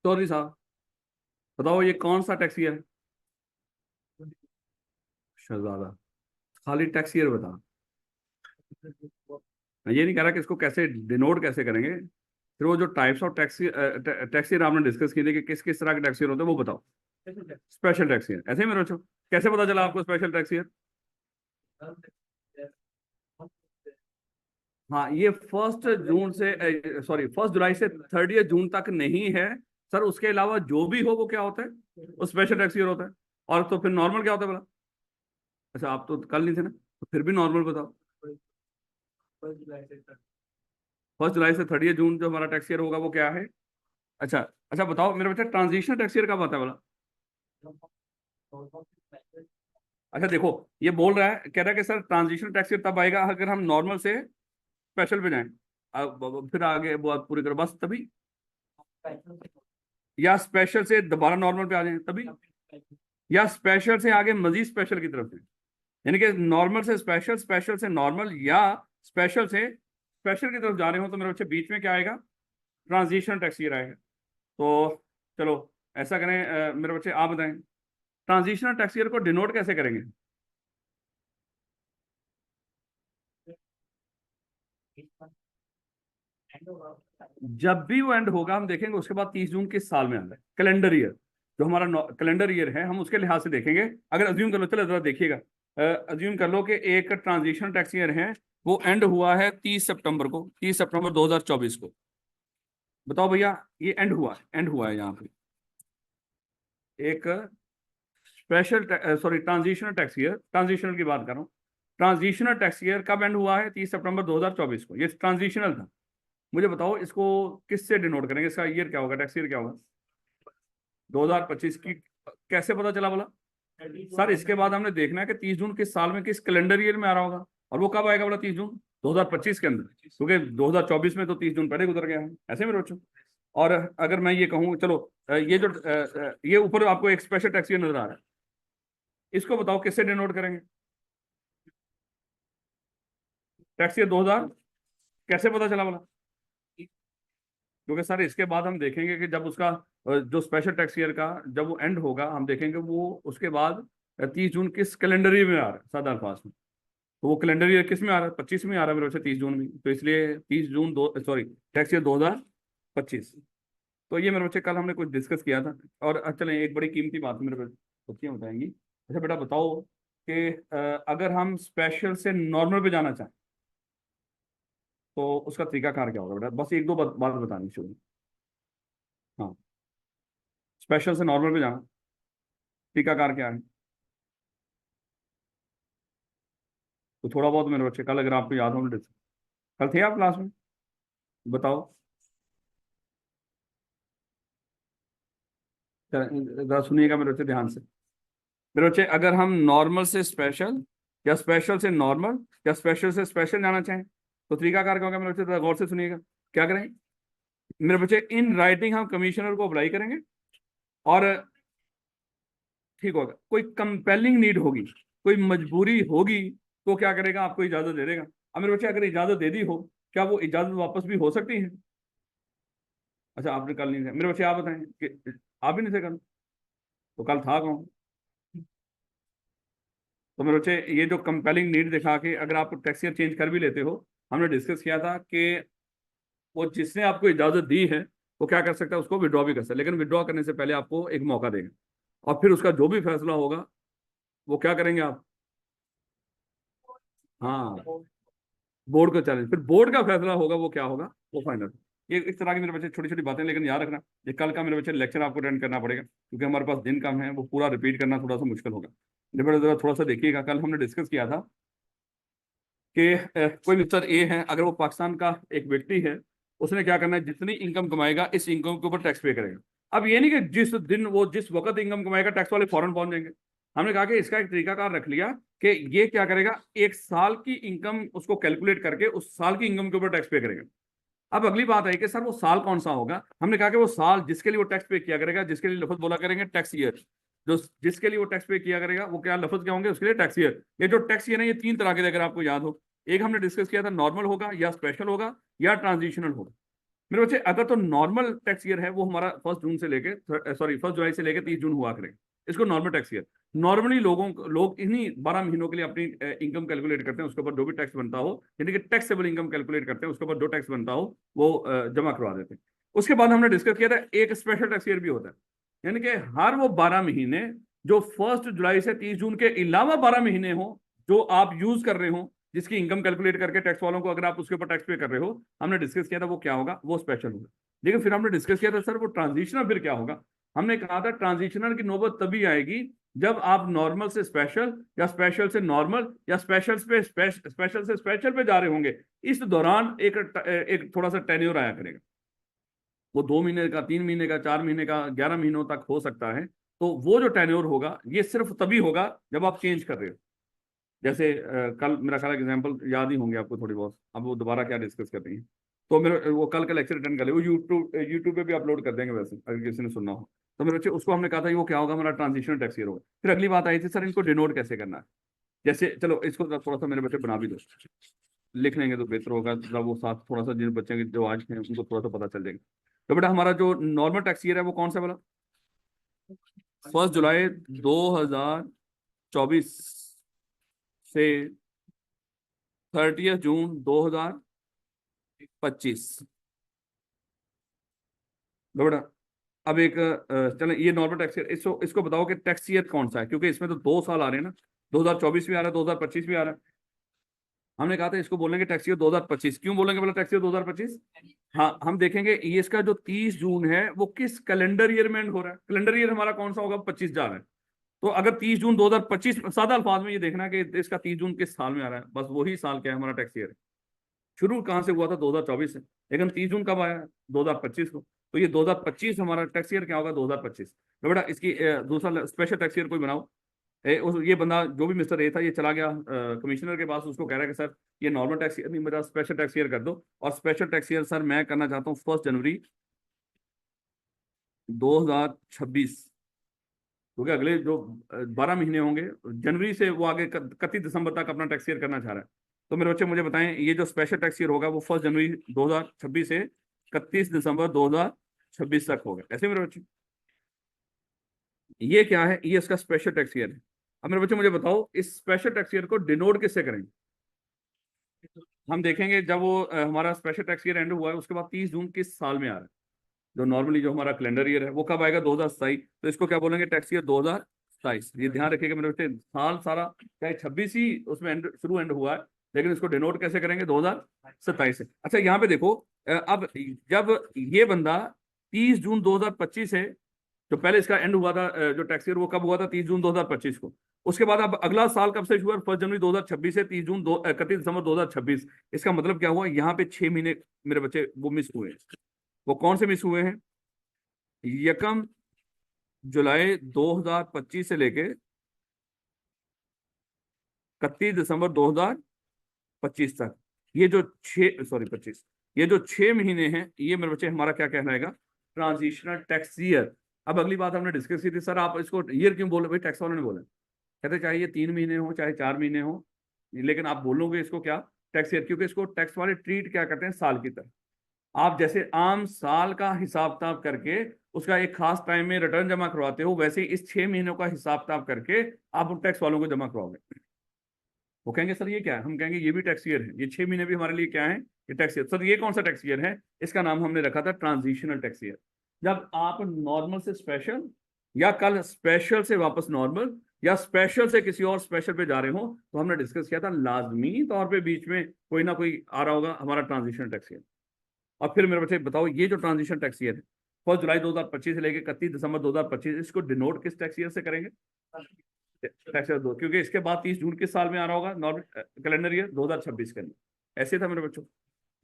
चौधरी साहब बताओ ये कौन सा टैक्स ईयर है? शहजादा। खाली टैक्स ईयर बता। मैं ये नहीं कह रहा कि इसको कैसे डिनोट कैसे करेंगे। फिर वो जो टाइप्स ऑफ टैक्स ईयर आपने डिस्कस किए थे कि किस किस तरह के टैक्स ईयर होते हैं वो बताओ। स्पेशल टैक्स ईयर ऐसे ही मेरे बच्चों। कैसे पता चला आपको स्पेशल टैक्स ईयर? हाँ ये 1 जून से सॉरी 1 जुलाई से 30 जून तक नहीं है। सर उसके अलावा जो भी हो वो क्या होता है? वो स्पेशल टैक्स ईयर होता है। और तो फिर नॉर्मल क्या होता है बोला? अच्छा आप तो कल नहीं थे ना, तो फिर भी नॉर्मल बताओ। 1 जुलाई से 30 जून जो हमारा टैक्स ईयर होगा वो क्या है? अच्छा। अच्छा बताओ मेरे बच्चा ट्रांजिशनल टैक्स ईयर कब आता है बोला? अच्छा देखो, ये बोल रहा है, कह रहा है कि सर ट्रांजिशनल टैक्स ईयर तब आएगा अगर हम नॉर्मल से स्पेशल पे जाएं। अब फिर आगे बात पूरी करो बस तभी। या स्पेशल से दोबारा नॉर्मल पे आ जाएं तभी। या स्पेशल से आगे मजीद स्पेशल की तरफ से। यानी कि नॉर्मल से स्पेशल, स्पेशल से नॉर्मल, या स्पेशल से स्पेशल की तरफ जा रहे हो तो मेरे बच्चे बीच में क्या आएगा? ट्रांजिशनल टैक्स ईयर आएगा। तो चलो ऐसा करें, मेरे बच्चे आप बताएं ट्रांजिशनल टैक्स ईयर को डिनोट कैसे करेंगे? जब भी वो एंड होगा हम देखेंगे उसके बाद 30 जून किस साल में आता है कैलेंडर ईयर। जो हमारा कैलेंडर ईयर है हम उसके लिहाज से देखेंगे। अगर अज्यूम कर लो, चलो जरा देखिएगा, अज्यूम कर लो कि एक ट्रांजिशन टैक्स ईयर है, वो एंड हुआ है 30 सितंबर को, 30 सितंबर 2024 को। बताओ भैया, ये एंड हुआ है यहाँ पे एक special sorry transitional tax year, transitional की बात कर रहा हूँ। ट्रांजिशनल टैक्स ईयर कब एंड हुआ है? 30 सितंबर 2024 को। ये ट्रांजिशनल था। मुझे बताओ इसको किससे डिनोट करेंगे? इसका ईयर क्या होगा, टैक्स ईयर क्या होगा? 2025 की। कैसे पता चला बोला? सर इसके बाद हमने देखना है कि 30 जून किस साल में किस कैलेंडर ईयर में आ रहा होगा, और वो कब आएगा बोला? 30 जून 2025 के अंदर, क्योंकि 2024 में तो 30 जून पहले गुजर गया है। ऐसे मेरे बच्चों। और अगर मैं ये कहूँ, चलो ये जो ये ऊपर आपको एक स्पेशल टैक्स ईयर नजर आ रहा है, इसको बताओ किससे डिनोट करेंगे? Tax year 2000। कैसे पता चला बोला? क्योंकि सर इसके बाद हम देखेंगे कि जब उसका जो स्पेशल टैक्स ईयर का जब वो एंड होगा हम देखेंगे वो उसके बाद 30 जून किस कैलेंडर ईयर में आ रहा है, सादा अल्फाज में। तो वो कैलेंडर ईयर किस में आ रहा है? 25 में आ रहा है मेरे से, 30 जून में, तो इसलिए 30 जून दो सॉरी टैक्स ईयर 2025। तो ये मेरे बच्चे कल हमने कुछ डिस्कस किया था। और चलें एक बड़ी कीमती बात मेरे बच्चियाँ बताएंगी। अच्छा बेटा बताओ कि अगर हम स्पेशल से नॉर्मल पे जाना चाहें तो उसका तरीकाकार क्या होगा बेटा? बस एक दो बात बतानी शुरू। हाँ, स्पेशल से नॉर्मल पे जाना, तरीकाकार क्या है? तो थोड़ा बहुत मेरे बच्चे कल अगर आपको याद हो, कल थे आप क्लास में? बताओ जरा सुनिएगा मेरे बच्चे ध्यान से। मेरे बच्चे अगर हम नॉर्मल से स्पेशल या स्पेशल से नॉर्मल या स्पेशल से स्पेशल जाना चाहें तो तरीकाकार क्या होगा मेरे बच्चे? जरा गौर से सुनिएगा। क्या करें मेरे बच्चे? इन राइटिंग हम कमिश्नर को अप्लाई करेंगे, और ठीक होगा। कोई कंपेलिंग नीड होगी, कोई मजबूरी होगी, तो क्या करेगा? आपको इजाजत दे देगा। अब मेरे बच्चे अगर इजाजत दे दी हो, क्या वो इजाजत वापस भी हो सकती है? अच्छा आपने कल नहीं थे मेरे बच्चे, आप बताएं कि आप भी नहीं थे कल, तो कल था कौन? तो मेरे बच्चे ये जो कंपेलिंग नीड दिखा के अगर आप टैक्स ईयर चेंज कर भी लेते हो, हमने डिस्कस किया था कि वो जिसने आपको इजाजत दी है वो क्या कर सकता है? उसको विड्रॉ भी कर सकता है, लेकिन विड्रॉ करने से पहले आपको एक मौका देगा। और फिर उसका जो भी फैसला होगा वो क्या करेंगे आप? हाँ, बोर्ड को चैलेंज, फिर बोर्ड का फैसला होगा वो क्या होगा? वो फाइनल। ये इस तरह की मेरे बच्चे छोटी छोटी बातें, लेकिन याद रखना ये कल का मेरे बच्चे लेक्चर आपको अटेंड करना पड़ेगा, क्योंकि हमारे पास दिन कम है, वो पूरा रिपीट करना थोड़ा सा मुश्किल होगा। लेकिन जरा थोड़ा सा देखिएगा, कल हमने डिस्कस किया था कि कोई मिस्टर ए है, अगर वो पाकिस्तान का एक व्यक्ति है, उसने क्या करना है? जितनी इनकम कमाएगा इस इनकम के ऊपर टैक्स पे करेगा। अब ये नहीं कि जिस दिन वो जिस वक्त इनकम कमाएगा टैक्स वाले फौरन पहुंच जाएंगे। हमने कहा कि इसका एक तरीकाकार रख लिया कि ये क्या करेगा, एक साल की इनकम उसको कैलकुलेट करके उस साल की इनकम के ऊपर टैक्स पे करेगा। अब अगली बात है कि सर वो साल कौन सा होगा? हमने कहा कि वो साल जिसके लिए वो टैक्स पे किया करेगा, जिसके लिए लफ्ज बोला करेंगे टैक्स ईयर, जो जिसके लिए वो टैक्स पे किया करेगा वो क्या लफ्ज क्या होंगे उसके लिए? Tax year. ये जो टैक्स ईयर है ये 3 तरह के थे, अगर आपको याद हो। एक हमने डिस्कस किया था, नॉर्मल होगा या स्पेशल होगा या ट्रांजिशनल होगा। मेरे बच्चे अगर तो नॉर्मल टैक्स ईयर है वो हमारा 1 जून से लेके 1 जुलाई से लेके 30 जून हुआ करेगा, इसको नॉर्मल टैक्स ईयर। नॉर्मली लोग इन्हीं 12 महीनों के लिए अपनी इनकम कैलकुलेट करते हैं, उसके ऊपर जो भी टैक्स बनता हो, यानी कि टैक्सेबल इनकम कैलकुलेट करते हैं, उसके ऊपर जो टैक्स बनता हो वो जमा करवा देते हैं। उसके बाद हमने डिस्कस किया था एक स्पेशल टैक्स ईयर भी होता है, यानी कि हर वो 12 महीने जो 1 जुलाई से 30 जून के अलावा 12 महीने हो जो आप यूज कर रहे हो, जिसकी इनकम कैलकुलेट करके टैक्स वालों को अगर आप उसके ऊपर टैक्स पे कर रहे हो, हमने डिस्कस किया था वो क्या होगा, वो स्पेशल होगा। लेकिन फिर हमने डिस्कस किया था सर वो ट्रांजिशनल फिर क्या होगा। हमने कहा था ट्रांजिशनल की नौबत तभी आएगी जब आप नॉर्मल से स्पेशल या स्पेशल से नॉर्मल या स्पेशल से स्पेशल पे जा रहे होंगे। इस दौरान एक थोड़ा सा टेन्योर आया करेगा, वो 2 महीने का, 3 महीने का, 4 महीने का, 11 महीनों तक हो सकता है। तो वो जो टेन्योर होगा ये सिर्फ तभी होगा जब आप चेंज कर रहे हो। जैसे कल मेरा ख्याल एग्जांपल याद ही होंगे आपको थोड़ी बहुत, अब वो दोबारा क्या डिस्कस कर रही हैं। तो मेरे वो कल का लेक्चर अटेंड कर ले, वो यूट्यूब पे भी अपलोड कर देंगे वैसे, अगर किसी ने सुनना हो। तो मेरे बच्चे उसको हमने कहा था वो क्या होगा, हमारा ट्रांजिशनल टैक्स ईयर होगा। फिर अगली बात आई थी सर इनको डिनोट कैसे करना है। जैसे चलो इसको थोड़ा सा मेरे बच्चे बना भी दो, लिख लेंगे तो बेहतर होगा, जब वो साथ थोड़ा सा जिन बच्चे के जो आज हैं उनको थोड़ा सा पता चल जाएगा। तो बेटा हमारा जो नॉर्मल टैक्स ईयर है वो कौन सा वाला, 1 जुलाई 2024 से 30 जून 2025। लो बेटा अब एक चलो ये नॉर्मल टैक्स ईयर, इसको इसको बताओ कि टैक्स ईयर कौन सा है, क्योंकि इसमें तो 2 साल आ रहे हैं ना, 2024 भी आ रहा है, 2025 भी आ रहा है। हमने कहा था इसको बोलेंगे टैक्स ईयर 2025। क्यों बोलेंगे बोला टैक्स ईयर 2025? हाँ हम देखेंगे ये इसका जो 30 जून है वो किस कैलेंडर ईयर में एंड हो रहा है। कैलेंडर ईयर हमारा कौन सा होगा, 25 जा रहा है। तो अगर 30 जून 2025, सादा अल्फाज में ये देखना कि इसका 30 जून किस साल में आ रहा है, बस वही साल क्या है हमारा टैक्स ईयर। शुरू कहाँ से हुआ था, 2024 से, लेकिन 30 जून कब आया, 2025 को। तो ये 2025 हमारा टैक्स ईयर क्या होगा, 2025। तो बेटा इसकी दूसरा स्पेशल टैक्स ईयर कोई बनाओ। ये बंदा जो भी मिस्टर ए था ये चला गया कमिश्नर के पास, उसको कह रहा है कि सर ये नॉर्मल टैक्स ईयर नहीं, मेरा स्पेशल टैक्स ईयर कर दो। और स्पेशल टैक्स ईयर सर मैं करना चाहता हूँ 1 जनवरी 2026, क्योंकि अगले जो 12 महीने होंगे, जनवरी से वो आगे 31 दिसंबर तक अपना टैक्स ईयर करना चाह रहा है। तो मेरे बच्चे मुझे बताएं ये जो स्पेशल टैक्स ईयर होगा वो 1 जनवरी 2026 से 31 दिसंबर 2026 तक होगा, ऐसे मेरे बच्चे। ये क्या है, ये इसका स्पेशल टैक्स ईयर है। अब मेरे बच्चे मुझे बताओ इस स्पेशल टैक्स ईयर को डिनोट किससे करेंगे। हम देखेंगे जब वो हमारा स्पेशल टैक्स ईयर एंड हुआ है उसके बाद 30 जून किस साल में आ रहा है, जो नॉर्मली जो हमारा कैलेंडर ईयर है वो कब आएगा, 2027। तो इसको क्या बोलेंगे, टैक्स ईयर 2027। ये ध्यान रखिएगा मेरे बच्चे, साल सारा चाहे 26 ही उसमें एंड शुरू एंड हुआ है, लेकिन इसको डिनोट कैसे करेंगे, 2027 से। अच्छा यहाँ पे देखो अब जब ये बंदा 30 जून 2025 है, जो पहले इसका एंड हुआ था जो टैक्स ईयर वो कब हुआ था, 30 जून 2025 को। उसके बाद अब अगला साल कब से शुरू हुआ, 1 जनवरी 2026 से 31 दिसंबर 2026। इसका मतलब क्या हुआ, यहाँ पे 6 महीने मेरे बच्चे वो मिस हुए हैं। वो कौन से मिस हुए हैं, 1 जुलाई 2025 से लेके 31 दिसंबर 2025 तक। ये जो 25, ये जो 6 महीने हैं ये मेरे बच्चे हमारा क्या कहलाएगा, ट्रांजिशनल टैक्स ईयर। अब अगली बात हमने डिस्कस की थी, सर आप इसको ईयर क्यों बोले, भाई टैक्स वालों ने बोला, कहते चाहे ये 3 महीने हो चाहे 4 महीने हो, लेकिन आप बोलोगे इसको क्या, टैक्स ईयर, क्योंकि इसको टैक्स वाले ट्रीट क्या करते हैं, साल की तरह। आप जैसे आम साल का हिसाब किताब करके उसका एक खास टाइम में रिटर्न जमा करवाते हो, वैसे ही इस 6 महीनों का हिसाब किताब करके आप उन टैक्स वालों को जमा करवाओगे। वो कहेंगे सर ये क्या है, हम कहेंगे ये भी टैक्स ईयर है, ये 6 महीने भी हमारे लिए क्या है, ये टैक्स ईयर। सर ये कौन सा टैक्स ईयर है, इसका नाम हमने रखा था ट्रांजिशनल टैक्स ईयर। जब आप नॉर्मल से स्पेशल, या कल स्पेशल से वापस नॉर्मल, या स्पेशल से किसी और स्पेशल पे जा रहे हो, तो हमने डिस्कस किया था लाजमी तौर पे बीच में कोई ना कोई आ रहा होगा हमारा ट्रांजिशनल टैक्स ईयर। और फिर मेरे बच्चे बताओ ये जो ट्रांजिशन टैक्स ईयर है 1 जुलाई 2025 से लेकर 31 दिसंबर 2025, इसको डिनोट किस टैक्स ईयर से करेंगे, टैक्स ईयर दो, क्योंकि इसके बाद 30 जून किस साल में आ रहा होगा, नॉर्मल कैलेंडर ईयर 2026 के अंदर। ऐसे था मेरे बच्चों,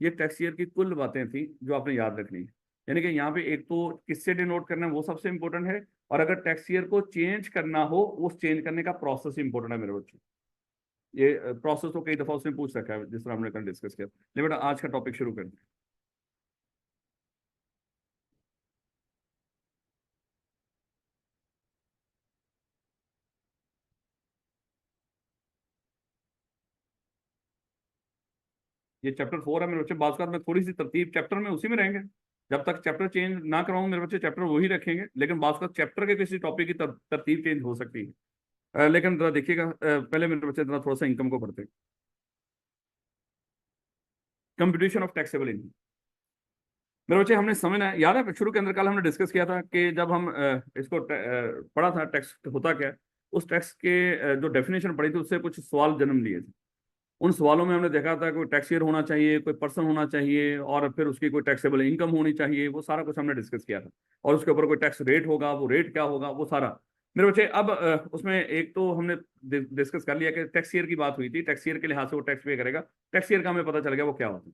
ये टैक्स ईयर की कुल बातें थी जो आपने याद रखनी है। यानी कि यहाँ पे एक तो किससे डिनोट करना है वो सबसे इंपॉर्टेंट है, और अगर टैक्स ईयर को चेंज करना हो उस चेंज करने का प्रोसेस इंपॉर्टेंट है मेरे बच्चों। ये प्रोसेस तो कई दफा उसने पूछ रखा है जिस तरह हमने कल डिस्कस किया। नहीं बेटा आज का टॉपिक शुरू करते हैं। ये चैप्टर 4 है मेरे बच्चे, बात में थोड़ी सी तरतीब चैप्टर में उसी में रहेंगे, जब तक चैप्टर चेंज ना कराऊं मेरे बच्चे चैप्टर वही रखेंगे, लेकिन बात का चैप्टर के किसी टॉपिक की तरतीब चेंज हो सकती है। लेकिन जरा देखिएगा, पहले मेरे बच्चे जरा थोड़ा सा इनकम को पढ़ते हैं। Computation of taxable income. मेरे बच्चे हमने समझना है, याद है शुरू के अंदर कल हमने डिस्कस किया था कि जब हम इसको पढ़ा था टैक्स होता क्या है, उस टैक्स के जो डेफिनेशन पढ़ी थी उससे कुछ सवाल जन्म लिए थे। उन सवालों में हमने देखा था कोई टैक्सियर होना चाहिए, कोई पर्सन होना चाहिए, और फिर उसकी कोई टैक्सेबल इनकम होनी चाहिए, वो सारा कुछ हमने डिस्कस किया था। और उसके ऊपर कोई टैक्स रेट होगा, वो रेट क्या होगा, वो सारा। मेरे बच्चे अब उसमें एक तो हमने डिस्कस कर लिया कि टैक्सियर की बात हुई थी, टैक्सियर के लिहाज से वो टैक्स पे करेगा, टैक्सियर का हमें पता चल गया वो क्या होता है।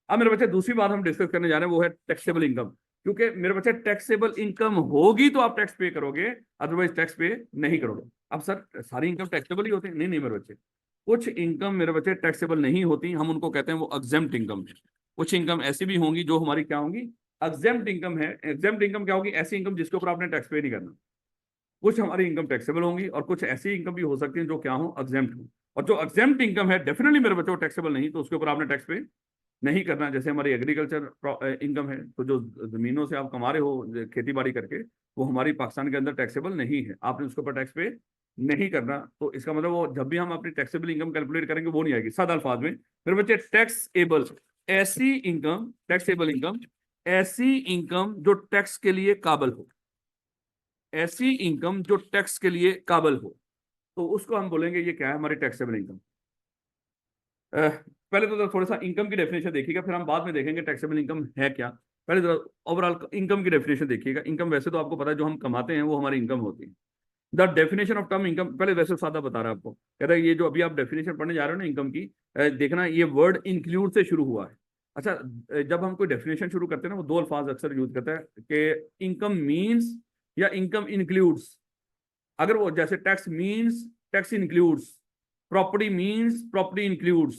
अब मेरे बच्चे दूसरी बात हम डिस्कस करने जा रहे हैं, वो है टैक्सेबल इनकम। क्योंकि मेरे बच्चे टैक्सेबल इनकम होगी तो आप टैक्स पे करोगे, अदरवाइज टैक्स पे नहीं करोगे। अब सर सारी इनकम टैक्सेबल ही होती है? नहीं नहीं मेरे बच्चे, कुछ इनकम मेरे बच्चे टैक्सेबल नहीं होती, हम उनको कहते हैं वो एग्जेम्प्ट इनकम है। कुछ इनकम ऐसी भी होंगी जो हमारी क्या होंगी, एग्जेम्प्ट इनकम है। एग्जेम्प्ट इनकम क्या होगी? ऐसी इनकम जिसके ऊपर आपने टैक्स पे नहीं करना। कुछ हमारी इनकम टैक्सेबल होंगी और कुछ ऐसी इनकम भी हो सकती है जो क्या हो, एग्जेम्प्ट हो। और जो एग्जेम्प्ट इनकम है डेफिनेटली मेरे बच्चों टैक्सेबल नहीं, तो उसके ऊपर आपने टैक्स पे नहीं करना। जैसे हमारी एग्रीकल्चर इनकम है, तो जो जमीनों से आप कमा रहे हो खेती बाड़ी करके, वो हमारी पाकिस्तान के अंदर टैक्सेबल नहीं है, आपने उसके ऊपर टैक्स पे नहीं करना। तो इसका मतलब वो जब भी हम अपनी टैक्सेबल इनकम कैलकुलेट करेंगे वो नहीं आएगी। सादा अल्फाज में मेरे बच्चे, टैक्सेबल ऐसी इनकम, टैक्सेबल इनकम ऐसी इनकम जो टैक्स के लिए काबल हो, ऐसी इनकम जो टैक्स के लिए काबल हो, तो उसको हम बोलेंगे ये क्या है, हमारी टैक्सेबल इनकम। पहले तो थोड़ा सा इनकम की डेफिनेशन देखिएगा, फिर हम बाद में देखेंगे टैक्सेबल इनकम है क्या। पहले तो ओवरऑल इनकम की डेफिनेशन देखिएगा। इनकम वैसे तो आपको पता है जो हम कमाते हैं वो हमारी इनकम होती है। The definition of term income, पहले वैसे सादा बता रहा है आपको, कहता है ये जो अभी आप डेफिनेशन पढ़ने जा रहे हो ना इनकम की, देखना ये वर्ड इंक्लूड से शुरू हुआ है। अच्छा, जब हम कोई डेफिनेशन शुरू करते हैं ना, वो दो अल्फाज अक्सर यूज करता है कि इनकम मीन्स या इनकम इंक्लूड्स। अगर वो जैसे tax means tax includes, property means property includes,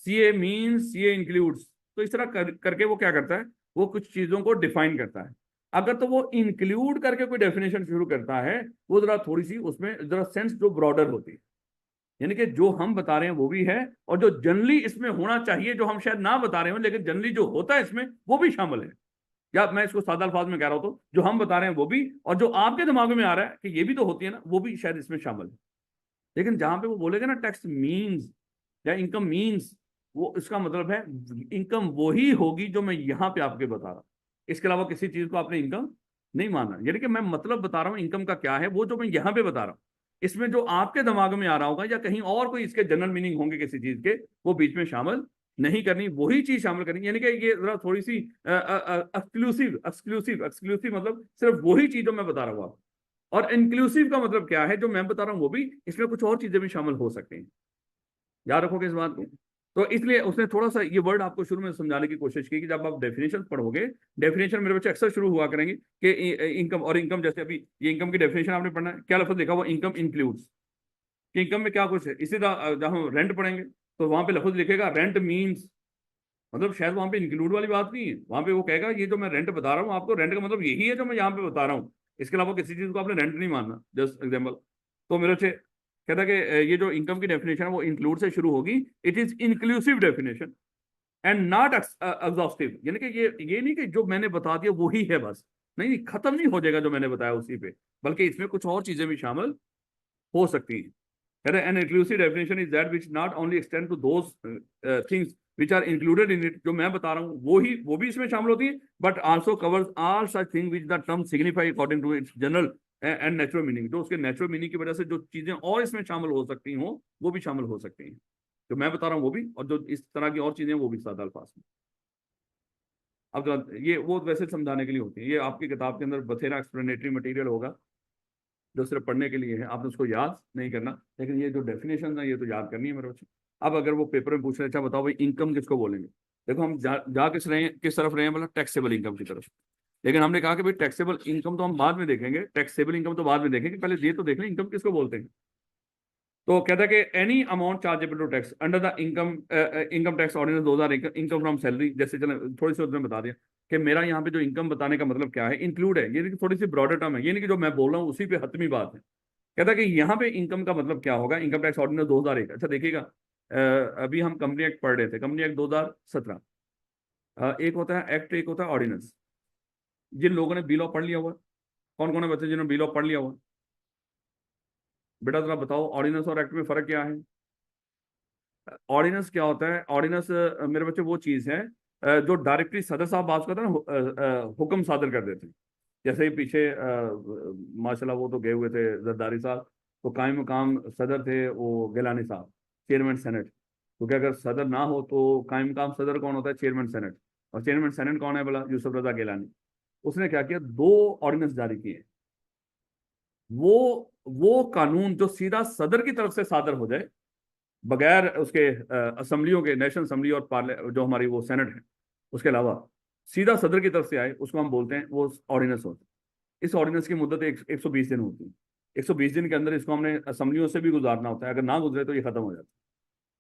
CA means CA includes, तो इस तरह करके वो क्या करता है, वो कुछ चीजों को डिफाइन करता है। अगर तो वो इंक्लूड करके कोई डेफिनेशन शुरू करता है, वो जरा थोड़ी सी उसमें जरा सेंस जो ब्रॉडर होती है, यानी कि जो हम बता रहे हैं वो भी है, और जो जनरली इसमें होना चाहिए जो हम शायद ना बता रहे हो लेकिन जनरली जो होता है इसमें वो भी शामिल है। या मैं इसको सादा अल्फाज में कह रहा हूं तो जो हम बता रहे हैं वो भी, और जो आपके दिमाग में आ रहा है कि ये भी तो होती है ना, वो भी शायद इसमें शामिल है। लेकिन जहां पे वो बोलेगा ना टैक्स मीन्स या इनकम मीन्स, वो इसका मतलब है इनकम वही होगी जो मैं यहां पे आपके बता रहा हूं, इसके अलावा किसी चीज को आपने इनकम नहीं मानना। यानी कि मैं मतलब बता रहा हूं इनकम का क्या है, वो जो मैं यहां पे बता रहा हूं, इसमें जो आपके दिमाग में आ रहा होगा या कहीं और कोई इसके जनरल मीनिंग होंगे किसी चीज के, वो बीच में शामिल नहीं करनी, वही चीज शामिल करनी। यानी कि ये जरा थोड़ी सी एक्सक्लूसिव एक्सक्लूसिव एक्सक्लूसिव, मतलब सिर्फ वही चीज जो मैं बता रहा हूँ आपको। और इंक्लूसिव का मतलब क्या है, जो मैं बता रहा हूँ वो भी, इसमें कुछ और चीजें भी शामिल हो सकती हैं। याद रखोगे इस बात को। तो इसलिए उसने थोड़ा सा ये वर्ड आपको शुरू में समझाने की कोशिश की कि जब आप डेफिनेशन पढ़ोगे, डेफिनेशन मेरे बच्चे अक्सर शुरू हुआ करेंगे कि इनकम, और इनकम जैसे अभी ये इनकम की डेफिनेशन आपने पढ़ना है, क्या लफ्ज लिखा हुआ, इनकम इंक्लूड्स, कि इनकम में क्या कुछ है। इसी तरह जब हम रेंट पढ़ेंगे तो वहां पे लफ्ज लिखेगा रेंट मीन्स, मतलब शायद वहां पे इंक्लूड वाली बात नहीं है, वहां पे वो कहेगा ये जो मैं रेंट बता रहा हूँ आपको, रेंट का मतलब यही है जो मैं यहाँ पे बता रहा हूँ, इसके अलावा किसी चीज को आपने रेंट नहीं मानना। Just example. तो मेरे से कहता है कि ये जो इनकम की डेफिनेशन है वो इंक्लूड से शुरू होगी, it is inclusive definition and not exhaustive. यानी कि ये नहीं कि जो मैंने बता दिया वही है बस, नहीं नहीं, खत्म नहीं हो जाएगा जो मैंने बताया उसी पे, बल्कि इसमें कुछ और चीजें भी शामिल हो सकती हैं। कहते हैं, an inclusive definition is that which not only extend to those things which are included in it, जो मैं बता रहा हूँ वो भी इसमें शामिल होती है, but also covers all such things which the term signify according to its general and natural meaning, जो उसके नेचुरल मीनिंग की वजह से जो चीजें और इसमें शामिल हो सकती हो वो भी शामिल हो सकती हैं, जो मैं बता रहा हूँ वो भी, और जो इस तरह की और चीजें वो भी सादा अल्फाज में। अब ये वो वैसे समझाने के लिए होती है, ये आपकी किताब के अंदर बथेरा एक्सप्लेनेटरी मटेरियल होगा जो सिर्फ पढ़ने के लिए है, आपने उसको याद नहीं करना, लेकिन ये जो डेफिनेशन है ये तो याद करनी है मेरे बच्चे। अब अगर वो पेपर में पूछ रहे, अच्छा बताओ भाई इनकम किसको बोलेंगे, देखो हम जा किस तरफ रहे हैं, मतलब टैक्सेबल इनकम की तरफ। लेकिन हमने कहा कि भाई टैक्सेबल इनकम तो हम बाद में देखेंगे, टैक्सेबल इनकम तो बाद में देखेंगे, पहले ये तो देख लें इनकम किसको बोलते हैं। तो कहता है कि any amount chargeable to tax under the income tax ordinance 2000, income from salary, जैसे चले थोड़ी सी उसमें बता दिया कि मेरा यहाँ पे जो इनकम बताने का मतलब क्या है, इंक्लूड है, ये नहीं कि थोड़ी सी ब्रॉडर टर्म है, ये नहीं कि जो मैं बोल रहा हूँ उसी पे हतमी बात है। कहता है कि यहाँ पे इनकम का मतलब क्या होगा, इनकम टैक्स ऑर्डिनेंस 2001। अच्छा देखिएगा, अभी हम कंपनी एक्ट पढ़ रहे थे, कंपनी एक्ट 2017। एक होता है एक्ट, एक होता है ऑर्डिनेंस। जिन लोगों ने बी लॉ पढ़ लिया हुआ, कौन कौन है बच्चे जिन्होंने बी लॉ पढ़ लिया हुआ? बेटा जरा बताओ ऑर्डिनेंस और एक्ट में फर्क क्या है? ऑर्डिनेंस क्या होता है? ऑर्डिनेंस मेरे बच्चे वो चीज है जो डायरेक्टली सदर साहब बात करते हैं ना, हुक्म सादर कर देते हैं। जैसे ही पीछे माशाल्लाह वो तो गए हुए थे जरदारी साहब, तो कायम मुकाम सदर थे वो गिलानी साहब, चेयरमैन सेनेट। क्योंकि अगर सदर ना हो तो कायम मुकाम सदर कौन होता है? Chairman senate. और चेयरमैन सेनेट कौन है बोला? यूसुफ रजा गिलानी। उसने क्या किया, 2 ऑर्डिनेंस जारी किए। वो कानून जो सीधा सदर की तरफ से सादर हो जाए, बगैर उसके असेंबलियों के, नेशनल असेंबली और जो हमारी वो सेनेट है उसके अलावा सीधा सदर की तरफ से आए, उसको हम बोलते हैं वो ऑर्डिनेंस होता है। इस ऑर्डिनेंस की मुद्दत 120 दिन होती है। 120 दिन के अंदर इसको हमने असेंबलियों से भी गुजारना होता है, अगर ना गुजरे तो ये खत्म हो जाता है।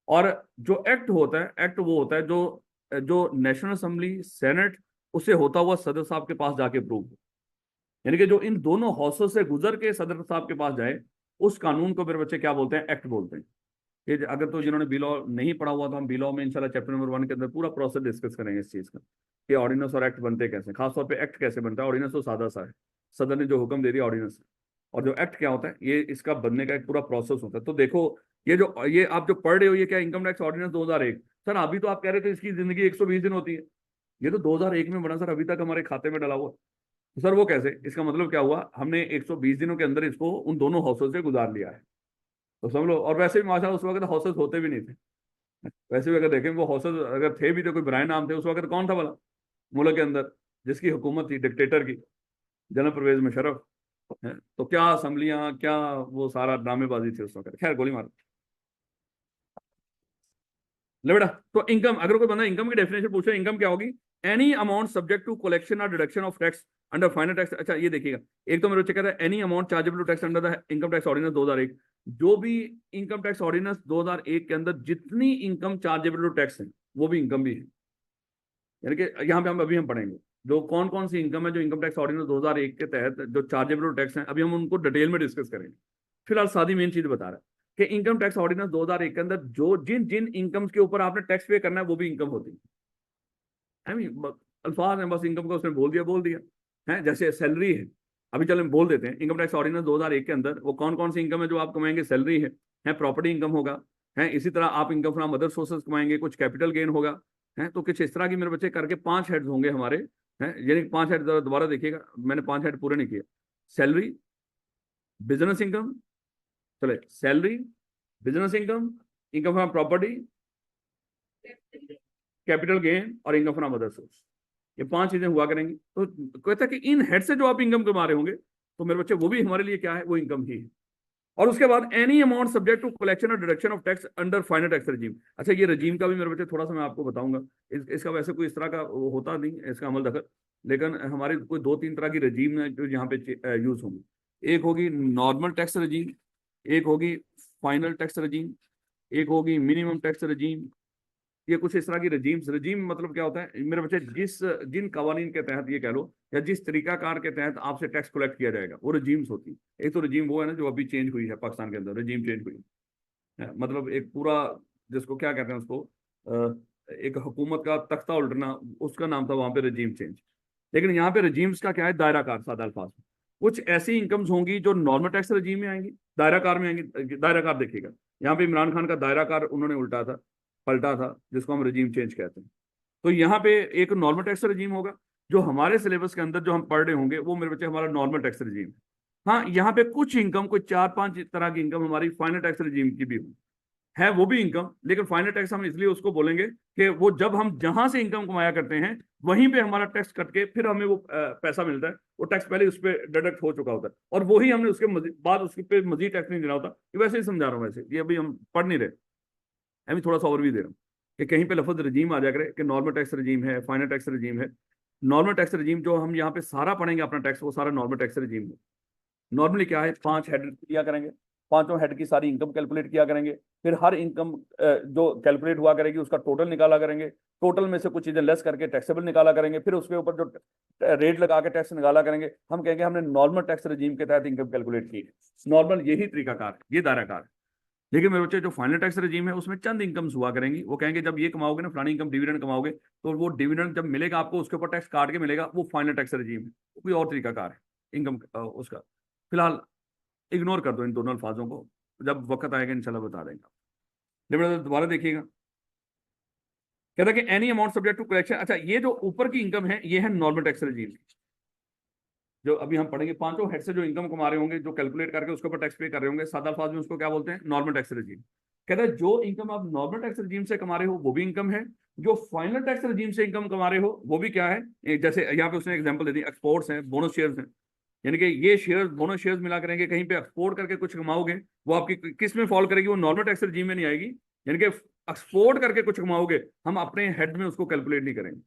और जो एक्ट होता है, एक्ट वो होता है जो जो नेशनल असेंबली, सेनेट, उससे होता हुआ सदर साहब के पास जाके अप्रूव हो। यानी कि जो इन दोनों हाउसों से गुजर के सदर साहब के पास जाए, उस कानून को मेरे बच्चे क्या बोलते हैं? एक्ट बोलते हैं। ये अगर तो जिन्होंने बी लॉ नहीं पढ़ा हुआ, तो हम बी लॉ में इंशाल्लाह चैप्टर नंबर 1 के अंदर पूरा प्रोसेस डिस्कस करेंगे इस चीज का, कि ऑर्डिनेंस और एक्ट बनते कैसे, खासतौर पे एक्ट कैसे बनता है। ऑर्डिनेंस तो सादा सा है, सदर ने जो हुक्म दे दिया ऑर्डिनेंस। और जो एक्ट क्या होता है, ये इसका बनने का एक पूरा प्रोसेस होता है। तो देखो, ये आप जो पढ़ रहे हो, ये क्या इनकम टैक्स ऑर्डिनेंस 2001? सर अभी तो आप कह रहे थे इसकी जिंदगी 120 दिन होती है। ये तो 2001 में बना सर, अभी तक हमारे खाते में डला हुआ। तो सर वो कैसे? इसका मतलब क्या हुआ, हमने 120 दिनों के अंदर इसको उन दोनों हाउसों से गुजार लिया है। तो समझ लो। और वैसे भी माशा उस वक्त हाउसेस होते भी नहीं थे। वैसे भी अगर देखें, वो हाउसेस अगर थे भी तो कोई ब्रायन नाम थे उस वक्त, कौन था भला मुल्क के अंदर जिसकी हुकूमत थी डिक्टेटर की? जनरल परवेज मुशर्रफ है। तो क्या असम्बलियां, क्या वो सारा ड्रामेबाजी थी उस वक्त। खैर गोली मारो ले बेटा। तो इनकम, अगर कोई बंदा इनकम की डेफिनेशन पूछे, इनकम क्या होगी? Any amount subject to collection or deduction of tax under final tax. अच्छा ये देखिएगा, एक तो मेरे बच्चे कहता है any amount chargeable to tax under the income tax ordinance 2001। जो भी इनकम टैक्स ऑर्डिनेंस 2001 के अंदर जितनी इनकम चार्जेबल टू टैक्स है, वो भी इनकम भी है। यानी कि यहाँ पे हम अभी हम पढ़ेंगे जो कौन कौन सी इनकम है जो इनकम टैक्स ऑर्डिनेंस 2001 के तहत जो चार्जेबल टैक्स है, अभी हम उनको डिटेल में डिस्कस करेंगे। फिलहाल सादी मेन चीज बता रहा है कि इनकम टैक्स ऑर्डिनेंस 2001 के अंदर जो जिन जिन इनकम्स के ऊपर आपने टैक्स पे करना है, वो भी इनकम होती है। आई मीन अल्फाज है बस, इनकम का उसने बोल दिया है। जैसे सैलरी है, अभी चलो हम बोल देते हैं इनकम टैक्स ऑर्डिनेंस 2001 के अंदर वो कौन कौन सी इनकम है जो आप कमाएंगे। सैलरी है प्रॉपर्टी इनकम होगा, है इसी तरह आप इनकम फ्रॉम अदर सोर्सेज कमाएंगे, कुछ कैपिटल गेन होगा, है। तो कुछ इस तरह की मेरे बच्चे करके 5 हेड्स होंगे हमारे, हैं। यानी 5 हेड, दोबारा देखिएगा, मैंने 5 हेड पूरे नहीं किए। सैलरी, बिजनेस इनकम, चले salary, business income, income from property, capital gain और इनकम फ्रॉम अदर सोर्स। ये 5 चीजें हुआ करेंगी। तो कहता है कि इन हेड से जो आप इनकम कमा रहे होंगे, तो मेरे बच्चे वो भी हमारे लिए क्या है, वो इनकम ही है। और उसके बाद any amount subject to collection or deduction of tax under final tax regime. अच्छा ये रजीम का भी मेरे बच्चे थोड़ा सा मैं आपको बताऊंगा। इसका वैसे कोई इस तरह का वो होता नहीं इसका अमल दखल, लेकिन हमारे कोई 2-3 तरह की रजीम है जो यहाँ पे यूज होंगी। एक होगी नॉर्मल टैक्स रजीम, एक होगी फाइनल टैक्स रजीम, एक होगी मिनिमम टैक्स रजीम। ये कुछ इस तरह की रजीम्स। रजीम मतलब क्या होता है मेरे बच्चे, जिन कवानीन के तहत ये कह लो, या जिस तरीकाकार के तहत आपसे टैक्स कलेक्ट किया जाएगा, वो रजीम्स होती है। एक तो रजीम वो है ना जो अभी चेंज हुई है पाकिस्तान के अंदर, रजीम चेंज हुई है। मतलब एक पूरा, जिसको क्या कहते हैं उसको, एक हुकूमत का तख्ता उल्टना, उसका नाम था वहां पे रजीम चेंज। लेकिन यहाँ पे रजीम्स का क्या है, दायराकार, सादा अल्फाज में कुछ ऐसी इनकम्स होंगी जो नॉर्मल टैक्स रजीम में आएंगी, दायराकार में आएंगी। दायराकार देखिएगा, यहाँ पे इमरान खान का दायराकार उन्होंने उल्टा था, पलटा था, जिसको हम रजीम चेंज कहते हैं। तो यहाँ पे एक नॉर्मल टैक्स रजीम होगा, जो हमारे सिलेबस के अंदर जो हम पढ़ रहे होंगे, वो मेरे बच्चे हमारा नॉर्मल टैक्स रजीम। हाँ यहाँ पे कुछ इनकम, कोई 4-5 तरह की इनकम हमारी फाइनल टैक्स रजीम की भी है, वो भी इनकम। लेकिन फाइनल टैक्स हम इसलिए उसको बोलेंगे कि वो जब हम जहां से इनकम कमाया करते हैं, वहीं पे हमारा टैक्स कट के फिर हमें वो पैसा मिलता है। वो टैक्स पहले उस पर डिडक्ट हो चुका होता है, और वही हमने उसके बाद उसके पे मजीद टैक्स नहीं देना होता। ये वैसे ही समझा रहा हूँ, वैसे ये अभी हम पढ़ नहीं रहे, अभी थोड़ा सा ओवरव्यू दे रहा हूँ कि कहीं पे लफ्ज रजीम आ जाए कि नॉर्मल टैक्स रजीम है, फाइनल टैक्स रजीम है। नॉर्मल टैक्स रजीम जो हम यहाँ पे सारा पढ़ेंगे अपना टैक्स, वो सारा नॉर्मल टैक्स रजीम है। नॉर्मली क्या है, 5 हेड किया करेंगे, पांचों हेड की सारी इनकम कैलकुलेट किया करेंगे। फिर हर इनकम जो कैलकुलेट हुआ करेगी उसका टोटल निकाला करेंगे, टोटल में से कुछ चीजें लेस करके टैक्सेबल निकाला करेंगे, फिर उसके ऊपर जो रेट लगा के टैक्स निकाला करेंगे। हम कहेंगे हमने नॉर्मल टैक्स रजीम के तहत इनकम कैलकुलेट की है। नॉर्मल यही तरीकाकार, ये दायराकार है। लेकिन मेरे बच्चे जो फाइनल टैक्स रेजीम है उसमें चंद इनकम्स हुआ करेंगी, वो कहेंगे जब ये कमाओगे ना फलानी इनकम डिविडेंड कमाओगे, तो वो डिविडेंड जब मिलेगा आपको उसके ऊपर टैक्स काट के मिलेगा, वो फाइनल टैक्स रेजीम है, वो कोई और तरीका कार है इनकम उसका। फिलहाल इग्नोर कर दो इन दोनों अल्फाजों को, जब वक्त आएगा इंशाल्लाह बता देंगे। लिमिट दोबारा देखिएगा, कहता है कि any amount subject to collection. अच्छा, ये जो ऊपर की इनकम है ये है नॉर्मल टैक्स रेजीम, जो अभी हम पढ़ेंगे पांचों हेड से जो इनकम कमा रहे होंगे, जो कैलकुलेट करके उसके ऊपर टैक्स पे कर रहे होंगे, सादा अल्फाज में उसको क्या बोलते हैं, नॉर्मल टैक्स रेजीम। कहता है जो इनकम आप नॉर्मल टैक्स रेजीम से कमा रहे हो वो भी इनकम है, जो फाइनल टैक्स रेजीम से इनकम कमा रहे हो वो भी क्या है। जैसे यहाँ पे उसने एग्जांपल दे दी, एक्सपोर्ट्स हैं, बोनस शेयर्स हैं, यानी कि ये शेयर बोनस शेयर्स मिला करेंगे, कहीं पे एक्सपोर्ट करके कुछ कमाओगे, वो आपकी किस में फॉल करेगी, वो नॉर्मल टैक्स रेजीम में नहीं आएगी। यानी कि एक्सपोर्ट करके कुछ कमाओगे, हम अपने हेड में उसको कैलकुलेट नहीं करेंगे।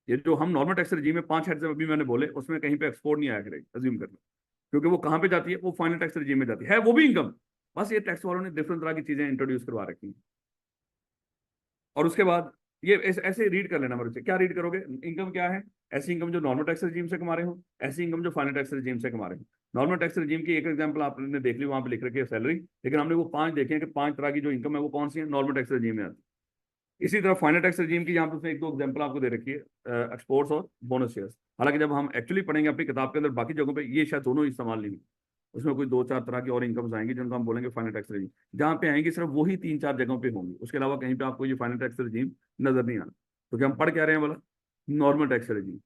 ये जो हम नॉर्मल टैक्स रेजीम में 5 हेड अभी मैंने बोले, उसमें कहीं पे एक्सपोर्ट नहीं आया करेगी, अज्यूम कर लो, क्योंकि वो कहाँ पे जाती है, वो फाइनल टैक्स रेजीम में जाती है वो भी इनकम। बस ये टैक्स वालों ने डिफरेंट तरह की चीजें इंट्रोड्यूस करवा रखी हैं। और उसके बाद ये ऐसे रीड कर लेना मेरे से, क्या रीड करोगे, इनकम क्या है, ऐसी इनकम जो नॉर्मल टैक्स रेजीम से कमा रहे हो, ऐसी इनकम जो फाइनल टैक्स रेजीम से कमा रहे हो। नॉर्मल टैक्स रेजीम की एक एग्जांपल आपने देख ली, वहां पे लिख रखी है सैलरी, लेकिन हमने वो 5 देखे हैं कि 5 तरह की जो इनकम है वो कौन सी है, नॉर्मल टैक्स रेजीम में आती है। इसी तरह फाइनल टैक्स रेजीम की यहाँ पे उसने 1-2 एग्जांपल आपको दे रखी है, एक्सपोर्ट्स और बोनस शेयर्स। हालांकि जब हम एक्चुअली पढ़ेंगे अपनी किताब के अंदर बाकी जगहों पे ये शायद दोनों इस्तेमाल नहीं, उसमें कोई 2-4 तरह की और इनकम्स आएंगी जिनको हम बोलेंगे फाइनल टैक्स रेजीम। जहाँ पे आएंगी सिर्फ वही 3-4 जगहों पे होंगी, उसके अलावा कहीं पे आपको ये फाइनल टैक्स रेजीम नजर नहीं आना। तो क्या हम पढ़ क्या रहे हैं बोला, नॉर्मल टैक्स रेजीम।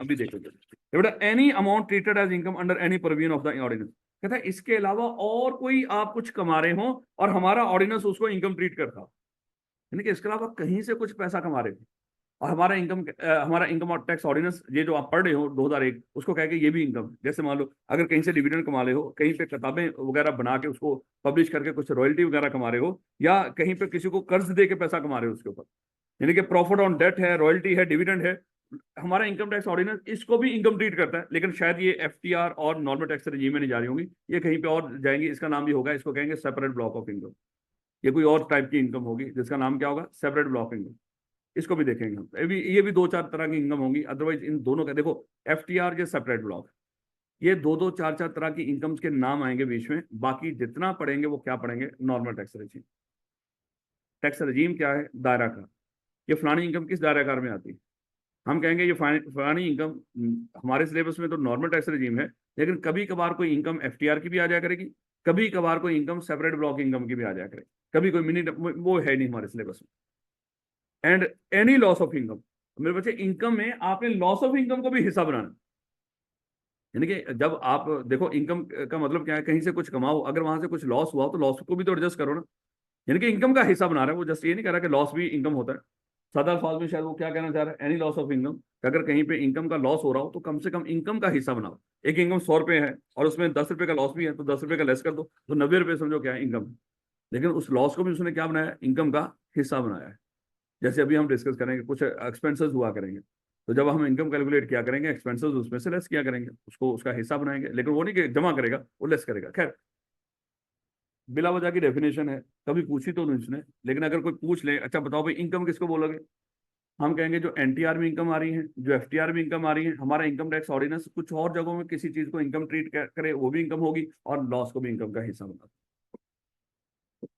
अभी देखो बेटा, any amount treated as income under any provision of the ordinance. कहता है इसके अलावा और कोई आप कुछ कमा रहे हो और हमारा ऑर्डिनेंस उसको इनकम ट्रीट करता, यानी कि इसके अलावा कहीं से कुछ पैसा कमा रहे थे और हमारा इनकम और टैक्स ऑर्डिनेंस ये जो आप पढ़ रहे हो 2001, उसको कह के ये भी इनकम। जैसे मान लो अगर कहीं से डिविडेंड कमा रहे हो, कहीं पे किताबें वगैरह बना के उसको पब्लिश करके कुछ रॉयल्टी वगैरह कमा रहे हो, या कहीं पे किसी को कर्ज दे के पैसा कमा रहे हो उसके ऊपर, यानी कि प्रॉफिट ऑन डेट है, रॉयल्टी है, डिविडेंड है, हमारा इनकम टैक्स ऑर्डिनेंस इसको भी इनकम ट्रीट करता है। लेकिन शायद ये एफटीआर और नॉर्मल टैक्स रेजीम में नहीं जा रही होंगी, ये कहीं पे और जाएंगी, इसका नाम भी होगा, इसको कहेंगे सेपरेट ब्लॉक ऑफ इनकम। ये कोई और टाइप की इनकम होगी जिसका नाम क्या होगा, सेपरेट ब्लॉक इनकम। इसको भी देखेंगे हम, ये भी 2-4 तरह की इनकम होंगी। अदरवाइज इन दोनों का देखो, एफटीआर या सेपरेट ब्लॉक, ये 2-2 4-4 तरह की इनकम्स के नाम आएंगे बीच में। बाकी जितना पढ़ेंगे वो क्या पढ़ेंगे, normal tax regime. Tax regime क्या है, दायरा का, ये फलानी इनकम किस दायराकार में आती है। हम कहेंगे ये फलानी इनकम, हमारे सिलेबस में तो नॉर्मल टैक्स रेजीम है, लेकिन कभी कभार कोई इनकम एफटीआर की भी आ जाया करेगी, कभी कभार कोई इनकम सेपरेट ब्लॉक इनकम की भी आ जाया करेगी, कभी कोई मिनी, वो है नहीं हमारे सिलेबस में। And any loss of income, मेरे बच्चे इनकम में आपने लॉस ऑफ इनकम को भी हिस्सा बनाना, यानी कि जब आप देखो इनकम का मतलब क्या है, कहीं से कुछ कमाओ, अगर वहां से कुछ लॉस हुआ तो लॉस को भी तो एडजस्ट करो ना, यानी कि इनकम का हिस्सा बना रहा है वो, जस्ट ये नहीं कह रहा कि लॉस भी इनकम होता है। सादा अल्फाज में शायद वो क्या कहना चाह रहा है, एनी लॉस ऑफ इनकम, अगर कहीं पे इनकम का लॉस हो रहा हो तो कम से कम इनकम का हिस्सा बनाओ। एक इनकम 100 रुपए है और उसमें 10 रुपए का लॉस भी है, तो 10 रुपए का लेस कर दो, तो 90 रुपए समझो क्या है इनकम। लेकिन उस लॉस को भी उसने क्या बनाया, इनकम का हिस्सा बनाया है। जैसे अभी हम डिस्कस करेंगे, कुछ एक्सपेंसेस हुआ करेंगे, तो जब हम इनकम कैलकुलेट किया करेंगे, एक्सपेंसेस उसमें से लेस किया करेंगे, उसको उसका हिस्सा बनाएंगे, लेकिन वो नहीं कि जमा करेगा, वो लेस करेगा। खैर, बिला वजह की डेफिनेशन है, कभी पूछी तो नहीं उसने, लेकिन अगर कोई पूछ ले, अच्छा बताओ भाई इनकम किसको बोलोगे, हम कहेंगे जो एनटीआर में इनकम आ रही है, जो एफटीआर में इनकम आ रही है, हमारा इनकम टैक्स ऑर्डिनेंस कुछ और जगहों में किसी चीज को इनकम ट्रीट करे वो भी इनकम होगी, और लॉस को भी इनकम का हिस्सा बना दो।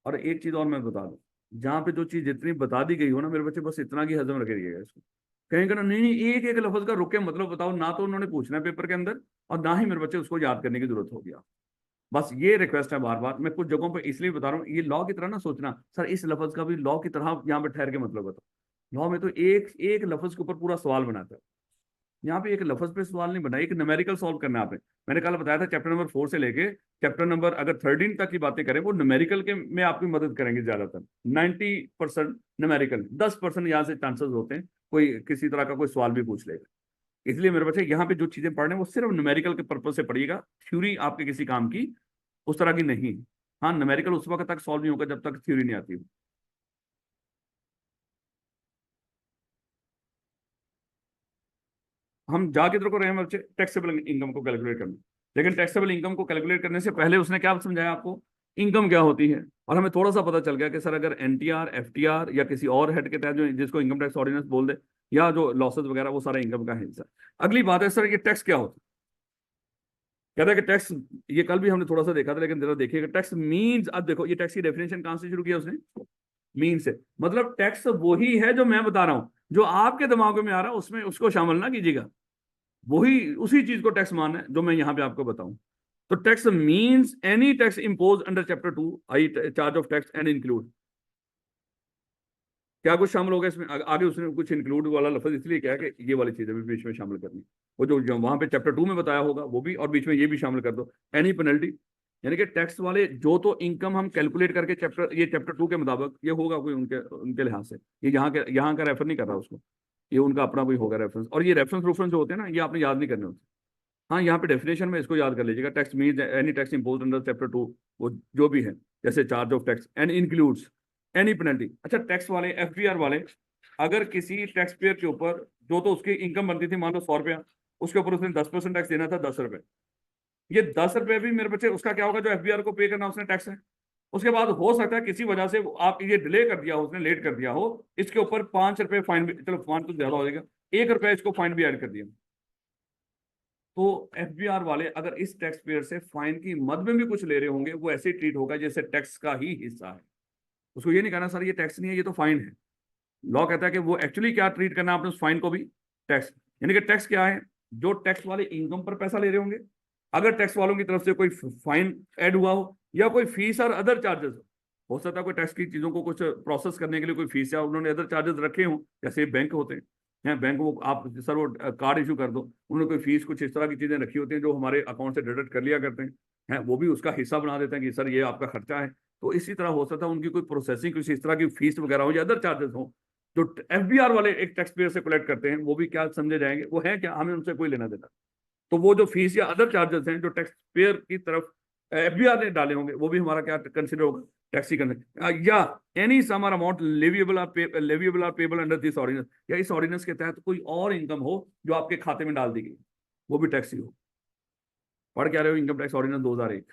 और एक चीज और मैं बता दूं, जहां पे जो चीज जितनी बता दी गई हो ना मेरे बच्चे, बस इतना की हजम रखिएगा इसको। कहेंगे ना नहीं नहीं, एक एक लफ्ज का रुक के मतलब बताओ, ना तो उन्होंने पूछना है पेपर के अंदर, और ना ही मेरे बच्चे उसको याद करने की जरूरत होगी। आप बस ये रिक्वेस्ट है बार बार, मैं कुछ जगहों पे इसलिए बता रहा हूँ, ये लॉ की तरह ना सोचना सर इस लफ्ज का भी लॉ की तरह यहाँ पे ठहर के मतलब बताओ। लॉ में तो एक एक लफ्ज के ऊपर पूरा सवाल बनाता है, यहाँ पे एक लफ्ज पे सवाल नहीं बना, एक न्यूमेरिकल सॉल्व करना है आपने। मैंने कल बताया था चैप्टर नंबर 4 से लेके चैप्टर नंबर अगर 13 तक की बातें करें, वो न्यूमेरिकल के में आपकी मदद करेंगे ज्यादातर। 90% न्यूमेरिकल, 10% यहाँ से चांसेस होते हैं कोई किसी तरह का कोई सवाल भी पूछ लेगा। इसलिए मेरे बच्चे यहाँ पे जो चीजें पढ़ रहे हैं वो सिर्फ न्यूमेरिकल के पर्पज से पढ़िएगा, थ्योरी आपके किसी काम की उस तरह की नहीं। हाँ, न्यूमेरिकल उस वक्त तक सॉल्व नहीं होगा जब तक थ्योरी नहीं आती। हम जा किधर को रहे हैं बच्चे, टैक्सेबल इनकम को कैलकुलेट करना। लेकिन टैक्सेबल इनकम को कैलकुलेट करने से पहले उसने क्या समझाया आपको, इनकम क्या होती है। और हमें थोड़ा सा पता चल गया कि सर अगर एनटीआर एफटीआर या किसी और हेड के तहत जो जिसको इनकम टैक्स ऑर्डिनेंस बोल दे, या जो लॉसेस वगैरह, वो सारा इनकम का हिस्सा। अगली बात है सर ये टैक्स क्या होता है। कहता है कि टैक्स, ये कल भी हमने थोड़ा सा देखा था लेकिन जरा देखिएगा, टैक्स मीन्स, अब देखो ये टैक्स की डेफिनेशन कहां से शुरू किया उसने, मीन से। मतलब टैक्स वही है जो मैं बता रहा हूं, जो आपके दिमाग में आ रहा है उसमें उसको शामिल ना कीजिएगा, वही उसी चीज को टैक्स मानना है जो मैं यहां पे आपको बताऊं। तो tax means any tax impose under chapter 2 I charge of tax and include. क्या कुछ शामिल होगा इसमें, आगे उसने कुछ इंक्लूड वाला लफ्ज इसलिए क्या है कि ये वाली चीजें भी बीच में शामिल करनी, वो जो वहां पे चैप्टर 2 में बताया होगा वो भी, और बीच में ये भी शामिल कर दो, एनी पेनल्टी। यानी कि टैक्स वाले जो तो इनकम हम कैलकुलेट करके चैप्टर 2 के मुताबिक ये होगा कोई उनके उनके लिहाज से, ये यहाँ का रेफर नहीं कर रहा उसको, ये उनका अपना कोई होगा रेफरेंस। और ये रेफरेंस रेफरेंस जो होते हैं ना, ये आपने याद नहीं करने होते। हाँ, यहाँ पे डेफिनेशन में इसको याद कर लीजिएगा, tax means any tax imposed under chapter 2, वो जो भी है, जैसे charge of tax and includes any penalty. अच्छा, टैक्स वाले, एफबीआर वाले, अगर किसी टैक्स पेयर के ऊपर जो तो उसकी इनकम बनती थी मान लो 100 रुपया, उसके ऊपर उसने 10% टैक्स देना था 10 रुपए, ये 10 रुपए भी मेरे बच्चे उसका क्या होगा, जो एफबीआर को पे करना उसने टैक्स है। उसके बाद हो सकता है किसी वजह से आप ये डिले कर दिया हो, उसने लेट कर दिया हो, इसके ऊपर 5 रुपए फाइन भी, चलो फाइन तो ज्यादा हो जाएगा, 1 रुपया इसको फाइन भी ऐड कर दिया, तो एफबीआर वाले अगर इस टैक्स पेयर से फाइन की मद में भी कुछ ले रहे होंगे, वो ऐसे ट्रीट होगा जैसे टैक्स का ही हिस्सा है। उसको ये नहीं कहना सर ये टैक्स नहीं है, ये तो फाइन है। लॉ कहता है कि वो एक्चुअली क्या ट्रीट करना है आपने उस फाइन को भी, टैक्स। यानी कि टैक्स क्या है, जो टैक्स वाले इनकम पर पैसा ले रहे होंगे, अगर टैक्स वालों की तरफ से कोई फाइन ऐड हुआ हो या कोई फीस और अदर चार्जेस हो सकता है कोई टैक्स की चीजों को कुछ प्रोसेस करने के लिए कोई फीस या उन्होंने अदर चार्जेस रखे हों, जैसे बैंक होते हैं बैंक, वो आप सर वो कार्ड इशू कर दो, उन्होंने कोई फीस कुछ इस तरह की चीजें रखी होती हैं जो हमारे अकाउंट से डिडक्ट कर लिया करते हैं, वो भी उसका हिस्सा बना देते हैं कि सर ये आपका खर्चा है। तो इसी तरह हो सकता है उनकी कोई प्रोसेसिंग कुछ इस तरह की फीस वगैरह हो या अदर चार्जेस हो, जो एफबीआर वाले एक टैक्स पेयर से कलेक्ट करते हैं, वो भी क्या समझे जाएंगे, वो है क्या, हमें उनसे कोई लेना देना। तो वो जो फीस या अदर चार्जेस हैं जो टैक्स पेयर की तरफ एफबीआर ने डाले होंगे, वो भी हमारा क्या कंसिडर होगा, टैक्सी करने, या एनी सम और अमाउंट लेविएबल और पेबल अंडर दिस ऑर्डिनेंस, या इस ऑर्डिनेंस के तहत कोई और इनकम हो जो आपके खाते में डाल दी गई, वो भी टैक्स ही हो। पढ़ क्या रहे हो, इनकम टैक्स ऑर्डिनेंस 2001।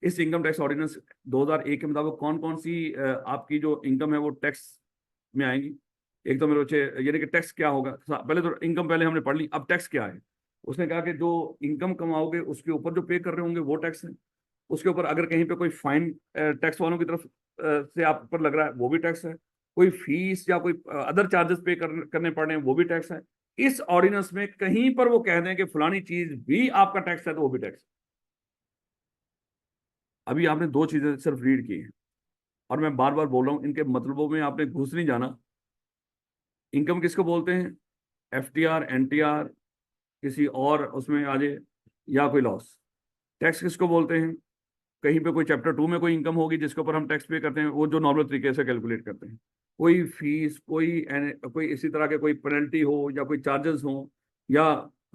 इस इनकम टैक्स ऑर्डिनेंस 2001 के मुताबिक कौन कौन सी आपकी जो इनकम है वो टैक्स में आएंगी। एक तो मेरे बच्चे, यानी कि टैक्स क्या होगा, पहले तो इनकम पहले हमने पढ़ ली, अब टैक्स क्या है। उसने कहा कि जो इनकम कमाओगे उसके ऊपर जो पे कर रहे होंगे वो टैक्स है, उसके ऊपर अगर कहीं पे कोई फाइन टैक्स वालों की तरफ से आप पर लग रहा है वो भी टैक्स है, कोई फीस या कोई अदर चार्जेस पे करने पड़ रहे हैं वो भी टैक्स है। इस ऑर्डिनेंस में कहीं पर वो कह दें कि फलानी चीज भी आपका टैक्स है तो वो भी टैक्स। अभी आपने दो चीजें सिर्फ रीड की हैं और मैं बार बार बोल रहा हूं, इनके मतलबों में आपने घुस नहीं जाना। इनकम किसको बोलते हैं, एफटीआर, एनटीआर, किसी और उसमें आ जाए, या कोई लॉस। टैक्स किसको बोलते हैं, कहीं पे कोई चैप्टर 2 में कोई इनकम होगी जिसके ऊपर हम टैक्स पे करते हैं, वो जो नॉर्मल तरीके से कैलकुलेट करते हैं, कोई फीस, कोई इसी तरह के कोई पेनल्टी हो या कोई चार्जेस हो, या,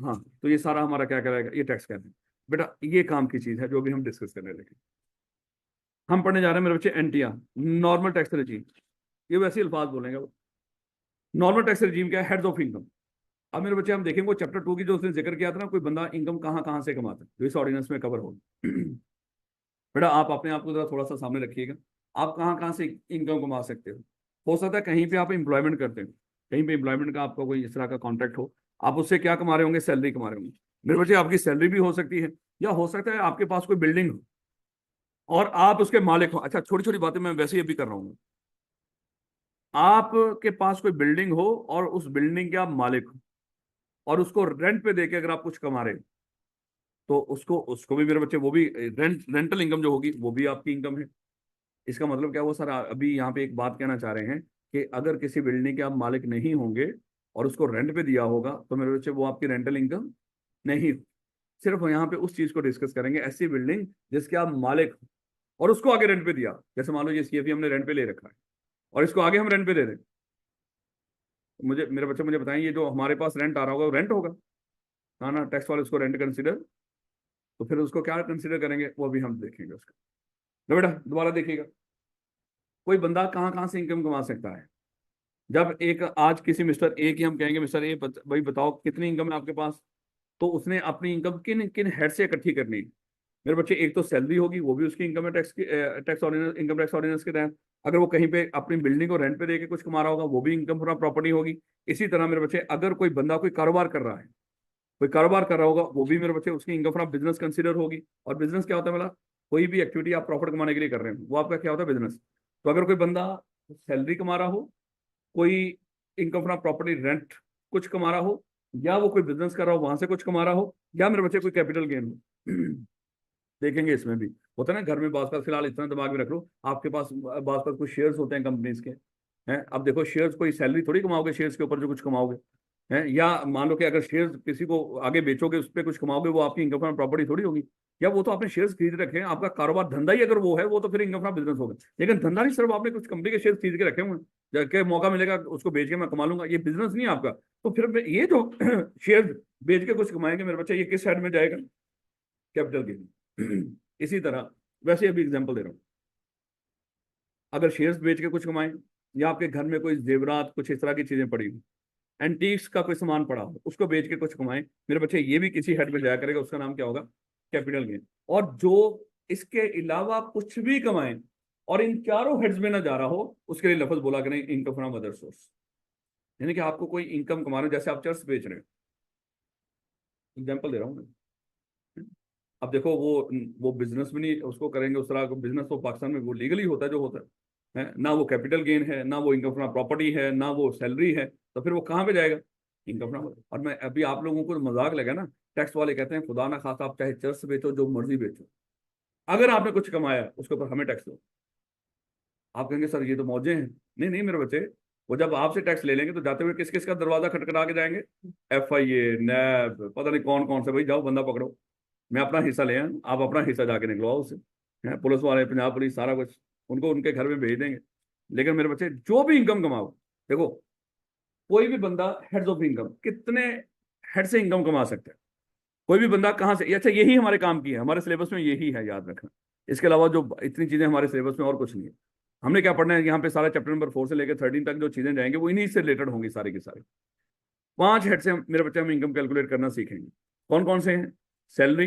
हाँ, तो ये सारा हमारा क्या करेगा, ये टैक्स कहते हैं। बेटा ये काम की चीज है जो भी हम डिस्कस करने लगे। हम पढ़ने जा रहे हैं मेरे बच्चे एनटीआर, नॉर्मल टैक्स रेजीम। ये वैसे ही अल्फाज बोलेंगे वो। नॉर्मल टैक्स रेजीम क्या है, हेड्स ऑफ इनकम। अब मेरे बच्चे हम देखेंगे वो चैप्टर 2 की जो उसने जिक्र किया था ना, कोई बंदा इनकम कहाँ कहाँ से कमाता है, जो इस ऑर्डिनेंस में कवर होगी। बेटा आप अपने आप को जरा थोड़ा सा सामने रखिएगा, आप कहाँ कहाँ से इनकम कमा सकते हो सकता है कहीं पे आप एम्प्लॉयमेंट करते हो, कहीं पे एम्प्लॉयमेंट का आपका कोई इस तरह का कॉन्ट्रैक्ट हो, आप उससे क्या कमा रहे होंगे, सैलरी कमा रहे होंगे। मेरे बच्चे आपकी सैलरी भी हो सकती है, या हो सकता है आपके पास कोई बिल्डिंग हो और आप उसके मालिक हो। अच्छा, छोटी छोटी बातें मैं वैसे ही अभी कर रहा हूँ। आपके पास कोई बिल्डिंग हो और उस बिल्डिंग के आप मालिक हो और उसको रेंट पे देके अगर आप कुछ कमा रहे हो, तो उसको उसको भी मेरे बच्चे, वो भी रेंटल इनकम जो होगी वो भी आपकी इनकम है। इसका मतलब क्या हुआ सर, अभी यहाँ पे एक बात कहना चाह रहे हैं कि अगर किसी बिल्डिंग के आप मालिक नहीं होंगे और उसको रेंट पे दिया होगा तो मेरे बच्चे वो आपकी रेंटल इनकम नहीं। सिर्फ यहाँ पे उस चीज को डिस्कस करेंगे, ऐसी बिल्डिंग जिसके आप मालिक हो और उसको आगे रेंट पे दिया, जैसे मान लो ये सीएफई हमने रेंट पे ले रखा है और इसको आगे हम रेंट पे दे रहे हैं। मुझे मेरे बच्चे मुझे बताएं, ये जो हमारे पास रेंट आ रहा होगा वो रेंट होगा, हाँ ना, टैक्स वाले उसको रेंट कंसिडर, तो फिर उसको क्या कंसिडर करेंगे वो भी हम देखेंगे उसका। तो बेटा दोबारा देखिएगा, कोई बंदा कहाँ कहाँ से इनकम कमा सकता है। जब एक आज किसी मिस्टर ए की हम कहेंगे, मिस्टर ए भाई बताओ कितनी इनकम है आपके पास, तो उसने अपनी इनकम किन किन हेड से इकट्ठी करनी है। मेरे बच्चे एक तो सैलरी होगी, वो भी उसकी इनकम है टैक्स की, tax ordinance, income tax ordinance के तहत। अगर वो कहीं पे अपनी बिल्डिंग को रेंट पे देके कुछ कमा रहा होगा वो भी इनकम फ्रॉम प्रॉपर्टी होगी। इसी तरह मेरे बच्चे अगर कोई बंदा कोई कारोबार कर रहा है, कोई कारोबार कर रहा होगा वो भी मेरे बच्चे उसकी इनकम फ्रॉम बिजनेस कंसीडर होगी। और बिजनेस क्या होता है, मतलब कोई भी एक्टिविटी आप प्रॉफिट कमाने के लिए कर रहे हैं वो आपका क्या होता है, बिजनेस। तो अगर कोई बंदा सैलरी कमा रहा हो, कोई इनकम फ्रॉम प्रॉपर्टी रेंट कुछ कमा रहा हो, या वो कोई बिजनेस कर रहा हो वहां से कुछ कमा रहा हो, या मेरे बच्चे कोई कैपिटल गेन हो देखेंगे इसमें भी होता है ना। घर में बास पास फिलहाल इतना दिमाग में रख लो, आपके पास बास पास कुछ शेयर्स होते हैं कंपनीज के हैं। अब देखो शेयर्स कोई सैलरी थोड़ी कमाओगे शेयर्स के ऊपर जो कुछ कमाओगे हैं, या मान लो कि अगर शेयर्स किसी को आगे बेचोगे उस पर कुछ कमाओगे, वो आपकी इनकम फ्रॉम प्रॉपर्टी थोड़ी होगी। या वो तो आपने शेयर्स खरीद रखे हैं, आपका कारोबार धंधा ही अगर वो है, वो तो फिर इनकम फ्रॉम बिजनेस होगा। लेकिन धंधा नहीं, सिर्फ आपने कुछ कंपनी के शेयर्स खरीद के रखे हुए हैं, जाके मौका मिलेगा उसको बेच के मैं कमा लूंगा, ये बिजनेस नहीं है आपका। तो फिर ये जो शेयर बेच के कुछ कमाएंगे मेरे बच्चे, ये किस साइड में जाएगा, कैपिटल गेन। इसी तरह वैसे अभी एग्जांपल दे रहा हूं, अगर शेयर्स बेच के कुछ कमाएं, या आपके घर में कोई जेवरात कुछ इस तरह की चीजें पड़ी हुई, एंटीक्स का कोई सामान पड़ा हो उसको बेच के कुछ कमाएं मेरे बच्चे, ये भी किसी हेड में जाया करेगा, उसका नाम क्या होगा, कैपिटल गेन। और जो इसके अलावा कुछ भी कमाएं और इन चारों हेड्स में ना जा रहा हो, उसके लिए लफ्ज बोला करें इनकम फ्रॉम अदर सोर्स। यानी कि आपको कोई इनकम कमा रहे हो, जैसे आप चर्च बेच रहे हो, एग्जाम्पल दे रहा हूँ मैं। अब देखो वो बिजनेस भी नहीं उसको करेंगे उस तरह का बिजनेस, तो पाकिस्तान में वो लीगली होता है जो होता है ना, वो कैपिटल गेन है, ना वो इनकम फ्रॉम प्रॉपर्टी है, ना वो सैलरी है, तो फिर वो कहाँ पे जाएगा, इनकम फ्रॉम। और मैं अभी आप लोगों को मजाक लगा ना, टैक्स वाले कहते हैं खुदा ना खासा आप चाहे चर्च बेचो जो मर्जी बेचो, अगर आपने कुछ कमाया उसके ऊपर हमें टैक्स दो। आप कहेंगे सर ये तो मौजे हैं। नहीं नहीं मेरे बच्चे, वो जब आपसे टैक्स ले लेंगे तो जाते हुए किस किस का दरवाजा खटखटा के जाएंगे, FIA नैब पता नहीं कौन कौन से, भाई जाओ बंदा पकड़ो, मैं अपना हिस्सा ले आया, आप अपना हिस्सा जाके निकलवाओ उससे। पुलिस वाले, पंजाब पुलिस, सारा कुछ उनको उनके घर में भेज देंगे। लेकिन मेरे बच्चे जो भी इनकम कमाओ, देखो कोई भी बंदा हेड्स ऑफ इनकम कितने हेड से इनकम कमा सकता है, कोई भी बंदा कहाँ से, अच्छा यही हमारे काम की है, हमारे सिलेबस में यही है, याद रखना। इसके अलावा जो इतनी चीजें हमारे सिलेबस में और कुछ नहीं है। हमने क्या पढ़ना है यहाँ पे, सारा चैप्टर नंबर 4 से लेकर 13 तक जो चीजें जाएंगे वो इन्हीं से रिलेटेड होंगी सारी की सारी। 5 हेड से मेरे बच्चे हम इनकम कैलकुलेट करना सीखेंगे। कौन कौन से हैं, salary,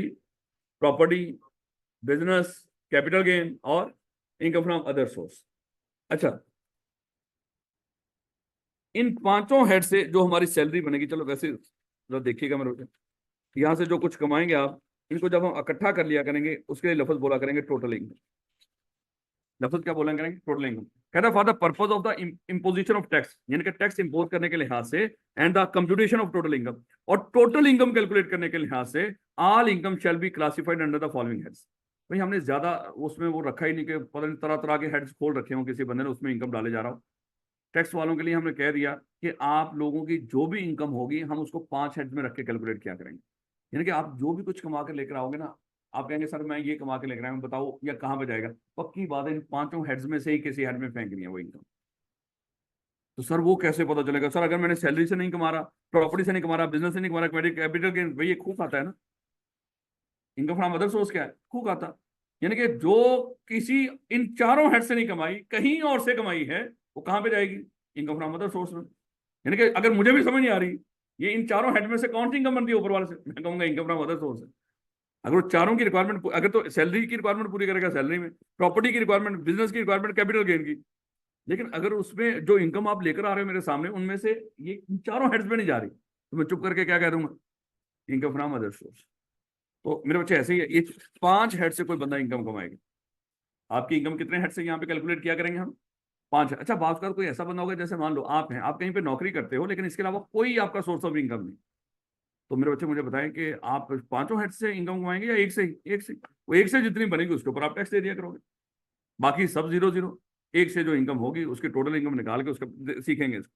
property, business, capital gain और इनकम फ्रॉम अदर सोर्स। अच्छा, इन पांचों हेड से जो हमारी सैलरी बनेगी, चलो वैसे जरा देखिएगा मेरे बच्चे, यहां से जो कुछ कमाएंगे आप, इनको जब हम इकट्ठा कर लिया करेंगे उसके लिए लफ्ज बोला करेंगे टोटल इनकम। लफ्ज क्या बोला करेंगे, टोटल इनकम। कहता for the purpose of the imposition of tax, यानी कि टैक्स इंपोज करने के लिहाज से, and the computation of total income, और टोटल इनकम कैलकुलेट करने के लिहाज से, all income shall be classified under the following heads. भाई हमने ज्यादा उसमें वो रखा ही नहीं कि पता नहीं तरह तरह के हेड्स खोल रखे हो किसी बंदे ने, उसमें इनकम डाले जा रहा हो। टैक्स वालों के लिए हमने कह दिया कि आप लोगों की जो भी इनकम होगी हम उसको 5 हेड्स में रख के कैलकुलेट किया करेंगे। यानी कि आप जो भी कुछ कमा कर लेकर आओगे ना, आप कहेंगे सर मैं ये कमा के लेकर आया हूं, बताओ या कहाँ पे जाएगा, पक्की बात है इन पांचों हेड्स में से ही किसी हेड में फेंकनी है वो इनकम। तो सर वो कैसे पता चलेगा, सर अगर मैंने सैलरी से नहीं कमा रहा, प्रॉपर्टी से नहीं कमा रहा, बिजनेस से नहीं कमा रहा, कैपिटल गेन, भाई ये खूब आता है ना, इनकम फ्रॉम अदर सोर्स क्या है, खूब आता। यानी कि जो किसी इन चारों हेड से नहीं कमाई, कहीं और से कमाई है, वो कहाँ पे जाएगी, इनकम फ्रॉम अदर सोर्स में। यानी कि अगर मुझे भी समझ नहीं आ रही ये इन चारों हेड में से कौन सी इनकम बनती है ऊपर वाले से, मैं कहूंगा इनकम फ्रॉम अदर सोर्स है। अगर वो चारों की रिक्वायरमेंट, अगर तो सैलरी की रिक्वायरमेंट पूरी करेगा सैलरी में, प्रॉपर्टी की रिक्वायरमेंट, बिजनेस की रिक्वायरमेंट, कैपिटल गेन की। लेकिन अगर उसमें जो इनकम आप लेकर आ रहे हो मेरे सामने, उनमें से ये चारों हेड्स में नहीं जा रही, तो मैं चुप करके क्या कह दूंगा, इनकम फ्रॉम अदर सोर्स। तो मेरे बच्चे ऐसे ही है, ये 5 हेड से कोई बंदा इनकम कमाएगा। आपकी इनकम कितने हेड से यहाँ पे कैलकुलेट किया करेंगे हम, 5 है। अच्छा बात कर, कोई ऐसा बंदा होगा जैसे मान लो आप हैं, आप कहीं पे नौकरी करते हो लेकिन इसके अलावा कोई आपका सोर्स ऑफ इनकम नहीं, तो मेरे बच्चे मुझे बताएं कि आप पांचों हेड से इनकम कमाएंगे या एक से ही, एक से। वो एक से जितनी बनेगी उसके ऊपर आप टैक्स दे दिया करोगे, बाकी सब 0 0। एक से जो इनकम होगी उसकी टोटल इनकम निकाल के उसका सीखेंगे इसको।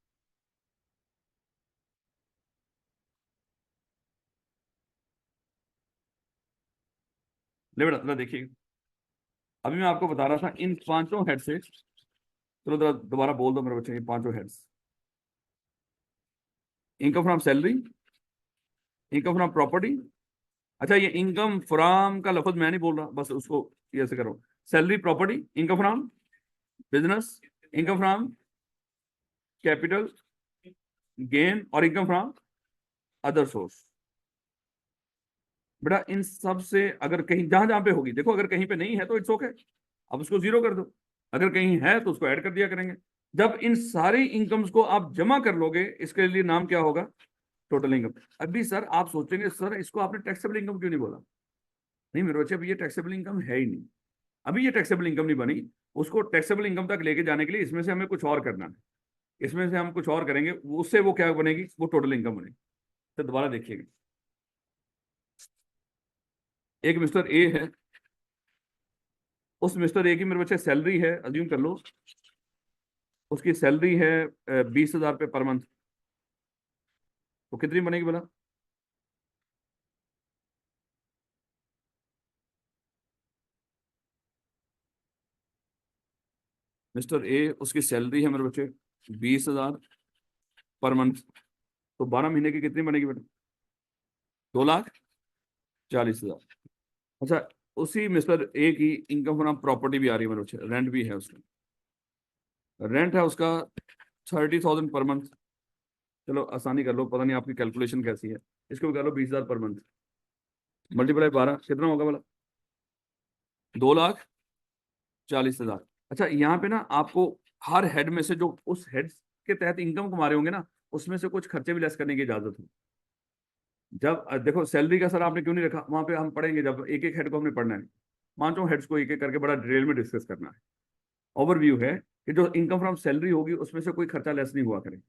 ले बेटा देखिए, अभी मैं आपको बता रहा था इन पांचों हेड से, चलो दोबारा बोल दो मेरे बच्चे, ये पांचों heads, income from salary, income from property. अच्छा ये इनकम फ्रॉम का लफ्ज मैं नहीं बोल रहा, बस उसको ये ऐसे करो, salary, property, income from business, income from capital gain और इनकम फ्रॉम अदर सोर्स। बेटा इन सब से अगर कहीं जहां जहां पे होगी, देखो अगर कहीं पे नहीं है तो इट्स ओके, अब उसको 0 कर दो, अगर कहीं है तो उसको ऐड कर दिया करेंगे। जब इन सारी इनकम्स को आप जमा कर लोगे, इसके लिए नाम क्या होगा, टोटल इनकम। अभी सर आप सोचेंगे सर इसको आपने टैक्सेबल इनकम क्यों नहीं बोला? नहीं मेरे बच्चे, अभी ये टैक्सेबल इनकम है ही नहीं, अभी ये टैक्सेबल इनकम नहीं बनी। उसको टैक्सेबल इनकम तक लेके जाने के लिए इसमें से हमें कुछ और करना है, इसमें से हम कुछ और करेंगे, उससे वो क्या बनेगी, वो टोटल इनकम बनेगी। तो दोबारा देखिएगा, एक मिस्टर ए है, उस मिस्टर ए की मेरे बच्चे सैलरी है, अज्यूम कर लो उसकी सैलरी है 20,000 रुपये पर मंथ, तो कितनी बनेगी बोला? मिस्टर ए उसकी सैलरी है मेरे बच्चे 20,000 पर मंथ, तो 12 महीने की कितनी बनेगी बेटा? 2,40,000। अच्छा, उसी मिस्टर ए की इनकम फ्रॉम प्रॉपर्टी भी आ रही है मेरे बच्चे, रेंट भी है उसका, रेंट है उसका 30,000 पर मंथ। चलो आसानी कर लो, पता नहीं आपकी कैलकुलेशन कैसी है, इसको भी कर लो 20,000 पर मंथ मल्टीप्लाई 12 कितना होगा बोला? 2,40,000। अच्छा यहाँ पे ना आपको हर हेड में से जो उस हेड के तहत इनकम कमा रहे होंगे ना, उसमें से कुछ खर्चे भी लेस करने की इजाजत है। जब देखो सैलरी का सर आपने क्यों नहीं रखा, वहां पे हम पढ़ेंगे जब एक एक हेड को हमने पढ़ना है, पांचों हेड्स को एक एक करके बड़ा डिटेल में डिस्कस करना है। ओवरव्यू है कि जो इनकम फ्रॉम सैलरी होगी उसमें से कोई खर्चा लेस नहीं हुआ करेगा।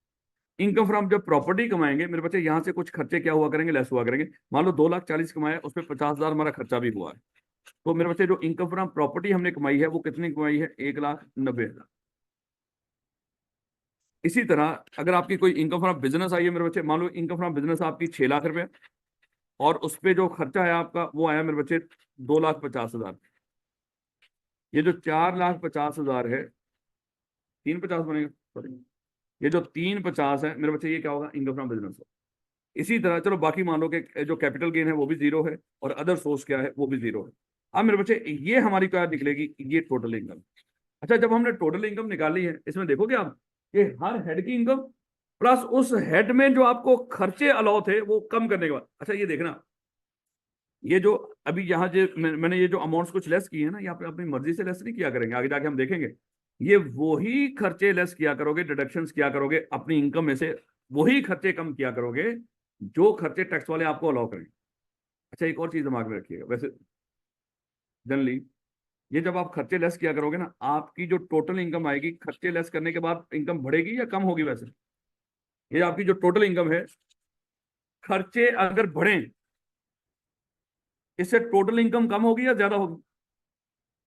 इनकम फ्रॉम जब प्रॉपर्टी कमाएंगे मेरे बच्चे, यहाँ से कुछ खर्चे क्या हुआ करेंगे, लेस हुआ करेंगे। मान लो 2,40,000 कमाया, उसमें 50,000 हमारा खर्चा भी हुआ है, तो मेरे बच्चे जो इनकम फ्रॉम प्रॉपर्टी हमने कमाई है वो कितनी कमाई है? 1,90,000। इसी तरह अगर आपकी कोई इनकम फ्रॉम बिजनेस आई है मेरे बच्चे, मान लो इनकम फ्रॉम बिजनेस आपकी 6,00,000 रुपए, और उस पे जो खर्चा है आपका वो आया मेरे बच्चे 2,50,000। ये जो 4,50,000 है, 350 बनेगा सॉरी, ये जो 350 है मेरे बच्चे, ये क्या होगा? इनकम फ्रॉम बिजनेस हो। इसी तरह चलो बाकी मान लो कि जो कैपिटल गेन है वो भी जीरो है, और अदर सोर्स क्या है वो भी जीरो है। अब मेरे बच्चे ये हमारी क्या निकलेगी? ये टोटल इनकम। अच्छा जब हमने टोटल इनकम निकाली है, इसमें देखोगे आप कि हर हेड की इनकम प्लस उस हेड में जो आपको खर्चे अलाउ थे वो कम करने के बाद, अच्छा ये देखना, ये जो अभी यहाँ जो मैंने ये जो अमाउंट्स कुछ लेस किए हैं ना, ये आप अपनी मर्जी से लेस नहीं किया करेंगे, आगे जाके हम देखेंगे। ये वही खर्चे लेस किया करोगे, डिडक्शंस किया करोगे अपनी इनकम में से, वही खर्चे कम किया करोगे जो खर्चे टैक्स वाले आपको अलाउ करेंगे। अच्छा एक और चीज दिमाग में रखिएगा, वैसे जनरली ये जब आप खर्चे लेस किया करोगे ना, आपकी जो टोटल इनकम आएगी खर्चे लेस करने के बाद इनकम बढ़ेगी या कम होगी? वैसे ये आपकी जो टोटल इनकम है, खर्चे अगर बढ़े इससे टोटल इनकम कम होगी या ज्यादा होगी?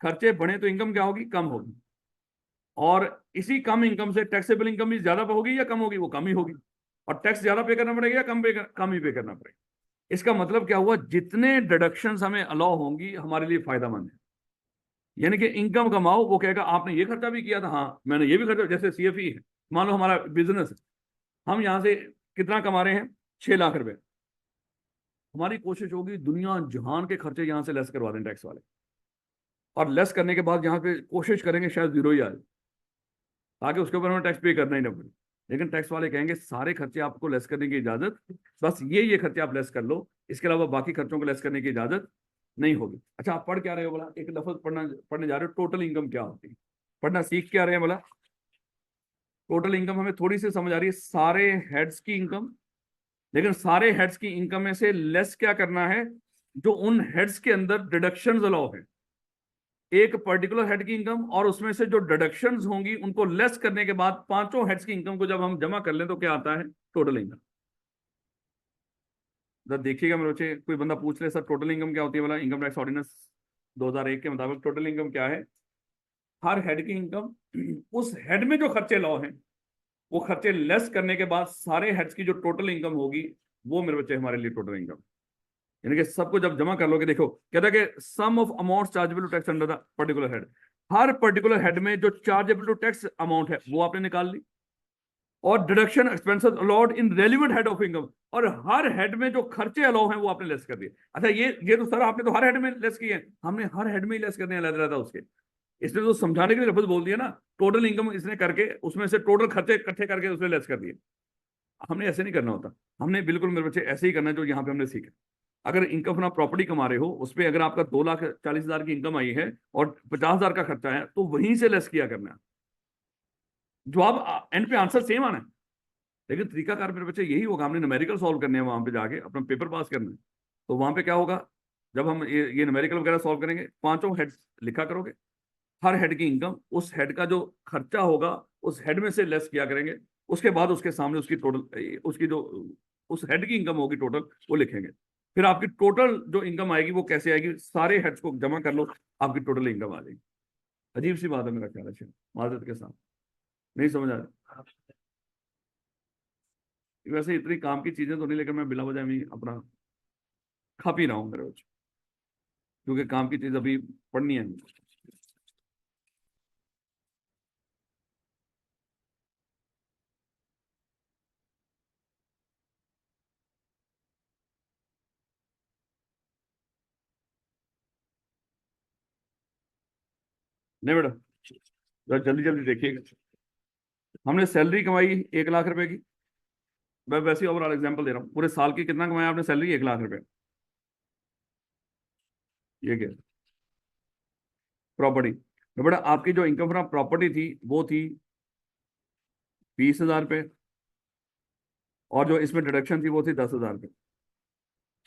खर्चे बढ़े तो इनकम क्या होगी? कम होगी। और इसी कम इनकम से टैक्सेबल इनकम भी ज्यादा होगी या कम होगी? वो कम ही होगी। और टैक्स ज्यादा पे करना पड़ेगा या कम ही पे करना पड़ेगा? इसका मतलब क्या हुआ? जितने डिडक्शंस हमें अलाउ होंगी हमारे लिए फायदेमंद है। यानी कि इनकम कमाओ, वो कहेगा आपने ये खर्चा भी किया था, हाँ मैंने ये भी खर्चा, जैसे सीएफई है, मान लो हमारा बिजनेस है, हम यहाँ से कितना कमा रहे हैं? 6,00,000 रुपए। हमारी कोशिश होगी दुनिया जहान के खर्चे यहाँ से लेस करवा दें टैक्स वाले, और लेस करने के बाद यहाँ पे कोशिश करेंगे शायद जीरो ही आ जाए, ताकि उसके ऊपर हमें टैक्स पे करना ही ना पड़े। लेकिन टैक्स वाले कहेंगे सारे खर्चे आपको लेस करने की इजाजत, बस ये खर्चे आप लेस कर लो, इसके अलावा बाकी खर्चों को लेस करने की इजाजत नहीं होगी। अच्छा आप पढ़ क्या रहे हो बोला? एक लफ्ज पढ़ने जा रहे हो, टोटल इनकम क्या होती है, पढ़ना सीख क्या रहे हैं बोला? टोटल इनकम हमें थोड़ी सी समझ आ रही है, सारे हेड्स की इनकम, लेकिन सारे हेड्स की इनकम में से लेस क्या करना है? जो उन हेड्स के अंदर डिडक्शंस अलाउ है, एक पर्टिकुलर हेड की इनकम और उसमें से जो डिडक्शंस होंगी उनको लेस करने के बाद पांचों हेड्स की इनकम को जब हम जमा कर लें तो क्या आता है? Total income. जब देखिएगा मेरे बच्चे, कोई बंदा पूछ ले सर टोटल इनकम क्या होती है, बोला इनकम टैक्स ऑर्डिनेंस 2001 के मुताबिक टोटल इनकम क्या है? हर हेड की इनकम उस हेड में जो खर्चे लॉ हैं वो खर्चे लेस करने के बाद सारे हेड्स की जो टोटल इनकम होगी वो मेरे बच्चे हमारे लिए टोटल इनकम। यानी कि सबको जब जमा कर लोगे, देखो कहता है कि sum of amount chargeable to tax under the particular head, हर पर्टिकुलर हेड में जो चार्जेबल टू टैक्स अमाउंट है वो आपने निकाल ली, और deduction expenses allowed in relevant head of income, और हर हेड में जो खर्चे अलाउ हैं वो आपने लेस कर दिए। अच्छा ये तो सर आपने तो हर हेड में लेस किए हैं, हमने हर हेड में ही लेस करने अलग रहता उसके, इसने तो समझाने के लिए लफ्ज बोल दिया ना, टोटल इनकम इसने करके उसमें से टोटल खर्चे इकट्ठे करके उसने लेस कर दिए। हमने ऐसे नहीं करना होता, हमने बिल्कुल मेरे बच्चे ऐसे ही करना है जो यहाँ पे हमने सीखा। अगर इनकम फ्रॉम प्रॉपर्टी कमा रहे हो, उस पर अगर आपका 2,40,000 की इनकम आई है और 50,000 का खर्चा है, तो वहीं से लेस किया करना है, जवाब एंड पे आंसर सेम आना है। लेकिन तरीकाकार मेरे बच्चे यही होगा, हमने न्यूमेरिकल सॉल्व करने हैं वहां पे जाके, अपना पेपर पास करना है। तो वहां पे क्या होगा, जब हम ये न्यूमेरिकल वगैरह सॉल्व करेंगे, पांचों हेड लिखा करोगे, हर हेड की इनकम, उस हेड का जो खर्चा होगा उस हेड में से लेस किया करेंगे, उसके बाद उसके सामने उसकी टोटल, उसकी जो उस हेड की इनकम होगी टोटल, वो लिखेंगे। फिर आपकी टोटल जो इनकम आएगी वो कैसे आएगी, सारे हेड्स को जमा कर लो, आपकी टोटल इनकम आ जाएगी। अजीब सी बात है मेरा ख्याल है, माजरत के साथ नहीं समझ आ रहा। वैसे इतनी काम की चीजें तो नहीं, लेकिन मैं बिला वजह भी अपना खा पी रहा हूँ मेरे बच्चे, क्योंकि काम की चीज अभी पढ़नी है। नहीं बेटा, जरा जल्दी जल्दी देखिएगा। हमने सैलरी कमाई 1 लाख रुपए की, मैं वैसे ही ओवरऑल एग्जांपल दे रहा हूँ, पूरे साल की कितना कमाया आपने सैलरी, 1 लाख रुपए। ये क्या, प्रॉपर्टी। तो बेटा आपकी जो इनकम फ्रॉम प्रॉपर्टी थी वो थी 20,000 रुपये, और जो इसमें डिडक्शन थी वो थी 10,000 रुपये।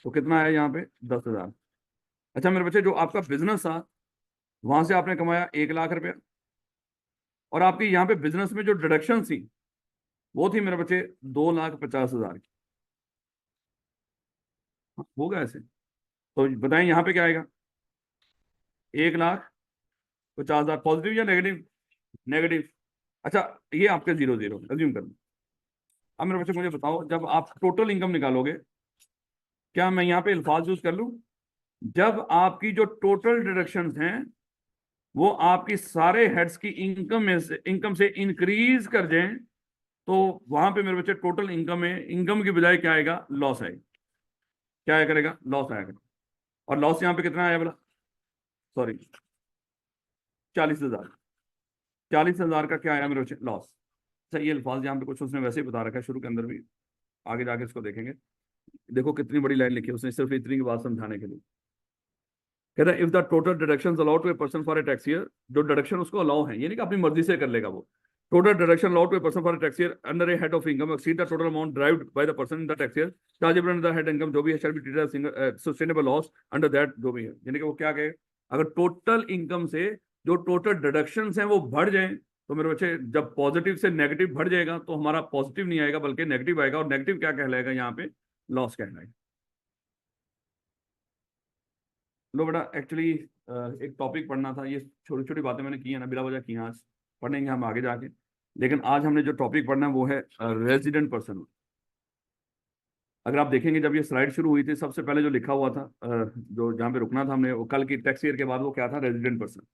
तो कितना आया यहाँ पे, 10,000। अच्छा मेरे बच्चे, जो आपका बिजनेस था वहां से आपने कमाया 1 लाख रुपया, और आपकी यहाँ पे बिजनेस में जो डिडक्शन थी वो थी मेरे बच्चे 2,50,000 की। हाँ, होगा ऐसे। तो बताएं यहाँ पे क्या आएगा, 1,50,000 पॉजिटिव या नेगेटिव, नेगेटिव। अच्छा, ये आपके 0 0 एज्यूम कर लो। अब मेरे बच्चे मुझे बताओ, जब आप टोटल इनकम निकालोगे, क्या मैं यहाँ पे अल्फाज यूज कर लूँ, जब आपकी जो टोटल डिडक्शंस हैं वो आपकी सारे हेड्स की इनकम से इंक्रीज कर जाएं, तो वहां पे मेरे बच्चे टोटल इनकम में इनकम की बजाय क्या आएगा, लॉस आएगा। क्या आया करेगा, लॉस आएगा। और लॉस यहाँ पे कितना आया बोला, सॉरी, 40,000। 40,000 का क्या आया मेरे बच्चे, लॉस। अच्छा ये अल्फाज यहाँ पे कुछ उसने वैसे ही बता रखा है शुरू के अंदर भी, आगे जाके इसको देखेंगे। देखो कितनी बड़ी लाइन लिखी है उसने, सिर्फ इतनी की बात समझाने के लिए। कहता है if the total deduction allowed to a person for a tax year, जो डिडक्शन उसको अलाउ है, यानी कि अपनी मर्जी से कर लेगा वो, total deduction allowed to a person for a tax year under a head of income exceed the total amount derived by the person in the tax year chargeable under the head income, जो भी है shall be treated as sustainable loss under that, जो भी है। यानी कि वो क्या कहे, अगर टोटल इनकम से जो टोटल डिडक्शन हैं वो बढ़ जाए, तो मेरे बच्चे जब पॉजिटिव से नेगेटिव बढ़ जाएगा तो हमारा पॉजिटिव नहीं आएगा बल्कि नेगेटिव आएगा, और नेगेटिव क्या कहलाएगा यहाँ पे, लॉस कहलाएगा। लो बेटा, एक्चुअली एक टॉपिक पढ़ना था, ये छोटी छोटी बातें मैंने की है ना, बिला वजह की हैं, आज पढ़ेंगे हम आगे जाके। लेकिन आज हमने जो टॉपिक पढ़ना है वो है रेजिडेंट पर्सन। अगर आप देखेंगे, जब ये स्लाइड शुरू हुई थी सबसे पहले जो लिखा हुआ था, जो जहाँ पे रुकना था हमने, वो कल की टैक्स ईयर के बाद वो क्या था, रेजिडेंट पर्सन।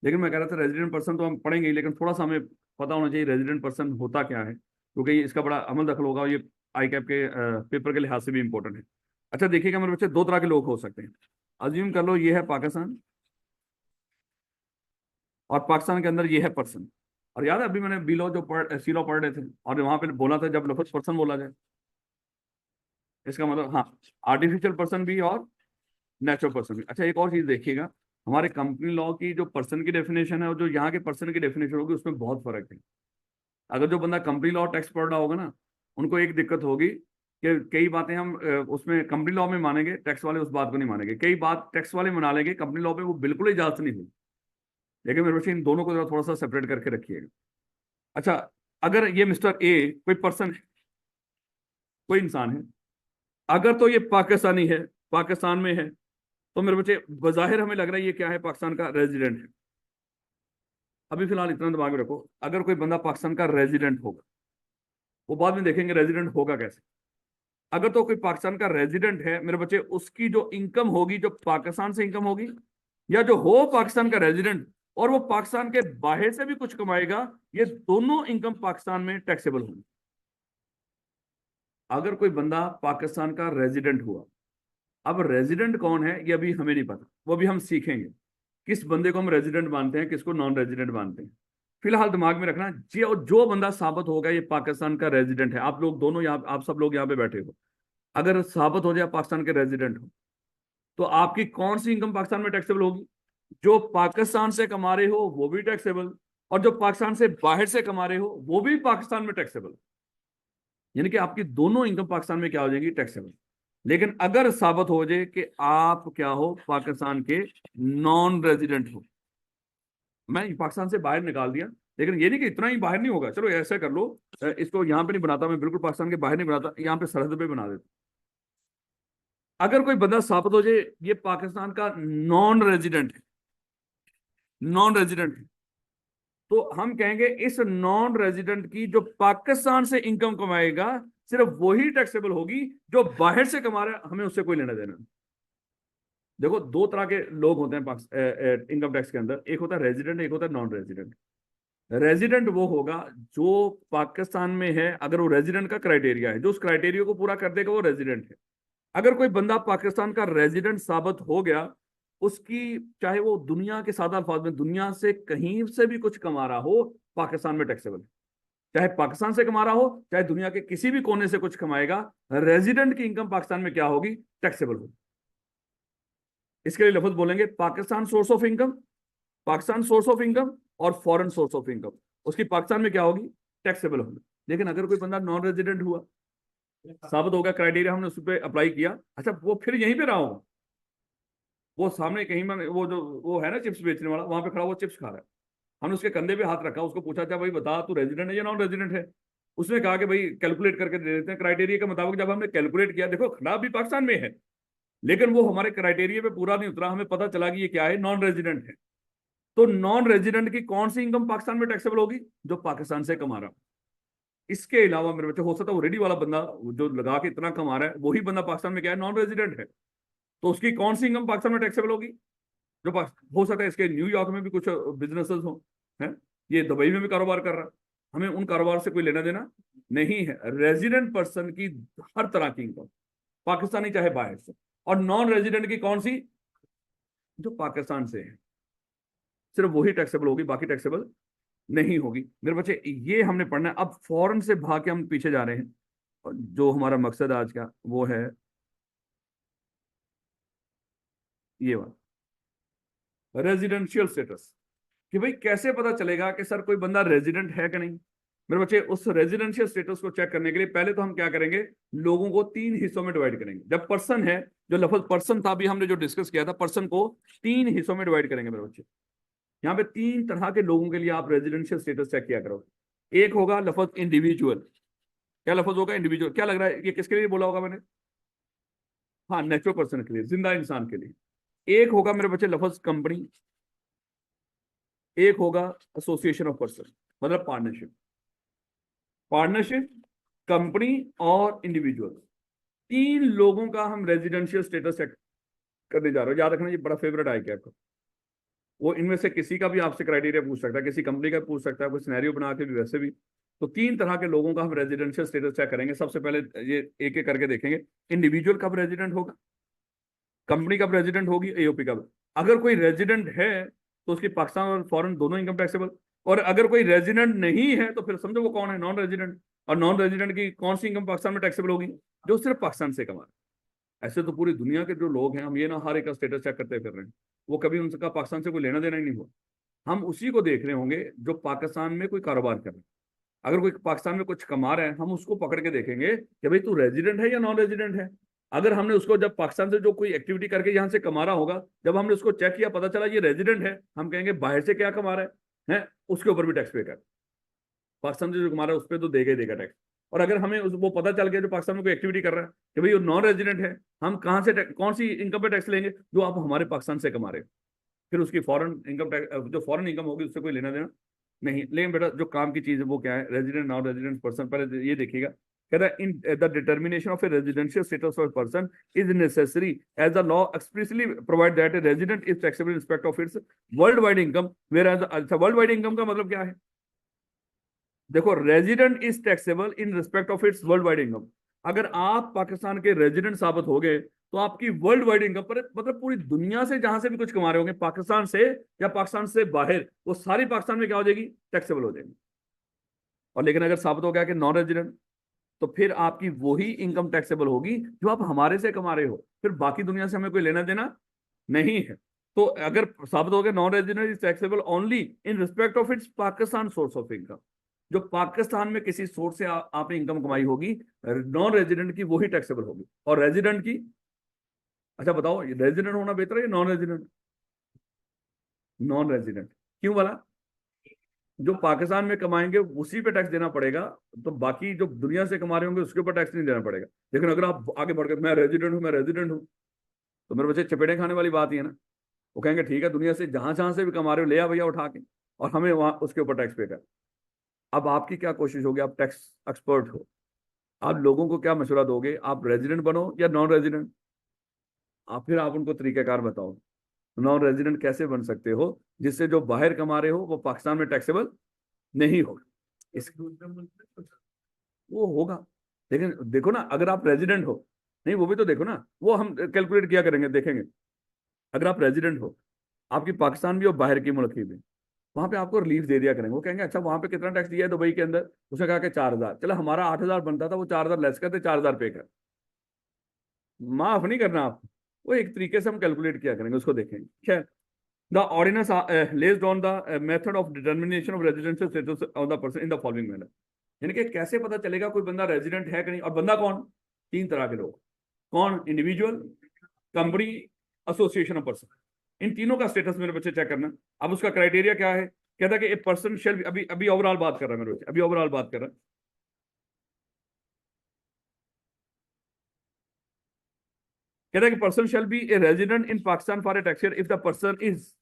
लेकिन मैं कह रहा था रेजिडेंट पर्सन तो हम पढ़ेंगे ही, लेकिन थोड़ा सा हमें पता होना चाहिए रेजिडेंट पर्सन होता क्या है, क्योंकि इसका बड़ा अमल दखल होगा, ये आई कैप के पेपर के लिहाज से भी इंपॉर्टेंट है। अच्छा देखिएगा मेरे बच्चे, दो तरह के लोग हो सकते हैं। अज्यूम कर लो ये है पाकिस्तान, और पाकिस्तान के अंदर ये है पर्सन। और याद है अभी मैंने बी लॉ जो सी लॉ पढ़ रहे थे, और वहां पे बोला था जब लफ्ज पर्सन बोला जाए, इसका मतलब हाँ, आर्टिफिशियल पर्सन भी और नेचुरल पर्सन भी। अच्छा एक और चीज देखिएगा, हमारे कंपनी लॉ की जो पर्सन की डेफिनेशन है और जो यहाँ के पर्सन की डेफिनेशन होगी उसमें बहुत फर्क है। अगर जो बंदा कंपनी लॉ टैक्स पढ़ रहा होगा ना, उनको एक दिक्कत होगी कि कई बातें हम उसमें कंपनी लॉ में मानेंगे, टैक्स वाले उस बात को नहीं मानेंगे, कई बात टैक्स वाले मना लेंगे, कंपनी लॉ पे वो बिल्कुल इजाजत नहीं हुई। लेकिन मेरे बच्चे इन दोनों को थोड़ा सा सेपरेट करके रखिएगा। अच्छा, अगर ये मिस्टर ए कोई पर्सन है, कोई इंसान है, अगर तो ये पाकिस्तानी है, पाकिस्तान में है, तो मेरे बच्चे बजाहिर हमें लग रहा है ये क्या है, पाकिस्तान का रेजिडेंट है। अभी फिलहाल इतना दिमाग में रखो, अगर कोई बंदा पाकिस्तान का रेजिडेंट होगा, वो बाद में देखेंगे रेजिडेंट होगा कैसे। अगर तो कोई पाकिस्तान का रेजिडेंट है मेरे बच्चे, उसकी जो इनकम होगी, जो पाकिस्तान से इनकम होगी, या जो हो पाकिस्तान का रेजिडेंट और वो पाकिस्तान के बाहर से भी कुछ कमाएगा, ये दोनों इनकम पाकिस्तान में टैक्सेबल होंगी। अगर कोई बंदा पाकिस्तान का रेजिडेंट हुआ, अब रेजिडेंट कौन है ये अभी हमें नहीं पता, वो भी हम सीखेंगे किस बंदे को हम रेजिडेंट मानते हैं, किसको नॉन रेजिडेंट मानते हैं। फिलहाल दिमाग में रखना, जो बंदा साबित होगा ये पाकिस्तान का रेजिडेंट है, आप लोग दोनों यहाँ, आप सब लोग यहाँ पे बैठे हो, अगर साबित हो जाए पाकिस्तान के रेजिडेंट हो, तो आपकी कौन सी इनकम पाकिस्तान में टैक्सेबल होगी, जो पाकिस्तान से कमा रहे हो वो भी टैक्सेबल, और जो पाकिस्तान से बाहर से कमा रहे हो वो भी पाकिस्तान में टैक्सेबल। यानी कि आपकी दोनों इनकम पाकिस्तान में क्या हो जाएगी, टैक्सेबल। लेकिन अगर साबित हो जाए कि आप क्या हो, पाकिस्तान के नॉन रेजिडेंट हो, मैं पाकिस्तान से बाहर निकाल दिया, लेकिन ये नहीं कि इतना ही बाहर नहीं होगा, चलो ऐसा कर लो, इसको यहाँ पे नहीं बनाता मैं, बिल्कुल पाकिस्तान के बाहर नहीं बनाता, यहाँ पे सरहद पे बना देता। अगर कोई बंदा साबित हो जाए ये पाकिस्तान का नॉन रेजिडेंट है, नॉन रेजिडेंट है, तो हम कहेंगे इस नॉन रेजिडेंट की जो पाकिस्तान से इनकम कमाएगा सिर्फ वही टैक्सेबल होगी, जो बाहर से कमा रहा है हमें उससे कोई लेना देना नहीं। देखो दो तरह के लोग होते हैं इनकम टैक्स के अंदर, एक होता है रेजिडेंट, एक होता है नॉन रेजिडेंट। रेजिडेंट वो होगा जो पाकिस्तान में है, अगर वो रेजिडेंट का क्राइटेरिया है, जो उस क्राइटेरिया को पूरा कर देगा वो रेजिडेंट है। अगर कोई बंदा पाकिस्तान का रेजिडेंट साबित हो गया, उसकी चाहे वो दुनिया के सादा अल्फाज में दुनिया से कहीं से भी कुछ कमा रहा हो, पाकिस्तान में टैक्सेबल। चाहे पाकिस्तान से कमा रहा हो, चाहे दुनिया के किसी भी कोने से कुछ कमाएगा, रेजिडेंट की इनकम पाकिस्तान में क्या होगी, टैक्सेबल होगी। इसके लिए लफ्ज बोलेंगे Pakistan source of income, Pakistan source of income और फॉरेन सोर्स ऑफ इनकम, उसकी पाकिस्तान में क्या होगी, टैक्सेबल होगी। लेकिन अगर कोई बंदा नॉन रेजिडेंट हुआ, साबित होगा क्राइटेरिया, हमने उस पर अप्लाई किया, अच्छा वो फिर यहीं पे रहा होगा, वो सामने कहीं में वो जो वो है ना चिप्स बेचने वाला, वहां पे खड़ा, वो चिप्स खा रहा है, हमने उसके कंधे पे हाथ रखा, उसको पूछा था भाई बता तू रेजिडेंट है या नॉन रेजिडेंट है, उसने कहा कि भाई कैलकुलेट करके दे देते हैं क्राइटेरिया के मुताबिक। जब हमने कैलकुलेट किया, देखो खड़ा भी पाकिस्तान में है, लेकिन वो हमारे क्राइटेरिया पे पूरा नहीं उतरा, हमें पता चला कि ये क्या है, नॉन रेजिडेंट है। तो नॉन रेजिडेंट की कौन सी इनकम पाकिस्तान में टैक्सेबल होगी, जो पाकिस्तान से कमा रहा। इसके अलावा मेरे बच्चे, हो सकता है वो रेडी वाला बंदा जो लगा के इतना कमा रहा है, वही बंदा पाकिस्तान में क्या है, नॉन रेजिडेंट है, तो उसकी कौन सी इनकम पाकिस्तान में टैक्सेबल होगी, जो हो सकता है इसके न्यूयॉर्क में भी कुछ बिजनेसेस हो, है ये दुबई में भी कारोबार कर रहा है, हमें उन कारोबार से कोई लेना देना नहीं है। रेजिडेंट पर्सन की हर तरह की इनकम, पाकिस्तानी चाहे बाहर से, और नॉन रेजिडेंट की कौन सी, जो पाकिस्तान से है, सिर्फ वही टैक्सेबल होगी, बाकी टैक्सेबल नहीं होगी। मेरे बच्चे ये हमने पढ़ना है। अब फॉरेन से भाग के हम पीछे जा रहे हैं, और जो हमारा मकसद आज का वो है ये वाला रेजिडेंशियल स्टेटस, कि भाई कैसे पता चलेगा कि सर कोई बंदा रेजिडेंट है कि नहीं। मेरे बच्चे उस रेजिडेंशियल स्टेटस को चेक करने के लिए पहले तो हम क्या करेंगे, लोगों को तीन हिस्सों में डिवाइड करेंगे। जब पर्सन है, जो लफ्ज पर्सन था, अभी हमने जो डिस्कस किया था, पर्सन को तीन हिस्सों में डिवाइड करेंगे मेरे बच्चे। यहाँ पे तीन तरह के लोगों के लिए आप रेजिडेंशियल स्टेटस चेक किया करो। एक होगा लफ्ज इंडिविजुअल, क्या लफ्ज होगा, इंडिविजुअल। क्या लग रहा है ये किसके लिए बोला होगा मैंने, हाँ नेचुरल पर्सन के लिए, जिंदा इंसान के लिए। एक होगा मेरे बच्चे लफ्ज कंपनी, एक होगा एसोसिएशन ऑफ पर्सन, मतलब पार्टनरशिप। पार्टनरशिप, कंपनी और इंडिविजुअल, तीन लोगों का हम रेजिडेंशियल स्टेटस चेक करने जा रहे हो। याद रखना ये बड़ा फेवरेट है क्या आपका, वो इनमें से किसी का भी आपसे क्राइटेरिया पूछ सकता है, किसी कंपनी का पूछ सकता है, कोई सिनेरियो बना के भी वैसे भी। तो तीन तरह के लोगों का हम रेजिडेंशियल स्टेटस चेक करेंगे। सबसे पहले ये एक एक करके देखेंगे, इंडिविजुअल कब रेजिडेंट होगा, कंपनी कब रेजिडेंट होगी, एओपी कब। अगर कोई रेजिडेंट है तो उसकी पाकिस्तान और फॉरेन दोनों इनकम टैक्सेबल, और अगर कोई रेजिडेंट नहीं है तो फिर समझो वो कौन है, नॉन रेजिडेंट। और नॉन रेजिडेंट की कौन सी इनकम पाकिस्तान में टैक्सेबल होगी, जो सिर्फ पाकिस्तान से कमा रहे हैं। ऐसे तो पूरी दुनिया के जो लोग हैं, हम ये ना हर एक का स्टेटस चेक करते फिर रहे हैं, वो कभी उनका पाकिस्तान से कोई लेना देना ही नहीं हुआ। हम उसी को देख रहे होंगे जो पाकिस्तान में कोई कारोबार कर रहे हैं। अगर कोई पाकिस्तान में कुछ कमा रहा है, हम उसको पकड़ के देखेंगे कि भाई तू रेजिडेंट है या नॉन रेजिडेंट है। अगर हमने उसको जब पाकिस्तान से जो कोई एक्टिविटी करके यहाँ से कमा रहा होगा, जब हमने उसको चेक किया, पता चला ये रेजिडेंट है, हम कहेंगे बाहर से क्या कमा रहा है, उसके ऊपर भी टैक्स पे कर। पाकिस्तान से जो कमा रहा है उस पर तो देगा ही देगा टैक्स। और अगर हमें वो पता चल गया जो पाकिस्तान में कोई एक्टिविटी कर रहा है कि भाई वो नॉन रेजिडेंट है, हम कहाँ से कौन सी इनकम पे टैक्स लेंगे, जो आप हमारे पाकिस्तान से कमा रहे हो। फिर उसकी फॉरेन इनकम टैक्स, जो फॉरेन इनकम होगी उससे कोई लेना देना नहीं। लेकिन बेटा जो काम की चीज है वो क्या है, रेजिडेंट नॉन रेजिडेंट पर्सन। पहले ये देखिएगा, कहता है in the determination of a residential status of person is necessary as the law expressly provide that a resident is taxable in respect of its world wide income, whereas. अच्छा, world wide income का मतलब क्या है, देखो resident is taxable in respect of its world wide income. अगर आप पाकिस्तान के resident साबित हो गए तो आपकी वर्ल्ड वाइड इनकम पर, मतलब पूरी दुनिया से जहां से भी कुछ कमा रहे होंगे, पाकिस्तान से या पाकिस्तान से बाहर, वो सारी पाकिस्तान में क्या हो जाएगी, टैक्सेबल हो जाएगी। और लेकिन अगर साबित हो गया कि नॉन रेजिडेंट, तो फिर आपकी वही इनकम टैक्सेबल होगी जो आप हमारे से कमा रहे हो, फिर बाकी दुनिया से हमें कोई लेना देना नहीं है। तो अगर साबित हो गया non resident is taxable only in respect of it's Pakistan source of income, जो पाकिस्तान में किसी सोर्स से आपने इनकम कमाई होगी, नॉन रेजिडेंट की वही टैक्सेबल होगी, और रेजिडेंट की, अच्छा बताओ, रेजिडेंट होना बेहतर है या नॉन रेजिडेंट? Non resident. क्यों वाला? जो पाकिस्तान में कमाएंगे उसी पे टैक्स देना पड़ेगा, तो बाकी जो दुनिया से कमा रहे होंगे उसके ऊपर टैक्स नहीं देना पड़ेगा। लेकिन अगर आप आगे बढ़कर मैं रेजिडेंट हूं, मैं रेजिडेंट हूं, तो मेरे बच्चे चपेटे खाने वाली बात ही है ना। वो कहेंगे ठीक है, दुनिया से जहां जहां से भी कमा रहे हो ले आ भैया उठा के, और हमें वहां उसके ऊपर टैक्स पे कर। अब आपकी क्या कोशिश होगी, आप टैक्स एक्सपर्ट हो, आप लोगों को क्या मशवरा दोगे, आप रेजिडेंट बनो या नॉन रेजिडेंट? आप फिर आप उनको तरीकाकार बताओ, नॉन रेजिडेंट कैसे बन सकते हो जिससे जो बाहर कमा रहे हो वो पाकिस्तान में टैक्सेबल नहीं होगा। इस वो होगा, लेकिन देखो ना, अगर आप रेजिडेंट हो, नहीं वो भी तो देखो ना, वो हम कैलकुलेट किया करेंगे, देखेंगे। अगर आप रेजिडेंट हो, आपकी पाकिस्तान भी और बाहर की मुल्क की भी, वहां पे आपको रिलीफ दे दिया करेंगे। वो कहेंगे अच्छा वहां पे कितना टैक्स दिया है दुबई के अंदर, उसने कहा कि 4,000, चलो हमारा 8,000 बनता था, वो 4,000 लेस करते, 4,000 पे कर, माफ नहीं करना आप। वो एक तरीके से हम कैलकुलेट किया करेंगे, उसको देखेंगे। खैर, the ordinance laid on the method of determination of residential status of the person in the following manner. यानी कि कैसे पता चलेगा कोई बंदा रेजिडेंट है कि नहीं, और बंदा कौन? तीन तरह के लोग। कौन? Individual, company, association of person. इन तीनों का स्टेटस मेरे बच्चे चेक करना। अब उसका क्राइटेरिया क्या है? कहता है कि ए पर्सन शेल, अभी अभी ओवरऑल बात कर रहा है मेरे बच्चे, अभी ओवरऑल बात कर रहा है। कहता है कि person shall be a resident in Pakistan for a tax year if the person is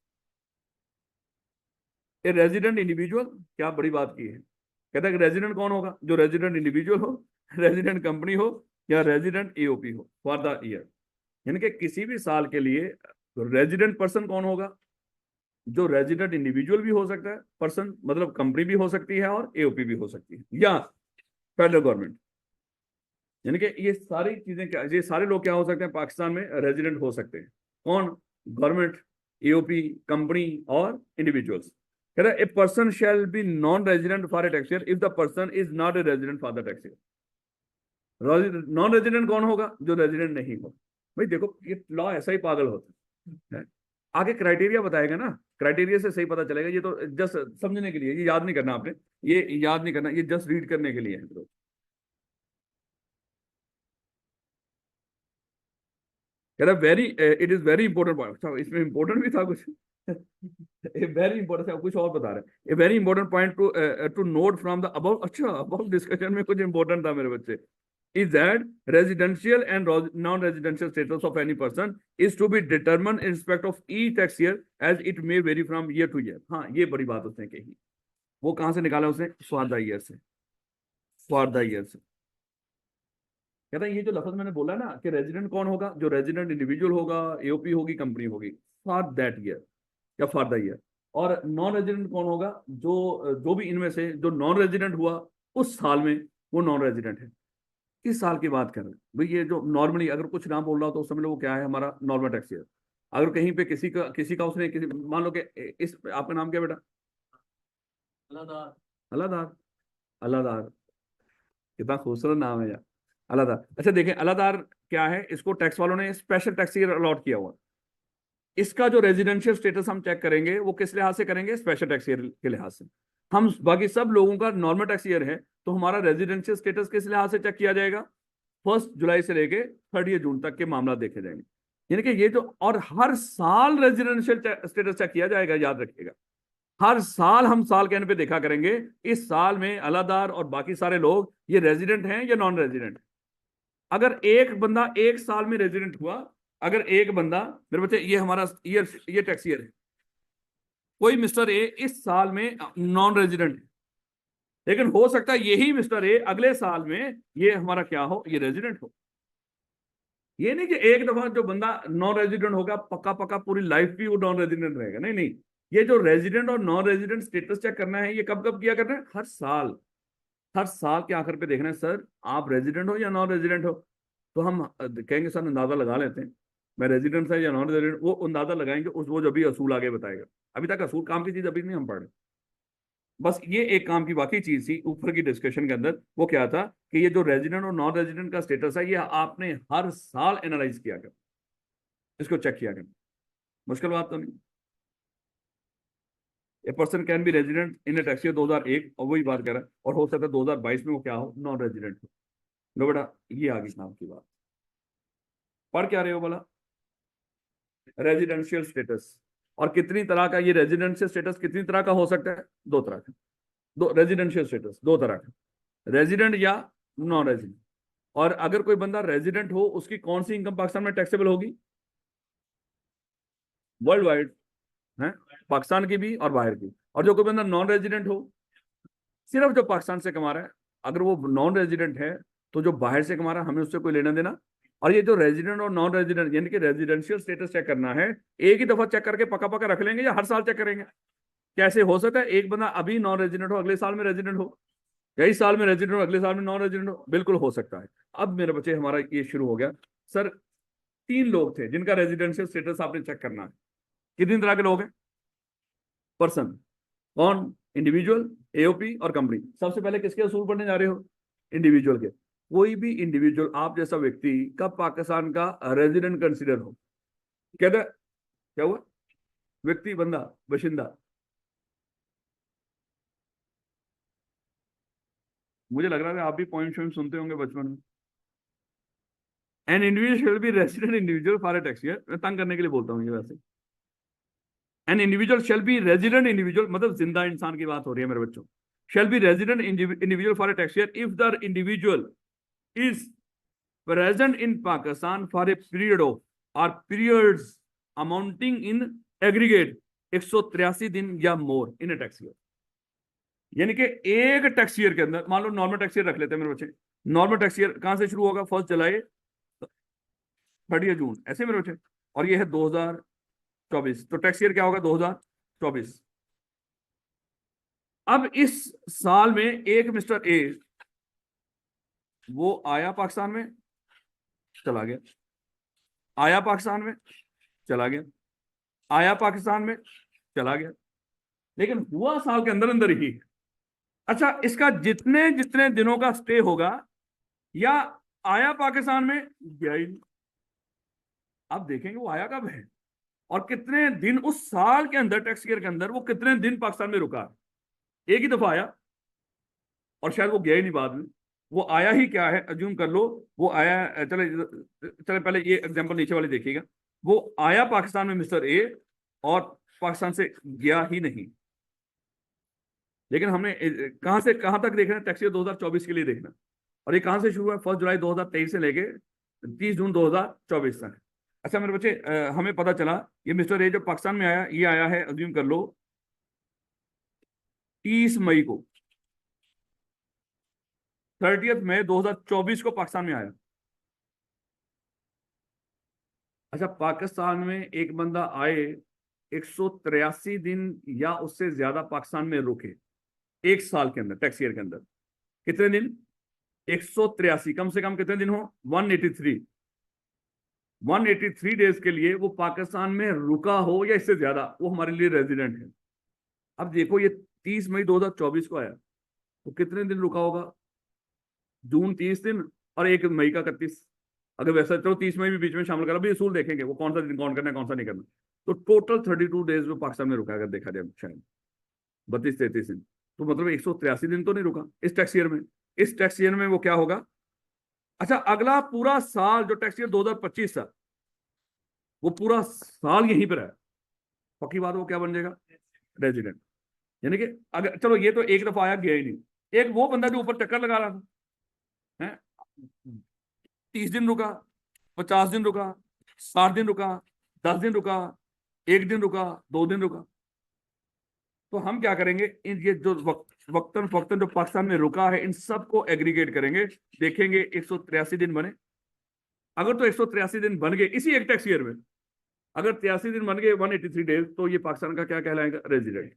a resident individual. क्या बड़ी बात की है। कहता है कि रेजिडेंट कौन होगा? जो रेजिडेंट इंडिविजुअल हो, रेजिडेंट कंपनी हो, या रेजिडेंट एओपी हो फॉर द ईयर। यानी कि किसी भी साल के लिए रेजिडेंट पर्सन कौन होगा? जो रेजिडेंट इंडिविजुअल भी हो सकता है पर्सन, मतलब कंपनी भी हो सकती है और एओपी भी हो सकती है, या फेडरल गवर्नमेंट। यानी कि ये सारी चीजें क्या, ये सारे लोग क्या हो सकते हैं पाकिस्तान में रेजिडेंट हो सकते हैं। कौन? गवर्नमेंट, एओपी, कंपनी और इंडिविजुअल्स। कह रहा है a person shall be non resident for a tax year if the person is not a resident for the tax year. Non resident कौन होगा? जो रेजिडेंट नहीं हो। भाई देखो, ये लॉ ऐसा ही पागल होता है। आगे क्राइटेरिया बताएगा ना, क्राइटेरिया से सही पता चलेगा। ये तो जस्ट समझने के लिए, ये याद नहीं करना आपने, ये याद नहीं करना, ये जस्ट रीड करने के लिए है। तो कह रहा very, it is very important point. अच्छा इसमें इंपॉर्टेंट भी था कुछ। वेरी इंपॉर्टेंट था, कुछ और बता रहे। A very important point two note from the above. अच्छा अबव डिस्कशन में कुछ इंपॉर्टेंट था मेरे बच्चे। Is that residential and non-residential status of any person is to be determined in respect of each tax year as it may vary from year to year। हाँ ये बड़ी बात उसने कही। वो कहां से निकाला उसने? फॉर द ईयर से, फॉर द ईयर से। कहता है ये जो लफ्ज मैंने बोला ना कि रेजिडेंट कौन होगा? जो रेजिडेंट इंडिविजुअल होगा, एओपी होगी, कंपनी होगी, फॉर दैट ईयर या फॉर द ईयर। और नॉन रेजिडेंट कौन होगा? जो जो भी इनमें से जो नॉन रेजिडेंट हुआ उस साल में, वो नॉन रेजिडेंट है। किस साल की बात कर रहे हैं भाई? ये जो नॉर्मली अगर कुछ ना बोल रहा हो तो समझ लो वो क्या है, हमारा नॉर्मल टैक्स ईयर। अगर कहीं पे किसी का उसने किसी, मान लो कि इस, आपका नाम क्या बेटा? अलादार। अलादार, अलादार, कितना खूबसूरत नाम है यार, अलादार। अच्छा देखें, अलादार क्या है, इसको टैक्स वालों ने स्पेशल टैक्स ईयर अलॉट किया हुआ। इसका जो रेजिडेंशियल स्टेटस हम चेक करेंगे वो किस लिहाज से करेंगे? स्पेशल टैक्स ईयर के लिहाज से। हम बाकी सब लोगों का नॉर्मल टैक्स ईयर है, तो हमारा रेजिडेंशियल स्टेटस किस लिहाज से चेक किया जाएगा? 1 जुलाई से लेके 30 जून तक के मामला देखे जाएंगे। यानी कि ये जो, और हर साल रेजिडेंशियल स्टेटस चेक किया जाएगा, याद रखिएगा। हर साल हम साल के एंड पे देखा करेंगे इस साल में अलादार और बाकी सारे लोग ये रेजिडेंट हैं या नॉन रेजिडेंट। अगर एक बंदा एक साल में रेजिडेंट हुआ, अगर एक बंदा, मेरे बच्चे ये हमारा ईयर, ये टैक्स ईयर है, कोई मिस्टर ए इस साल में नॉन रेजिडेंट है, लेकिन हो सकता है यही मिस्टर ए अगले साल में ये हमारा क्या हो, ये रेजिडेंट हो। ये नहीं कि एक दफा जो बंदा नॉन रेजिडेंट होगा पक्का पक्का पूरी लाइफ भी वो नॉन रेजिडेंट रहेगा, नहीं नहीं। ये जो रेजिडेंट और नॉन रेजिडेंट स्टेटस चेक करना है, ये कब कब किया करना है? हर साल। हर साल के आखिर पे देखना है सर आप रेजिडेंट हो या नॉन रेजिडेंट हो। तो हम कहेंगे सर अंदाजा लगा लेते हैं, मैं रेजिडेंट है या नॉन रेजिडेंट, वो अंदाजा लगाएंगे उस, वो जो भी असूल आगे बताएगा। अभी तक असूल काम की चीज अभी नहीं हम पढ़ रहे। बस ये एक काम की बाकी चीज थी ऊपर की डिस्कशन के अंदर, वो क्या था कि ये जो रेजिडेंट और नॉन रेजिडेंट का स्टेटस है, ये आपने हर साल एनालाइज किया कर, इसको चेक किया कर। मुश्किल बात तो नहीं। A person can be resident in A tax year 2001, और वही बात कर रहा है, और हो सकता है 2022 में वो क्या हो, नॉन रेजिडेंट हो। लो बेटा, ये आ गई नाम की बात। पढ़ क्या रहे हो बोला? Residential status. और कितनी तरह का ये रेजिडेंशियल स्टेटस, कितनी तरह का हो सकता है? दो तरह का। दो रेजिडेंशियल स्टेटस दो तरह का, रेजिडेंट या नॉन रेजिडेंट। और अगर कोई बंदा रेजिडेंट हो, उसकी कौन सी इनकम पाकिस्तान में टैक्सेबल होगी? वर्ल्ड वाइड है, पाकिस्तान की भी और बाहर की। और जो कोई बंदा नॉन रेजिडेंट हो, सिर्फ जो पाकिस्तान से कमा रहा है, अगर वो नॉन रेजिडेंट है, तो जो बाहर से कमा रहा है हमें उससे कोई लेना देना। और ये जो रेजिडेंट और नॉन रेजिडेंट, यानी कि रेजिडेंशियल स्टेटस चेक करना है, एक ही दफा चेक करके पका पका रख लेंगे या हर साल चेक करेंगे? कैसे हो सकता है एक बंदा अभी नॉन रेजिडेंट हो, अगले साल में रेजिडेंट हो, या इस साल में रेजिडेंट हो, अगले साल में नॉन रेजिडेंट हो? बिल्कुल हो सकता है। अब मेरे बच्चे, हमारा ये शुरू हो गया। सर, 3 लोग थे जिनका रेजिडेंशियल स्टेटस आपने चेक करना है। कितनी तरह के लोग हैं? पर्सन। कौन? इंडिविजुअल, एओपी और कंपनी। सबसे पहले किसके असूल पढ़ने जा रहे हो? इंडिविजुअल के। कोई भी इंडिविजुअल, आप जैसा व्यक्ति, कब पाकिस्तान का रेजिडेंट कंसिडर हो? कहते क्या हुआ? व्यक्ति, बंदा, बाशिंदा। मुझे लग रहा है आप भी पोइम सुनते होंगे बचपन में। An individual shall be resident individual for a tax year. मैं तंग करने के लिए बोलता हूँ ये वैसे। An individual shall be resident individual, मतलब जिंदा इंसान की बात हो रही है मेरे बच्चों। Shall be resident individual for a tax year if the individual is present in Pakistan for a period of or periods amounting in aggregate 183 दिन या मोर इन ए टैक्स ईयर। यानी कि एक टैक्स ईयर के अंदर, मान लो नॉर्मल टैक्स ईयर रख लेते हैं मेरे बच्चे। नॉर्मल टैक्स ईयर कहां से शुरू होगा? 1 जुलाई 30 जून, ऐसे मेरे बच्चे। और ये है 2024, तो टैक्स ईयर क्या होगा? 2024। अब इस साल में एक मिस्टर ए, वो आया पाकिस्तान में, चला गया, आया पाकिस्तान में, चला गया, आया पाकिस्तान में, चला गया, लेकिन हुआ साल के अंदर अंदर ही। अच्छा, इसका जितने जितने दिनों का स्टे होगा, या आया पाकिस्तान में, गया ही नहीं। अब देखेंगे वो आया कब है और कितने दिन उस साल के अंदर, टैक्स ईयर के अंदर वो कितने दिन पाकिस्तान में रुका। एक ही दफा आया और शायद वो गया ही नहीं बाद में। वो आया ही क्या है, अज्यूम कर लो वो आया, चले चले पहले ये एग्जांपल नीचे वाले देखिएगा। वो आया पाकिस्तान में मिस्टर ए, और पाकिस्तान से गया ही नहीं। लेकिन हमने कहां से कहां तक देखना है? टैक्स ईयर 2024 के लिए देखना। और ये कहां से शुरू है? 1 जुलाई 2023 से लेके 30 जून 2024 तक। अच्छा मेरे बच्चे, हमें पता चला ये मिस्टर ए जो पाकिस्तान में आया, ये आया है, अज्यूम कर लो 30 मई को, 30 मई 2024 को पाकिस्तान में आया। अच्छा, पाकिस्तान में एक बंदा आए, 183 दिन या उससे ज्यादा पाकिस्तान में रुके एक साल के अंदर, टैक्स ईयर के अंदर। कितने दिन? 183, कम से कम कितने दिन हो? 183। 183 डेज के लिए वो पाकिस्तान में रुका हो या इससे ज्यादा, वो हमारे लिए रेजिडेंट है। अब देखो, ये 30 मई 2024 को आया, तो कितने दिन रुका होगा? जून 30 दिन और 1 मई का 31। अगर वैसा, चलो 30 मई भी बीच में शामिल करा, अभी असूल देखेंगे वो कौन सा दिन काउंट करना है, कौन सा नहीं करना। तो टोटल 32 डेज में पाकिस्तान में रुका, अगर देखा जाए शायद 32-33 दिन। तो मतलब 183 दिन तो नहीं रुका इस टैक्स ईयर में। इस टैक्स ईयर में वो क्या होगा? अच्छा, अगला पूरा साल जो टैक्स ईयर 2025 था, वो पूरा साल यहीं पर है, पक्की बात, वो क्या बन जाएगा? रेजिडेंट। यानी कि अगर, चलो ये तो एक दफा आया, गया ही नहीं। एक वो बंदा जो ऊपर चक्कर लगा रहा था, है, 30 दिन रुका, 50 दिन रुका, 60 दिन रुका, 10 दिन रुका, 1 दिन रुका, 2 दिन रुका। तो हम क्या करेंगे, इन ये जो वक्तन फक्तन जो पाकिस्तान में रुका है, इन सबको एग्रीगेट करेंगे, देखेंगे 183 दिन बने। अगर तो 183 दिन बन गए इसी एक टैक्स ईयर में, अगर 83 दिन बन गए 183 डेज, तो ये पाकिस्तान का क्या कहलाएगा? रेजिडेंट।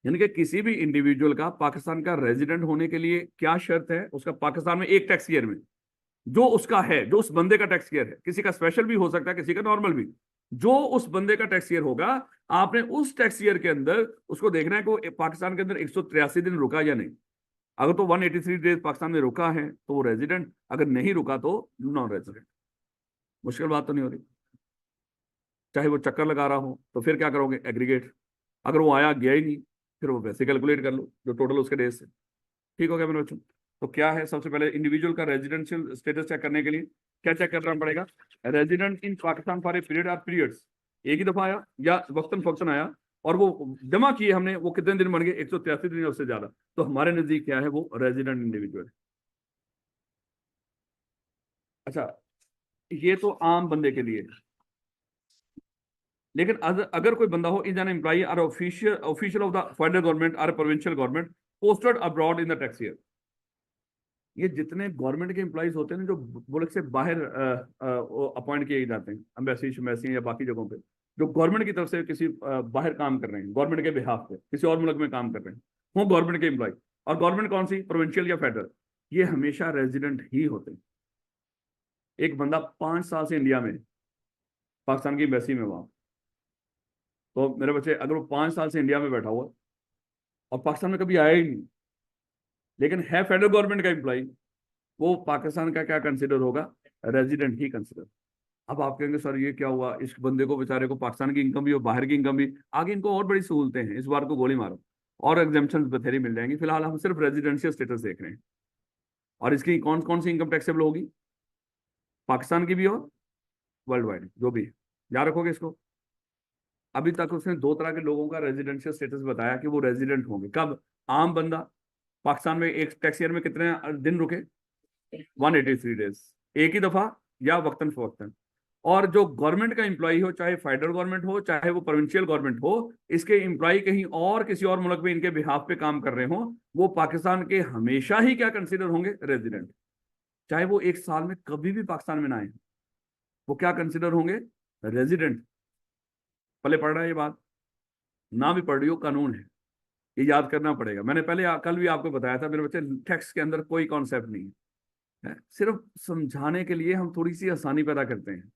यानी कि किसी भी इंडिविजुअल का पाकिस्तान का रेजिडेंट होने के लिए क्या शर्त है? उसका पाकिस्तान में एक टैक्स ईयर में जो उसका है, जो उस बंदे का टैक्स ईयर है, किसी का स्पेशल भी हो सकता है, किसी का नॉर्मल भी, जो उस बंदे का टैक्स ईयर होगा, आपने उस टैक्स ईयर के अंदर उसको देखना है कि पाकिस्तान के अंदर 183 दिन रुका या नहीं। अगर तो 183 डेज पाकिस्तान में रुका है तो वो रेजिडेंट, अगर नहीं रुका तो नॉन रेजिडेंट। मुश्किल बात तो नहीं हो रही। चाहे वो चक्कर लगा रहा हो, तो फिर क्या करोगे? एग्रीगेट। अगर वो आया गया ही नहीं, फिर वो वैसे कैलकुलेट कर लो जो टोटल उसके डेज से। ठीक हो गया मेरे बच्चों? तो क्या है, सबसे पहले इंडिविजुअल का रेजिडेंशियल स्टेटस चेक करने के लिए क्या चेक करना पड़ेगा? Resident in Pakistan for a period or periods, एक ही दफा आया या वक्तन फक्तन आया, और वो जमा किए हमने, वो कितने दिन बन गए? 183 दिन या उससे ज्यादा, तो हमारे नजदीक क्या है, वो रेजिडेंट इंडिविजुअल। अच्छा, ये तो आम बंदे के लिए। लेकिन अगर कोई बंदा हो, is an employee or official of the federal government or provincial government posted abroad in the tax year, ये जितने गवर्नमेंट के एम्प्लॉइज होते हैं ना, जो मुल्क से बाहर अपॉइंट किए जाते हैं, अम्बेसी शम्बेसी या बाकी जगहों पे, जो गवर्नमेंट की तरफ से किसी बाहर काम कर रहे हैं, गवर्नमेंट के बिहाफ पे किसी और मुल्क में काम कर रहे हैं, वो गवर्नमेंट के एम्प्लॉय। और गवर्नमेंट कौन सी, प्रोविंशियल या फेडरल, ये हमेशा रेजिडेंट ही होते हैं। एक बंदा 5 साल से इंडिया में, पाकिस्तान की एम्बेसी में वहां, तो मेरे बच्चे, अगर वो 5 साल से इंडिया में बैठा हुआ और पाकिस्तान में कभी आया ही नहीं, लेकिन है फेडरल गवर्नमेंट का एम्प्लॉय, वो पाकिस्तान का क्या कंसिडर होगा? रेजिडेंट ही कंसिडर। अब आप कहेंगे सर ये क्या हुआ, इस बंदे को बेचारे को पाकिस्तान की इनकम भी और बाहर की इनकम भी, आगे इनको और बड़ी सहूलतें हैं, इस बार को गोली मारो और एग्जाम्पशन बथेरी मिल जाएंगी। फिलहाल हम सिर्फ रेजिडेंशियल स्टेटस देख रहे हैं। और इसकी कौन कौन सी इनकम टैक्सेबल होगी? पाकिस्तान की भी और वर्ल्ड वाइड जो भी है। याद रखोगे इसको। अभी तक उसने 2 तरह के लोगों का रेजिडेंशियल स्टेटस बताया कि वो रेजिडेंट होंगे। कब? आम बंदा पाकिस्तान में एक टैक्स ईयर में कितने दिन रुके? 183 डेज, एक ही दफा या वक्तन फवक्तन। और जो गवर्नमेंट का एम्प्लॉय हो, चाहे फेडरल गवर्नमेंट हो चाहे वो प्रोविंशियल गवर्नमेंट हो, इसके एम्प्लॉय कहीं और किसी और मुल्क में इनके बिहाफ पे काम कर रहे हो, वो पाकिस्तान के हमेशा ही क्या कंसिडर होंगे? रेजिडेंट। चाहे वो एक साल में कभी भी पाकिस्तान में ना आए, वो क्या कंसिडर होंगे? रेजिडेंट। पहले पढ़ रहा है ये बात, ना भी पढ़ रही हो, कानून है, ये याद करना पड़ेगा। मैंने पहले कल भी आपको बताया था मेरे बच्चे, टेक्स्ट के अंदर कोई कॉन्सेप्ट नहीं है, सिर्फ समझाने के लिए हम थोड़ी सी आसानी पैदा करते हैं।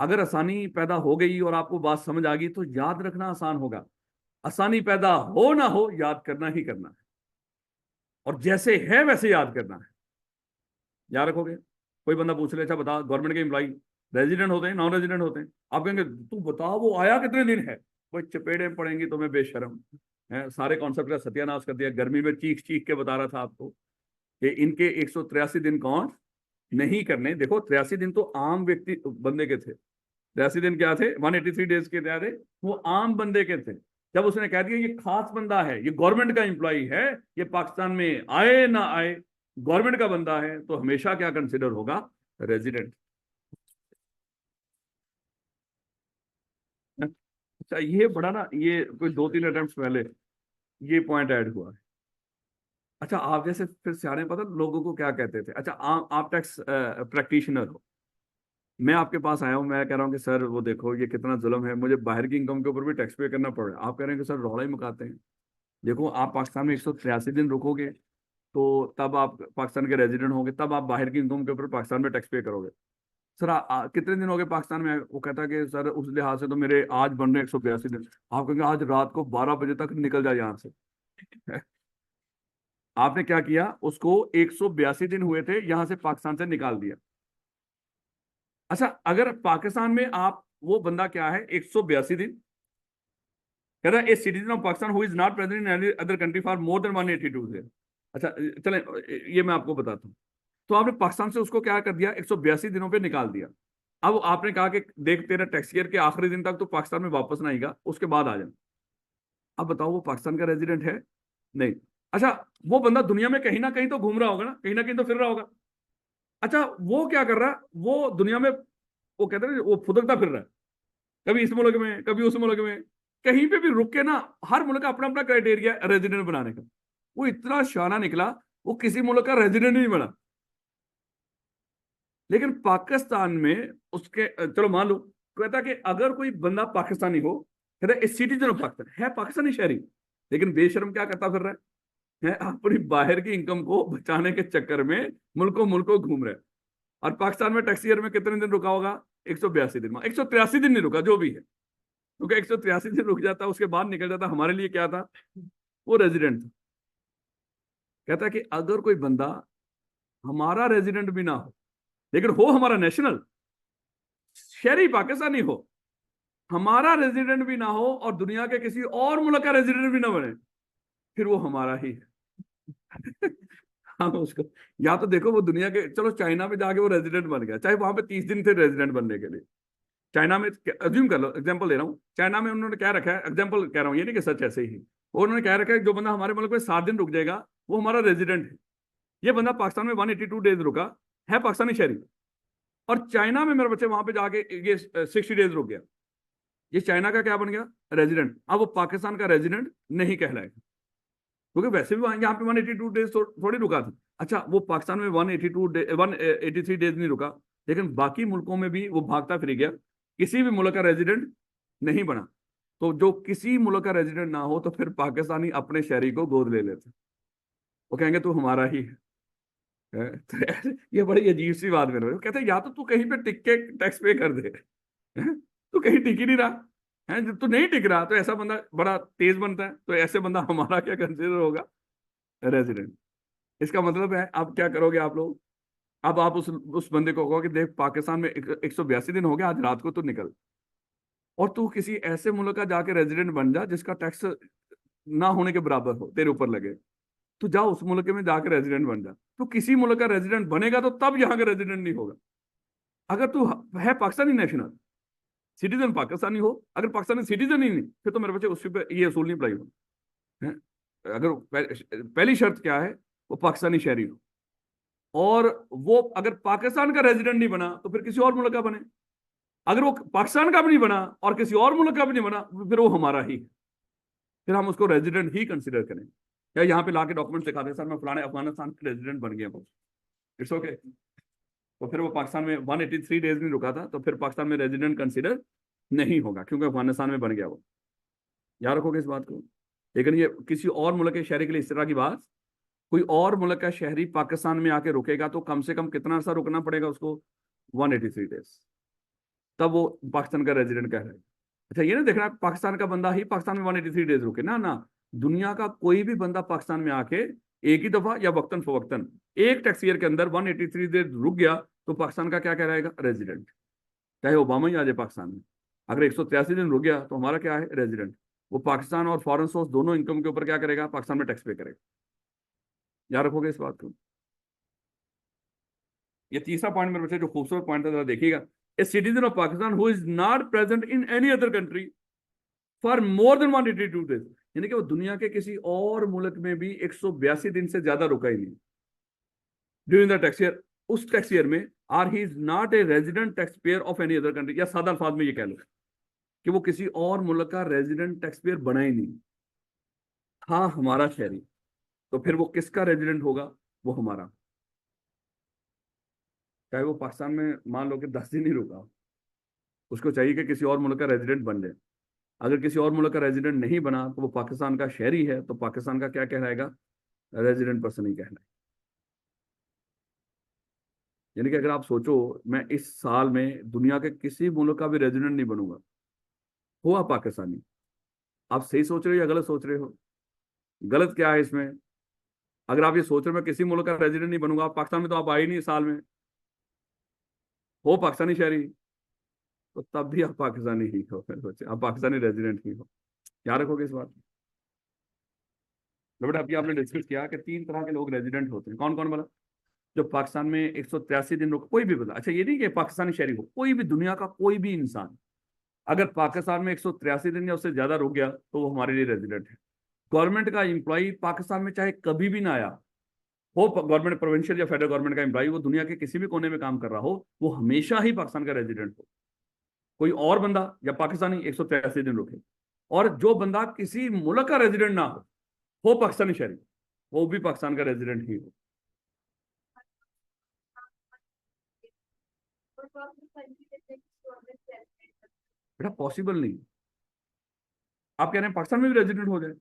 अगर आसानी पैदा हो गई और आपको बात समझ आ गई तो याद रखना आसान होगा। आसानी पैदा हो ना हो, याद करना ही करना है, और जैसे है वैसे याद करना है। याद रखोगे? कोई बंदा पूछ ले, अच्छा बता, गवर्नमेंट के एम्प्लॉय रेजिडेंट होते हैं नॉन रेजिडेंट होते हैं? आप कहेंगे तू बता वो आया कितने दिन है? वो चपेड़े पड़ेंगी तुम्हें बेशरम है, सारे कॉन्सेप्ट का सत्यानाश कर दिया। गर्मी में चीख चीख के बता रहा था आपको कि इनके 183 दिन काउंट नहीं करने। देखो 83 दिन तो आम व्यक्ति बंदे के थे, 83 दिन क्या थे, 183 डेज के क्या थे, वो आम बंदे के थे। जब उसने कह दिया ये खास बंदा है, ये गवर्नमेंट का एम्प्लॉय है, ये पाकिस्तान में आए ना आए गवर्नमेंट का बंदा है, तो हमेशा क्या कंसिडर होगा? रेजिडेंट। अच्छा, ये बड़ा ना, ये कोई 2-3 अटेम्प्ट पहले ये पॉइंट ऐड हुआ है। अच्छा, आप जैसे फिर सियाने, पता लोगों को क्या कहते थे? अच्छा, आप टैक्स प्रैक्टिशनर हो, मैं आपके पास आया हूँ, मैं कह रहा हूँ कि सर वो देखो ये कितना जुल्म है, मुझे बाहर की इनकम के ऊपर भी टैक्स पे करना पड़ रहा है। आप कह रहे हैं कि सर रौला ही मुकाते हैं। देखो, आप पाकिस्तान में 183 दिन रुकोगे, तो तब आप पाकिस्तान के रेजिडेंट होंगे, तब आप बाहर की इनकम के ऊपर पाकिस्तान में टैक्स पे करोगे। सर कितने दिन हो गए पाकिस्तान में? वो कहता है कि सर उस लिहाज से तो मेरे आज बन रहे 182 दिन। आप कहेंगे आज रात को 12 बजे तक निकल जाए यहाँ से। आपने क्या किया? उसको 182 दिन हुए थे, यहां से पाकिस्तान से निकाल दिया। अच्छा, अगर पाकिस्तान में आप, वो बंदा क्या है 182 दिन, कहता है a citizen of Pakistan who is not present in any other country for more than 182 days. अच्छा, चलें, ये मैं आपको बताता हूँ। तो आपने पाकिस्तान से उसको क्या कर दिया? 182 दिनों पे निकाल दिया। अब आपने कहा कि देख तेरा टैक्स ईयर के आखिरी दिन तक तो पाकिस्तान में वापस ना आएगा, उसके बाद आ जाए। अब बताओ, वो पाकिस्तान का रेजिडेंट है? नहीं। अच्छा, वो बंदा दुनिया में कहीं ना कहीं तो घूम रहा होगा ना, कहीं ना कहीं तो फिर रहा होगा। अच्छा, वो क्या कर रहा है? वो दुनिया में, वो कहते हैं वो फुदकता फिर रहा है, कभी इस मुल्क में कभी उस मुल्क में, कहीं पे भी रुक के ना। हर मुल्क का अपना अपना क्राइटेरिया रेजिडेंट बनाने का। वो इतना शाना निकला, वो किसी मुल्क का रेजिडेंट नहीं बना। लेकिन पाकिस्तान में उसके, चलो मान लो, कहता कि अगर कोई बंदा पाकिस्तानी हो, कहता है सिटीजन ऑफ पाकिस्तान है, पाकिस्तानी शहरी, लेकिन बेशर्म क्या करता फिर रहा है अपनी बाहर की इनकम को बचाने के चक्कर में मुल्कों घूम रहा है। और पाकिस्तान में टैक्स ईयर में कितने दिन रुका होगा? 182 दिन में, 183 दिन नहीं रुका, जो भी है, क्योंकि 183 दिन रुक जाता, उसके बाद निकल जाता, हमारे लिए क्या था? वो रेजिडेंट था। कहता है कि अगर कोई बंदा हमारा रेजिडेंट भी ना हो, लेकिन हो हमारा नेशनल, शहरी पाकिस्तानी हो, हमारा रेजिडेंट भी ना हो और दुनिया के किसी और मुल्क का रेजिडेंट भी ना बने, फिर वो हमारा ही है। हम उसको, या तो देखो वो दुनिया के, चलो चाइना में जाके वो रेजिडेंट बन गया, चाहे वहां पे 30 दिन थे रेजिडेंट बनने के लिए। चाइना में अज्यूम कर लो, एग्जांपल दे रहा हूँ, चाइना में उन्होंने क्या रखा है, एग्जांपल कह रहा हूँ, ये नहीं कि सच ऐसे ही, वो उन्होंने क्या रखा है, जो बंदा हमारे मुल्क में 7 दिन रुक जाएगा वो हमारा रेजिडेंट है। ये बंदा पाकिस्तान में 182 डेज रुका, है पाकिस्तानी शहरी, और चाइना में मेरे बच्चे वहां पे जाके ये 60 डेज रुक गया, ये चाइना का क्या बन गया, रेजिडेंट। अब वो पाकिस्तान का रेजिडेंट नहीं कहलाएगा, क्योंकि वैसे भी यहाँ पे 182 डेज थोड़ी रुका था। अच्छा, वो पाकिस्तान में 183 डेज नहीं रुका, लेकिन बाकी मुल्कों में भी वो भागता फिर गया, किसी भी मुल्क का रेजिडेंट नहीं बना। तो जो किसी मुल्क का रेजिडेंट ना हो तो फिर पाकिस्तानी अपने शहरी को गोद ले लेते, वो कहेंगे तू हमारा ही है। तो ये बड़ी अजीब सी बात मेरे को, कहते हैं या तो तू कहीं पे टिक के टैक्स पे कर दे, तू कहीं टिक ही नहीं रहा है, जब तू नहीं टिक रहा तो ऐसा बंदा बड़ा तेज बनता है, तो ऐसे बंदा हमारा क्या कंसिडर होगा, रेजिडेंट। इसका मतलब है अब क्या करोगे आप लोग, अब आप उस बंदे को कहोगे देख पाकिस्तान में 182 दिन हो गया, आज रात को तू निकल और तू किसी ऐसे मुल्क का जाके रेजिडेंट बन जा जिसका टैक्स ना होने के बराबर हो, तेरे ऊपर लगे, तू जा उस मुल्क में जाकर रेजिडेंट बन जा। तू किसी मुल्क का रेजिडेंट बनेगा तो तब यहाँ का रेजिडेंट नहीं होगा। अगर तू है पाकिस्तानी नेशनल, सिटीजन पाकिस्तानी हो, अगर पाकिस्तानी सिटीजन ही नहीं, फिर तो मेरे बच्चे उस पर ये असूल नहीं अप्लाई हो है। अगर पहली शर्त क्या है, वो पाकिस्तानी शहरी हो, और वो अगर पाकिस्तान का रेजिडेंट नहीं बना तो फिर किसी और मुल्क का बने, अगर वो पाकिस्तान का भी नहीं बना और किसी और मुल्क का भी नहीं बना, फिर वो हमारा ही, फिर हम उसको रेजिडेंट ही कंसिडर करें। या यहाँ पे लाके डॉक्यूमेंट दिखा दे, सर मैं फलाने अफगानिस्तान के रेजिडेंट बन गया, इट्स ओके। तो फिर वो पाकिस्तान में 183 डेज नहीं रुका था, तो फिर पाकिस्तान में रेजिडेंट कंसिडर नहीं होगा, क्योंकि अफगानिस्तान में बन गया वो। याद रखोगे इस बात को। लेकिन ये किसी और मुल्क के शहरी के लिए इस तरह की बात, कोई और मुल्क का शहरी पाकिस्तान में आके रुकेगा तो कम से कम कितना अर्सा रुकना पड़ेगा उसको, 183 डेज, तब वो पाकिस्तान का रेजिडेंट कह रहे हैं। अच्छा, ये ना देखना पाकिस्तान का बंदा ही पाकिस्तान में 183 डेज रुके, ना ना, दुनिया का कोई भी बंदा पाकिस्तान में आके एक ही दफा या वक्तन फवक्तन एक टैक्स ईयर के अंदर 183 डेज रुक गया तो पाकिस्तान का क्या कहलाएगा, रेजिडेंट। चाहे ओबामा ही आ जाए पाकिस्तान में, अगर 183 दिन रुक गया तो हमारा क्या है, रेजिडेंट। वो पाकिस्तान और फॉरेन सोर्स दोनों इनकम के ऊपर क्या करेगा, पाकिस्तान में टैक्स पे करेगा। याद रखोगे इस बात को। ये तीसरा पॉइंट मेरे बच्चे जो खूबसूरत पॉइंट है, जरा देखिएगा, a citizen of Pakistan who is not present in any other country for more than 182 days, यानी कि वो दुनिया के किसी और मुल्क में भी 182 दिन से ज्यादा रुका ही नहीं ड्यूरिंग द टैक्स ईयर, उस टैक्स ईयर में, or he is not a resident tax payer of any other country, या सादा अल्फाज में ये कह लो कि वो किसी और मुल्क का रेजिडेंट टैक्स पेयर बना ही नहीं, था हमारा शहरी, तो फिर वो किसका रेजिडेंट होगा, वो हमारा। चाहे वो पाकिस्तान में मान लो कि 10 दिन ही रुका, उसको चाहिए कि किसी और मुल्क का रेजिडेंट बन जाए। अगर किसी और मुल्क का रेजिडेंट नहीं बना तो वो पाकिस्तान का शहरी है, तो पाकिस्तान का क्या कहलाएगा, रेजिडेंट पर्सन ही कहलाएगा। यानी कि अगर आप सोचो, मैं इस साल में दुनिया के किसी मुल्क का भी रेजिडेंट नहीं बनूंगा, हुआ पाकिस्तानी। आप सही सोच रहे हो या गलत सोच रहे हो, गलत क्या है इसमें। अगर आप ये सोच रहे हो मैं किसी मुल्क का रेजिडेंट नहीं बनूंगा, पाकिस्तान में तो आप आए नहीं साल में, हो पाकिस्तानी शहरी, तो तब भी आप पाकिस्तानी ही हो, फिर सोचे आप पाकिस्तानी रेजिडेंट ही हो। क्या रखोगे इस बात। बेटा अभी आपने डिस्कस किया कि 3 तरह के लोग रेजिडेंट होते हैं, कौन कौन बोला, जो पाकिस्तान में 183 दिन रुक, कोई भी बोला, अच्छा ये नहीं कि पाकिस्तानी शहरी हो, कोई भी दुनिया का कोई भी इंसान अगर पाकिस्तान में 183 दिन या उससे ज्यादा रुक गया तो वो हमारे लिए रेजिडेंट है। गवर्नमेंट का एम्प्लॉय पाकिस्तान में चाहे कभी भी ना आया हो, गवर्नमेंट प्रोविंशियल या फेडरल गवर्नमेंट का एम्प्लॉय, वो दुनिया के किसी भी कोने में काम कर रहा हो, वो हमेशा ही पाकिस्तान का रेजिडेंट हो। कोई और बंदा या पाकिस्तानी 183 दिन रुके, और जो बंदा किसी मुल्क का रेजिडेंट ना हो पाकिस्तानी शहरी, वो भी पाकिस्तान का रेजिडेंट ही हो। बेटा पॉसिबल नहीं, आप कह रहे हैं पाकिस्तान में भी रेजिडेंट हो जाए,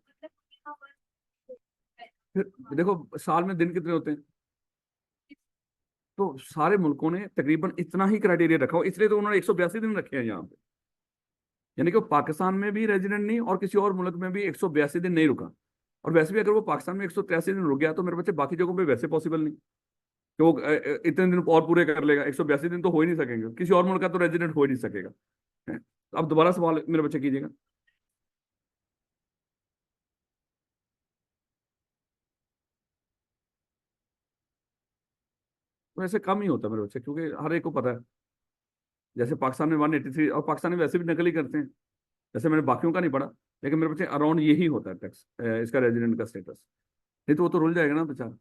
फिर देखो साल में दिन कितने होते हैं, तो सारे मुल्कों ने तकरीबन इतना ही क्राइटेरिया रखा हो, इसलिए तो उन्होंने 182 दिन रखे हैं यहाँ पे। यानी कि वो पाकिस्तान में भी रेजिडेंट नहीं और किसी और मुल्क में भी 182 दिन नहीं रुका। और वैसे भी अगर वो पाकिस्तान में 183 दिन रुक गया तो मेरे बच्चे बाकी जगहों पे वैसे पॉसिबल नहीं कि वो इतने दिन और पूरे कर लेगा, 182 दिन तो हो ही नहीं सकेंगे, किसी और मुल्क का तो रेजिडेंट हो ही नहीं सकेगा। अब दोबारा सवाल मेरे बच्चे कीजिएगा। वैसे कम ही होता है मेरे बच्चे, क्योंकि हर एक को पता है। जैसे पाकिस्तान में 183, और पाकिस्तानी वैसे भी नकल ही करते हैं। जैसे मैंने बाकियों का नहीं पढ़ा, लेकिन मेरे बच्चे अराउंड यही होता है टैक्स, इसका रेजिडेंट का स्टेटस। नहीं तो वो तो रुल जाएगा ना बेचारा।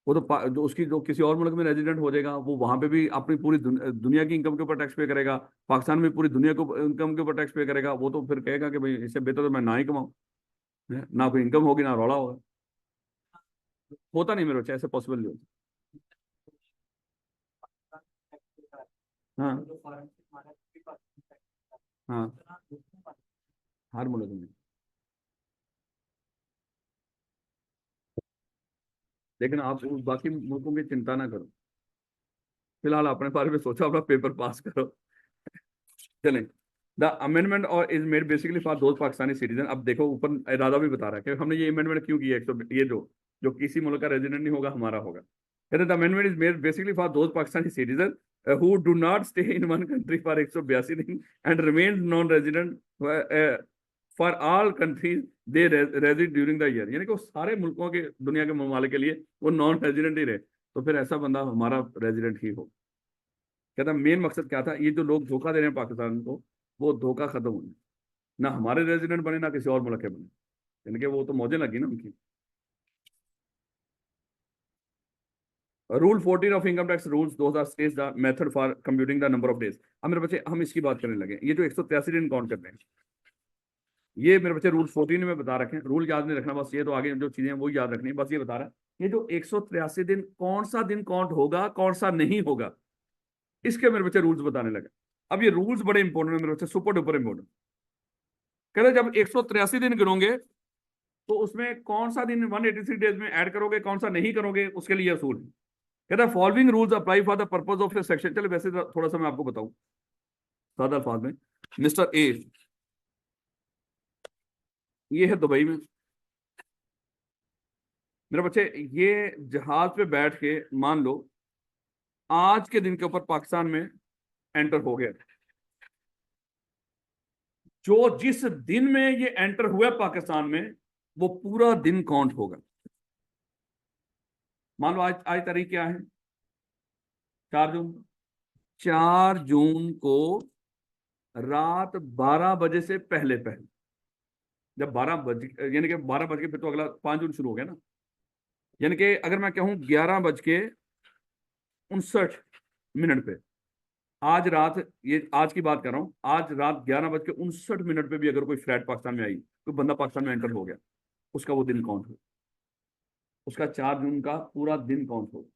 वो तो जो उसकी जो किसी और मुल्क में रेजिडेंट हो जाएगा, वो वहां पे भी अपनी पूरी दुनिया की इनकम के ऊपर टैक्स पे करेगा। पाकिस्तान में पूरी दुनिया को इनकम के ऊपर टैक्स पे करेगा। वो तो फिर कहेगा कि भाई इससे बेहतर तो मैं ना ही कमाऊं, ना कोई इनकम होगी ना रौला होगा। होता नहीं मेरे बच्चे, ऐसे पॉसिबल नहीं होता। हाँ हाँ, हर मुल्क में। लेकिन आप उस बाकी मुल्कों की चिंता ना करो, फिलहाल अपने बारे में सोचो, अपना पेपर पास करो। चलें। द अमेंडमेंट और is made basically for those Pakistani citizen. अब देखो ऊपर इरादा भी बता रहा है कि हमने ये अमेंडमेंट क्यों किया। एक तो ये जो जो किसी मुल्क का रेजिडेंट नहीं होगा, हमारा होगा। कहते the amendment is made basically for those Pakistani citizen who do not stay in one country for 182 दिन and remain non resident for all countries they rigid during the year. यानी कि वो सारे मुल्कों के, दुनिया के ममालिक के लिए वो नॉन रेजिडेंट ही रहे, तो फिर ऐसा बंदा हमारा रेजिडेंट ही हो। कहता मेन मकसद क्या था, ये जो लोग धोखा दे रहे हैं पाकिस्तान को, वो धोखा खत्म होना। ना हमारे रेजिडेंट बने ना किसी और मुल्क के बने, यानी कि वो तो मौजें लगी ना उनकी। Rule 14 of income tax rules 2000 states the method for computing the number of days. अब मेरे बच्चे हम इसकी बात करने लगे, ये जो 183 दिन काउंट करते हैं, ये मेरे बच्चे रूल 14 में बता रखे हैं। रूल याद नहीं रखना, बस ये तो आगे जो चीजें हैं वो याद रखनी है, बस ये बता रहा है ये जो 183 दिन कौन सा दिन काउंट होगा कौन सा नहीं होगा, इसके मेरे बच्चे रूल्स बताने लगे। अब ये रूल्स बड़े इंपॉर्टेंट है मेरे बच्चे, सुपर डुपर इंपॉर्टेंट। कहते जब 183 दिन गिनोगे तो उसमें कौन सा दिन 183 डेज में ऐड करोगे, कौन सा नहीं करोगे, उसके लिए असूल है। कहता है following rules apply for the purpose of section. चलो वैसे थोड़ा सा मैं आपको बताऊं सादा अल्फाज में। मिस्टर ए, ये है दुबई में। मेरे बच्चे ये जहाज पे बैठ के मान लो आज के दिन के ऊपर पाकिस्तान में एंटर हो गया। जो जिस दिन में ये एंटर हुआ पाकिस्तान में, वो पूरा दिन काउंट होगा। मान लो आज आज तारीख क्या है, 4 जून। 4 जून को रात 12 बजे से पहले पहले, जब 12 बज, यानी कि 12 बज के, फिर तो अगला 5 जून शुरू हो गया ना। यानी कि अगर मैं कहूं 11:59 पे, आज रात, ये आज की बात कर रहा हूं, आज रात 11:59 पे भी अगर कोई फ्लाइट पाकिस्तान में आई, कोई बंदा पाकिस्तान में एंटर हो गया, उसका वो दिन काउंट हो, उसका 4 जून का पूरा दिन काउंट हो।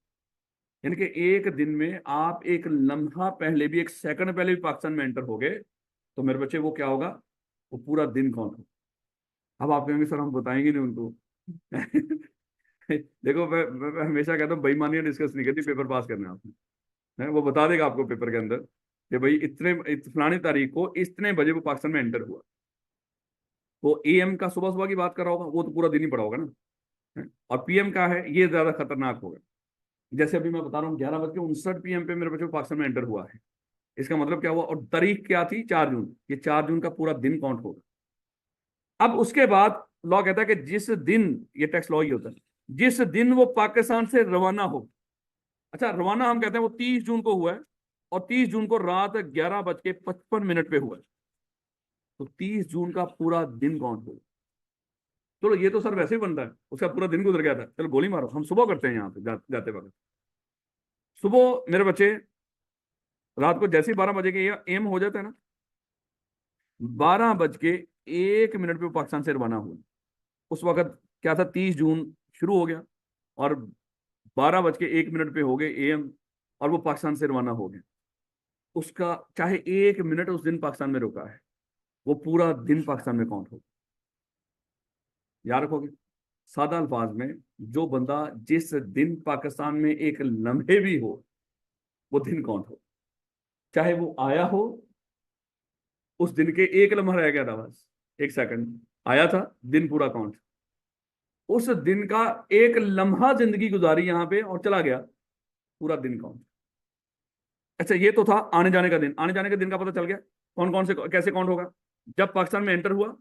यानी कि एक दिन में आप एक लम्हा पहले भी, एक सेकंड पहले भी पाकिस्तान में एंटर हो गए, तो मेरे बच्चे वो क्या होगा, वो पूरा दिन काउंट हो। अब आप कहेंगे सर हम बताएंगे नहीं उनको। देखो मैं हमेशा कहता हूँ बेईमानियां डिस्कस नहीं करती, पेपर पास करना है आपने। वो बता देगा आपको पेपर के अंदर कि भाई फलानी तारीख को इतने बजे वो पाकिस्तान में एंटर हुआ। वो एएम का सुबह सुबह की बात कर रहा होगा, वो तो पूरा दिन ही पड़ा होगा ना। और पीएम का है, ये ज्यादा खतरनाक होगा। जैसे अभी मैं बता रहा हूँ 11:59 PM पे मेरे बच्चे को पाकिस्तान में एंटर हुआ है, इसका मतलब क्या हुआ, और तारीख क्या थी, 4 जून। ये 4 जून का पूरा दिन काउंट होगा। अब उसके बाद लॉ कहता है कि जिस दिन, ये टैक्स लॉ ही होता है, जिस दिन वो पाकिस्तान से रवाना हो। अच्छा, रवाना हम कहते हैं वो 30 जून को हुआ है, और 30 जून को रात 11:55 पे हुआ है, तो 30 जून का पूरा दिन काउंट होगा। चलो ये तो सर वैसे ही बनता है, उसका पूरा दिन गुजर गया था, चलो गोली मारो। हम सुबह करते हैं यहाँ पे जाते वक्त। सुबह मेरे बच्चे रात को जैसे ही 12 बजे के एम हो जाता है ना, 12 बज के 1 मिनट पे पाकिस्तान से रवाना हुआ। उस वक्त क्या था, 30 जून शुरू हो गया, और 12 बज के 1 मिनट पे हो गए एम, और वो पाकिस्तान से रवाना हो गया। उसका चाहे 1 मिनट उस दिन पाकिस्तान में रुका है, वो पूरा दिन पाकिस्तान में काउंट होगा। याद रखोगे, सादा अल्फाज में, जो बंदा जिस दिन पाकिस्तान में एक लम्हे भी हो, वो दिन काउंट हो। चाहे वो आया हो, उस दिन के एक लम्हा रह गया था बस, एक सेकंड आया था, दिन पूरा काउंट। उस दिन का एक लम्हा जिंदगी गुजारी यहां पे और चला गया, पूरा दिन काउंट। अच्छा, ये तो था आने जाने का दिन, आने जाने के दिन का पता चल गया। कौन कौन से कैसे काउंट होगा? जब पाकिस्तान में एंटर हुआ,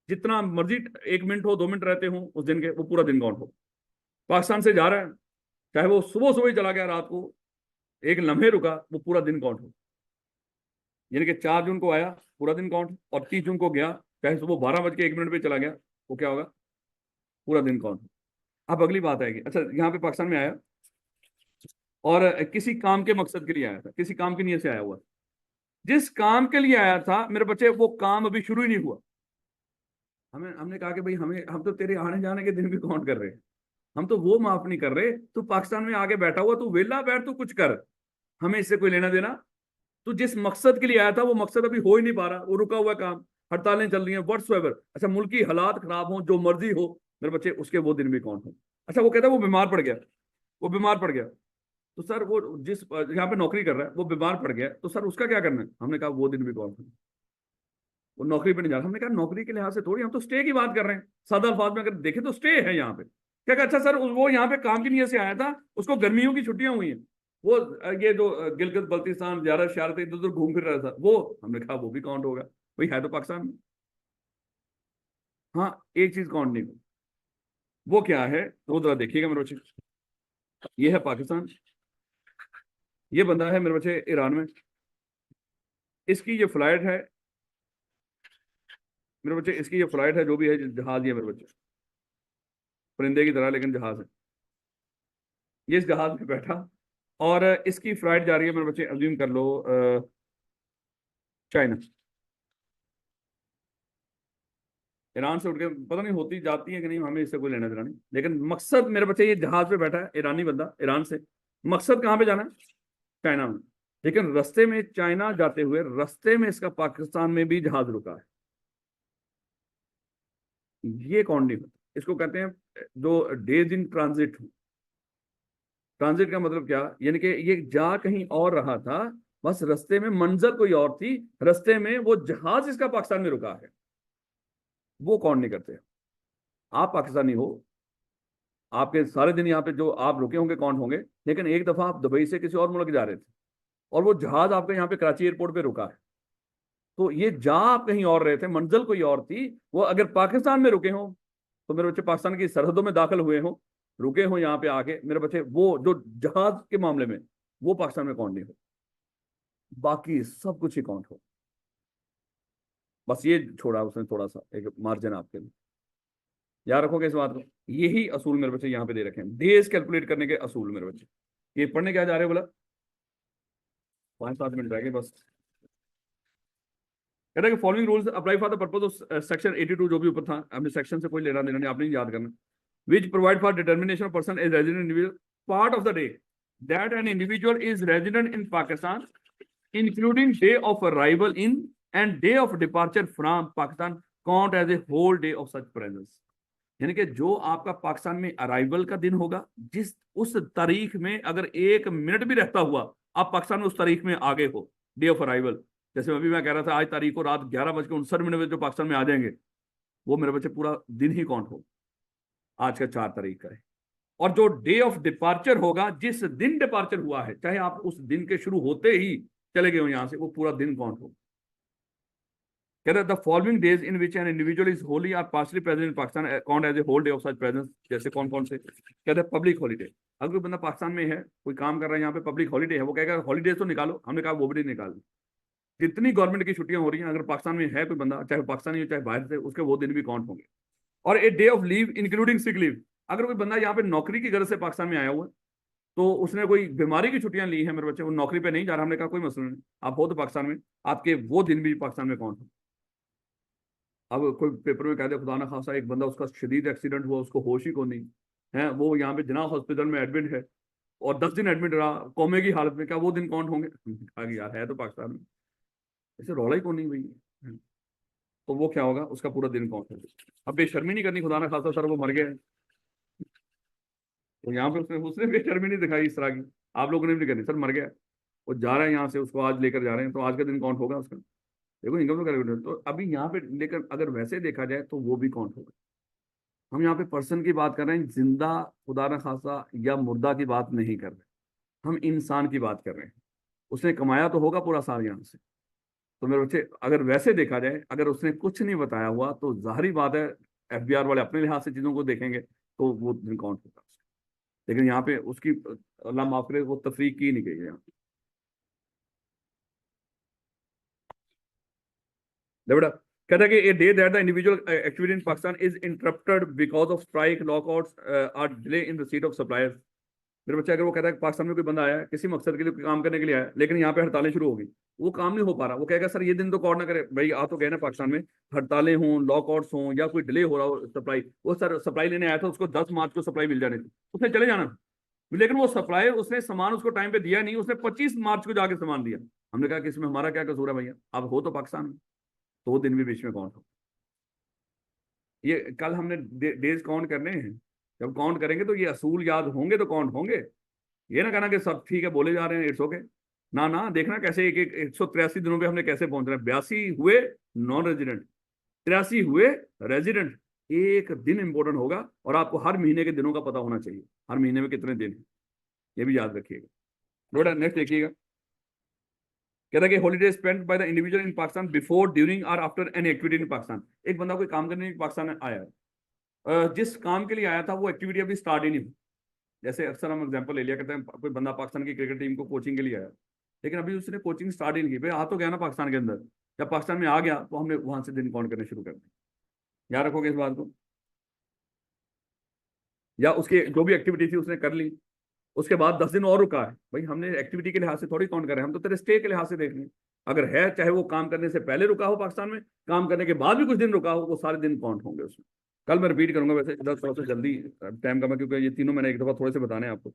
जितना मर्जी 1 मिनट हो 2 मिनट रहते हो उस दिन के, वो पूरा दिन काउंट हो। पाकिस्तान से जा रहा है, चाहे वो सुबह सुबह ही चला गया, रात को एक लम्हे रुका, वो पूरा दिन काउंट हो। यानी कि 4 जून को आया, पूरा दिन काउंट, और 30 जून को गया, चाहे सुबह 12 बज के 1 मिनट पे चला गया, वो क्या होगा? पूरा दिन काउंट हो। अब अगली बात आएगी, अच्छा यहाँ पे पाकिस्तान में आया और किसी काम के मकसद के लिए आया था, किसी काम की नीयत से आया हुआ, जिस काम के लिए आया था मेरे बच्चे, वो काम अभी शुरू ही नहीं हुआ। हमने कहा कि भाई हम तो तेरे आने जाने के दिन भी काउंट कर रहे हैं, हम तो वो माफ नहीं कर रहे। तू पाकिस्तान में आके बैठा हुआ, तू वेला बैठ, तू कुछ कर, हमें इससे कोई लेना देना। तो जिस मकसद के लिए आया था वो मकसद अभी हो ही नहीं पा रहा, वो रुका हुआ काम, हड़तालें चल रही हैं, व्हाट्सएवर। अच्छा, मुल्क की हालात खराब हो, जो मर्जी हो मेरे बच्चे, उसके वो दिन भी काउंट हो। अच्छा, वो कहता है वो बीमार पड़ गया, वो बीमार पड़ गया, तो सर वो जिस यहाँ पे नौकरी कर रहा है वो बीमार पड़ गया, तो सर उसका क्या करना है? हमने कहा वो दिन भी काउंट हो, वो नौकरी पे नहीं जा रहा। हमने कहा नौकरी के लिहाज से थोड़ी, हम तो स्टे की बात कर रहे हैं। सादा अल्फाज में अगर देखें तो स्टे है यहाँ पे। क्या कहा? अच्छा सर, वो यहाँ पे काम की नीयत से आया था, उसको गर्मियों की छुट्टियां हुई हैं, वो ये जो गिलगित बल्तिस्तान ज्यारत शारत इधर उधर घूम फिर रहा था, वो हमने कहा वो भी काउंट होगा, भाई है तो पाकिस्तान में। हाँ, एक चीज काउंट नहीं हुई, वो क्या है? तो जरा देखिएगा मेरे बच्चे, ये है पाकिस्तान, ये बंदा है मेरे बच्चे ईरान में, इसकी ये फ्लाइट है मेरे बच्चे, इसकी ये फ्लाइट है, जो भी है जहाज ही है मेरे बच्चे, परिंदे की तरह लेकिन जहाज है। ये इस जहाज में बैठा और इसकी फ्लाइट जा रही है मेरे बच्चे, अज्यूम कर लो चाइना। ईरान से उठ के पता नहीं होती जाती है कि नहीं, हमें इससे कोई लेना देना नहीं, लेकिन मकसद मेरे बच्चे, ये जहाज पे बैठा है ईरानी बंदा, ईरान से मकसद कहाँ पे जाना है? चाइना में। लेकिन रास्ते में चाइना जाते हुए रास्ते में इसका पाकिस्तान में भी जहाज रुका है, ये कौन नहीं होता? इसको कहते हैं जो डेज इन ट्रांजिट। ट्रांजिट का मतलब क्या? यानी कि ये जा कहीं और रहा था, बस रास्ते में मंजिल कोई और थी, रास्ते में वो जहाज इसका पाकिस्तान में रुका है, वो कौन नहीं करते? आप पाकिस्तानी हो, आपके सारे दिन यहाँ पे जो आप रुके होंगे कौन होंगे, लेकिन एक दफा आप दुबई से किसी और मुल्क जा रहे थे और वो जहाज आपके यहाँ पे कराची एयरपोर्ट पे रुका है, तो ये जा आप कहीं और रहे थे, मंजिल कोई और थी, वो अगर पाकिस्तान में रुके हों, तो मेरे बच्चे पाकिस्तान की सरहदों में दाखिल हुए हों, रुके हों यहाँ पे आके, मेरे बच्चे वो जो जहाज के मामले में वो पाकिस्तान में काउंट नहीं हो, बाकी सब कुछ ही काउंट हो। बस ये छोड़ा उसने थोड़ा सा एक मार्जिन आपके लिए, याद रखोगे इस बात को। यही असूल मेरे बच्चे यहाँ पे दे रखे हैं, डेज कैलकुलेट करने के असूल मेरे बच्चे। ये पढ़ने क्या जा रहे हो बोला? 5-7 मिनट रह गए बस। कहता है कि following rules apply for the purpose of section 82, जो भी ऊपर था, हमने सेक्शन से कोई लेना देना नहीं, आपने याद करना। Which provide for determination of person is resident individual part of the day that an individual is resident in Pakistan including day of arrival in and day of departure from Pakistan count as a whole day of such presence. यानी कि जो आपका पाकिस्तान में arrival का दिन होगा, जिस उस तारीख में अगर 1 मिनट भी रहता हुआ आप पाकिस्तान में उस तारीख में आ गए हो, डे ऑफ अराइवल, जैसे अभी मैं कह रहा था आज तारीख को रात 11:59 में जो पाकिस्तान में आ जाएंगे, वो मेरे बच्चे पूरा दिन ही काउंट हो, आज का 4 तारीख का है। और जो डे ऑफ डिपार्चर होगा, जिस दिन डिपार्चर हुआ है, चाहे आप उस दिन के शुरू होते ही चले गए हो यहां से, वो पूरा दिन काउंट हो। कहते हैं the following days in which an individual is wholly or partially present in Pakistan count as a whole day of such presence. जैसे कौन कौन से? कहते हैं पब्लिक हॉलीडे, अगर कोई बंदा पाकिस्तान में है, कोई काम कर रहा है यहाँ पे, पब्लिक हॉलीडे है, वो कहेगा हॉलीडेज तो निकालो, हमने कहा वो भी नहीं निकाल। जितनी गवर्नमेंट की छुट्टियां हो रही हैं, अगर पाकिस्तान में है कोई बंदा, चाहे पाकिस्तानी हो चाहे बाहर से, उसके वो दिन भी काउंट होंगे। और a day of leave including sick leave, अगर कोई बंदा यहाँ पे नौकरी की गर्ज से पाकिस्तान में आया हुआ है, तो उसने कोई बीमारी की छुट्टियां ली है मेरे बच्चे, वो नौकरी पे नहीं जा रहा, हमने कहा कोई मसला नहीं, आप हो तो पाकिस्तान में, आपके वो दिन भी पाकिस्तान में काउंट हो। अब कोई पेपर में कह दे खुदा ना खासा एक बंदा उसका शदीद एक्सीडेंट हुआ, उसको होश ही को नहीं है, वो यहाँ पे जना हॉस्पिटल में एडमिट है और 10 दिन एडमिट रहा कोमे की हालत में, क्या वो दिन काउंट होंगे? कहा कि यार है तो पाकिस्तान में, ऐसे रौला ही को नहीं भाई, तो वो क्या होगा? उसका पूरा दिन काउंट होगा। अब बेशर्मी नहीं करनी, खुदा ना खासा सर वो मर गए, तो यहाँ पे उसने उसने बेशर्मी नहीं दिखाई इस तरह की, आप लोगों ने भी नहीं करनी, सर मर गया, वो जा रहा है यहाँ से, उसको आज लेकर जा रहे हैं, तो आज का दिन काउंट होगा उसका। देखो इनकम तो कैलकुलेटर, तो अभी यहाँ पे लेकर अगर वैसे देखा जाए तो वो भी काउंट होगा। हम यहाँ पे पर्सन की बात कर रहे हैं, जिंदा खुदा न खासा या मुर्दा की बात नहीं कर रहे, हम इंसान की बात कर रहे हैं। उसने कमाया तो होगा पूरा साल यहाँ से, तो मेरे बच्चे अगर वैसे देखा जाए, अगर उसने कुछ नहीं बताया हुआ तो जाहिर बात है एफबीआर वाले अपने लिहाज से चीजों को देखेंगे तो वो दिन काउंट होगा। लेकिन यहाँ पे उसकी अल्लाह माफ करे वो तफरीक की नहीं गई है यहाँ। बेटा कहता है कि a day that the individual activity in Pakistan is interrupted because of strike lockouts or delay in receipt of suppliers. मेरे बच्चे अगर वो कहता है कि पाकिस्तान में कोई बंदा आया किसी मकसद के लिए काम करने के लिए आया, लेकिन यहाँ पे हड़तालें शुरू हो गई, वो काम नहीं हो पा रहा, वो कहेगा सर ये दिन तो कॉर्ड ना करे। भाई आ तो गए ना पाकिस्तान में, हड़तालें हों, लॉकआउट्स हों या कोई डिले हो रहा हो सप्लाई, वो सर सप्लाई लेने आया था, उसको 10 मार्च को सप्लाई मिल जानी थी, उसने चले जाना। लेकिन वो सप्लायर उसने सामान उसको टाइम पे दिया नहीं, उसने 25 मार्च को जाके सामान दिया। हमने कहा कि इसमें हमारा क्या कसूर है भैया, आप हो तो पाकिस्तान में, तो वो दिन भी बीच में काउंट हो। ये कल हमने डेज काउंट करने हैं, जब काउंट करेंगे तो ये असूल याद होंगे तो काउंट होंगे। ये ना कहना कि सब ठीक है बोले जा रहे हैं, इट्स ओके। ना ना, देखना कैसे एक एक 183 दिनों पे हमने कैसे पहुंच रहे हैं। 82 हुए नॉन रेजिडेंट, 83 हुए रेजिडेंट। एक दिन इंपॉर्टेंट होगा और आपको हर महीने के दिनों का पता होना चाहिए, हर महीने में कितने दिन है, ये भी याद रखिएगा। बेटा नेक्स्ट देखिएगा, कहता है कि holiday spend by the individual in Pakistan before during or after any activity in Pakistan. एक बंदा कोई काम करने पाकिस्तान में आया, जिस काम के लिए आया था वो एक्टिविटी अभी स्टार्ट ही नहीं हुई। जैसे अक्सर हम एग्जांपल ले लिया करते हैं, कोई बंदा पाकिस्तान की क्रिकेट टीम को कोचिंग के लिए आया, लेकिन अभी उसने कोचिंग स्टार्ट ही नहीं की। भाई आ तो गया ना पाकिस्तान के अंदर, जब पाकिस्तान में आ गया तो हमने वहां से दिन काउंट करने शुरू कर दिए। याद रखोगे इस बात को। या उसके जो भी एक्टिविटी थी उसने कर ली, उसके बाद 10 दिन और रुका है, भाई हमने एक्टिविटी के लिहाज से थोड़ी काउंट कर रहे हैं, हम तो तेरे स्टे के लिहाज से देख रहे हैं। अगर है, चाहे वो काम करने से पहले रुका हो पाकिस्तान में, काम करने के बाद भी कुछ दिन रुका हो, वो सारे दिन काउंट होंगे उसमें। कल मैं रिपीट करूंगा वैसे थोड़ा सा जल्दी टाइम का मैं, क्योंकि ये तीनों मैंने एक दफा थोड़े से बताने हैं आपको।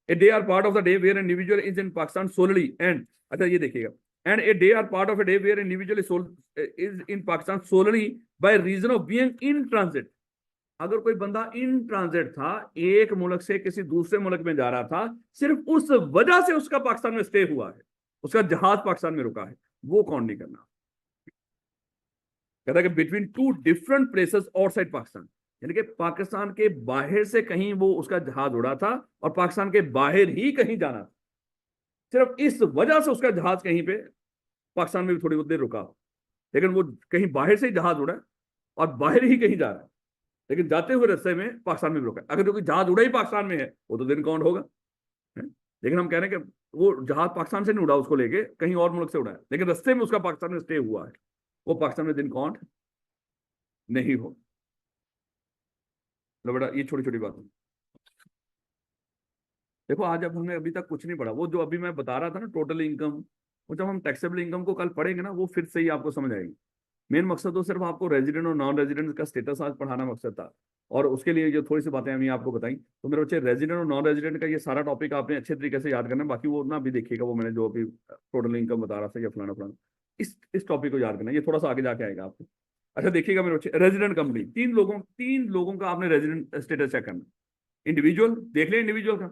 A day or part of the day where individual is in Pakistan solely and, अच्छा ये देखिएगा, and a day or part of a day where individual is in Pakistan solely by reason of being in transit. अगर कोई बंदा in transit था, एक मुल्क से किसी दूसरे मुल्क में जा रहा था, सिर्फ उस वजह से उसका पाकिस्तान में स्टे हुआ है, उसका जहाज पाकिस्तान में रुका है, वो काउंट नहीं करना। कहता है कि between two different places outside Pakistan, यानी कि पाकिस्तान के बाहर से कहीं वो उसका जहाज उड़ा था और पाकिस्तान के बाहर ही कहीं जाना था, सिर्फ इस वजह से उसका जहाज कहीं पे पाकिस्तान में भी थोड़ी बहुत देर रुका, लेकिन वो कहीं बाहर से ही जहाज उड़ा और बाहर ही कहीं जा रहा है, लेकिन जाते हुए रास्ते में पाकिस्तान में भी रुका। अगर जो कोई जहाज उड़ा ही पाकिस्तान में है वो तो दिन काउंट होगा है? लेकिन हम कह रहे हैं कि वो जहाज पाकिस्तान से नहीं उड़ा, उसको लेके कहीं और मुल्क से उड़ा है, लेकिन रास्ते में उसका पाकिस्तान में स्टे हुआ है, वो पाकिस्तान में दिन काउंट नहीं हो। लो बेटा ये छोटी छोटी बात है। देखो आज अब हमने अभी तक कुछ नहीं पढ़ा, वो जो अभी मैं बता रहा था ना टोटल इनकम, वो जब हम टैक्सेबल इनकम को कल पढ़ेंगे ना वो फिर से ही आपको समझ आएगी। मेन मकसद तो सिर्फ आपको रेजिडेंट और नॉन रेजिडेंट का स्टेटस आज पढ़ाना मकसद था, और उसके लिए जो थोड़ी सी बातें हमने आपको बताई, तो मेरे बच्चे रेजिडेंट और नॉन रेजिडेंट का ये सारा टॉपिक आपने अच्छे तरीके से याद करना है। बाकी वो ना भी देखिएगा, वो मैंने जो अभी टोटल इनकम बता रहा था या फलाना फलाना, इस टॉपिक को याद करना, ये थोड़ा सा आगे जाके आएगा आपको। अच्छा देखिएगा मेरे बच्चे, रेजिडेंट कंपनी, तीन लोगों का आपने रेजिडेंट स्टेटस चेक करना। इंडिविजुअल देख लिया, इंडिविजुअल का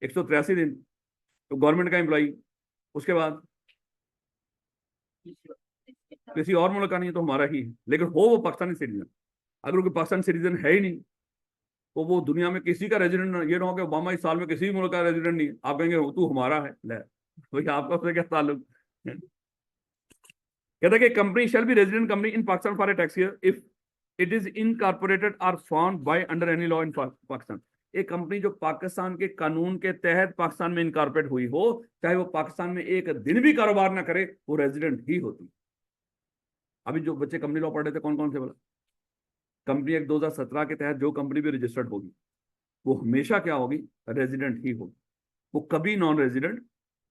183 दिन, तो गवर्नमेंट का एम्प्लॉई, उसके बाद किसी और मुल्क का नहीं है तो हमारा ही है, लेकिन हो वो पाकिस्तानी सिटीजन। अगर कोई पाकिस्तानी सिटीजन है ही नहीं तो वो दुनिया में किसी का रेजिडेंट, ये ना हो कि ओबामा इस साल में किसी मुल्क का रेजिडेंट नहीं, आप कहेंगे तू हमारा है, ले भाई आपका उससे क्या ताल्लुक। कहता है कि company shall be resident company in Pakistan for a tax year if it is incorporated or found by under any law in Pakistan. एक कंपनी जो पाकिस्तान के कानून के तहत पाकिस्तान में इनकॉर्पोरेट हुई हो, चाहे वो पाकिस्तान में एक दिन भी कारोबार ना करे, वो रेजिडेंट ही होती। अभी जो बच्चे कंपनी लॉ पढ़ रहे थे कौन कौन से बोला, कंपनी एक्ट 2017 के तहत जो कंपनी भी रजिस्टर्ड होगी वो हमेशा क्या होगी, रेजिडेंट ही होगी, वो कभी नॉन रेजिडेंट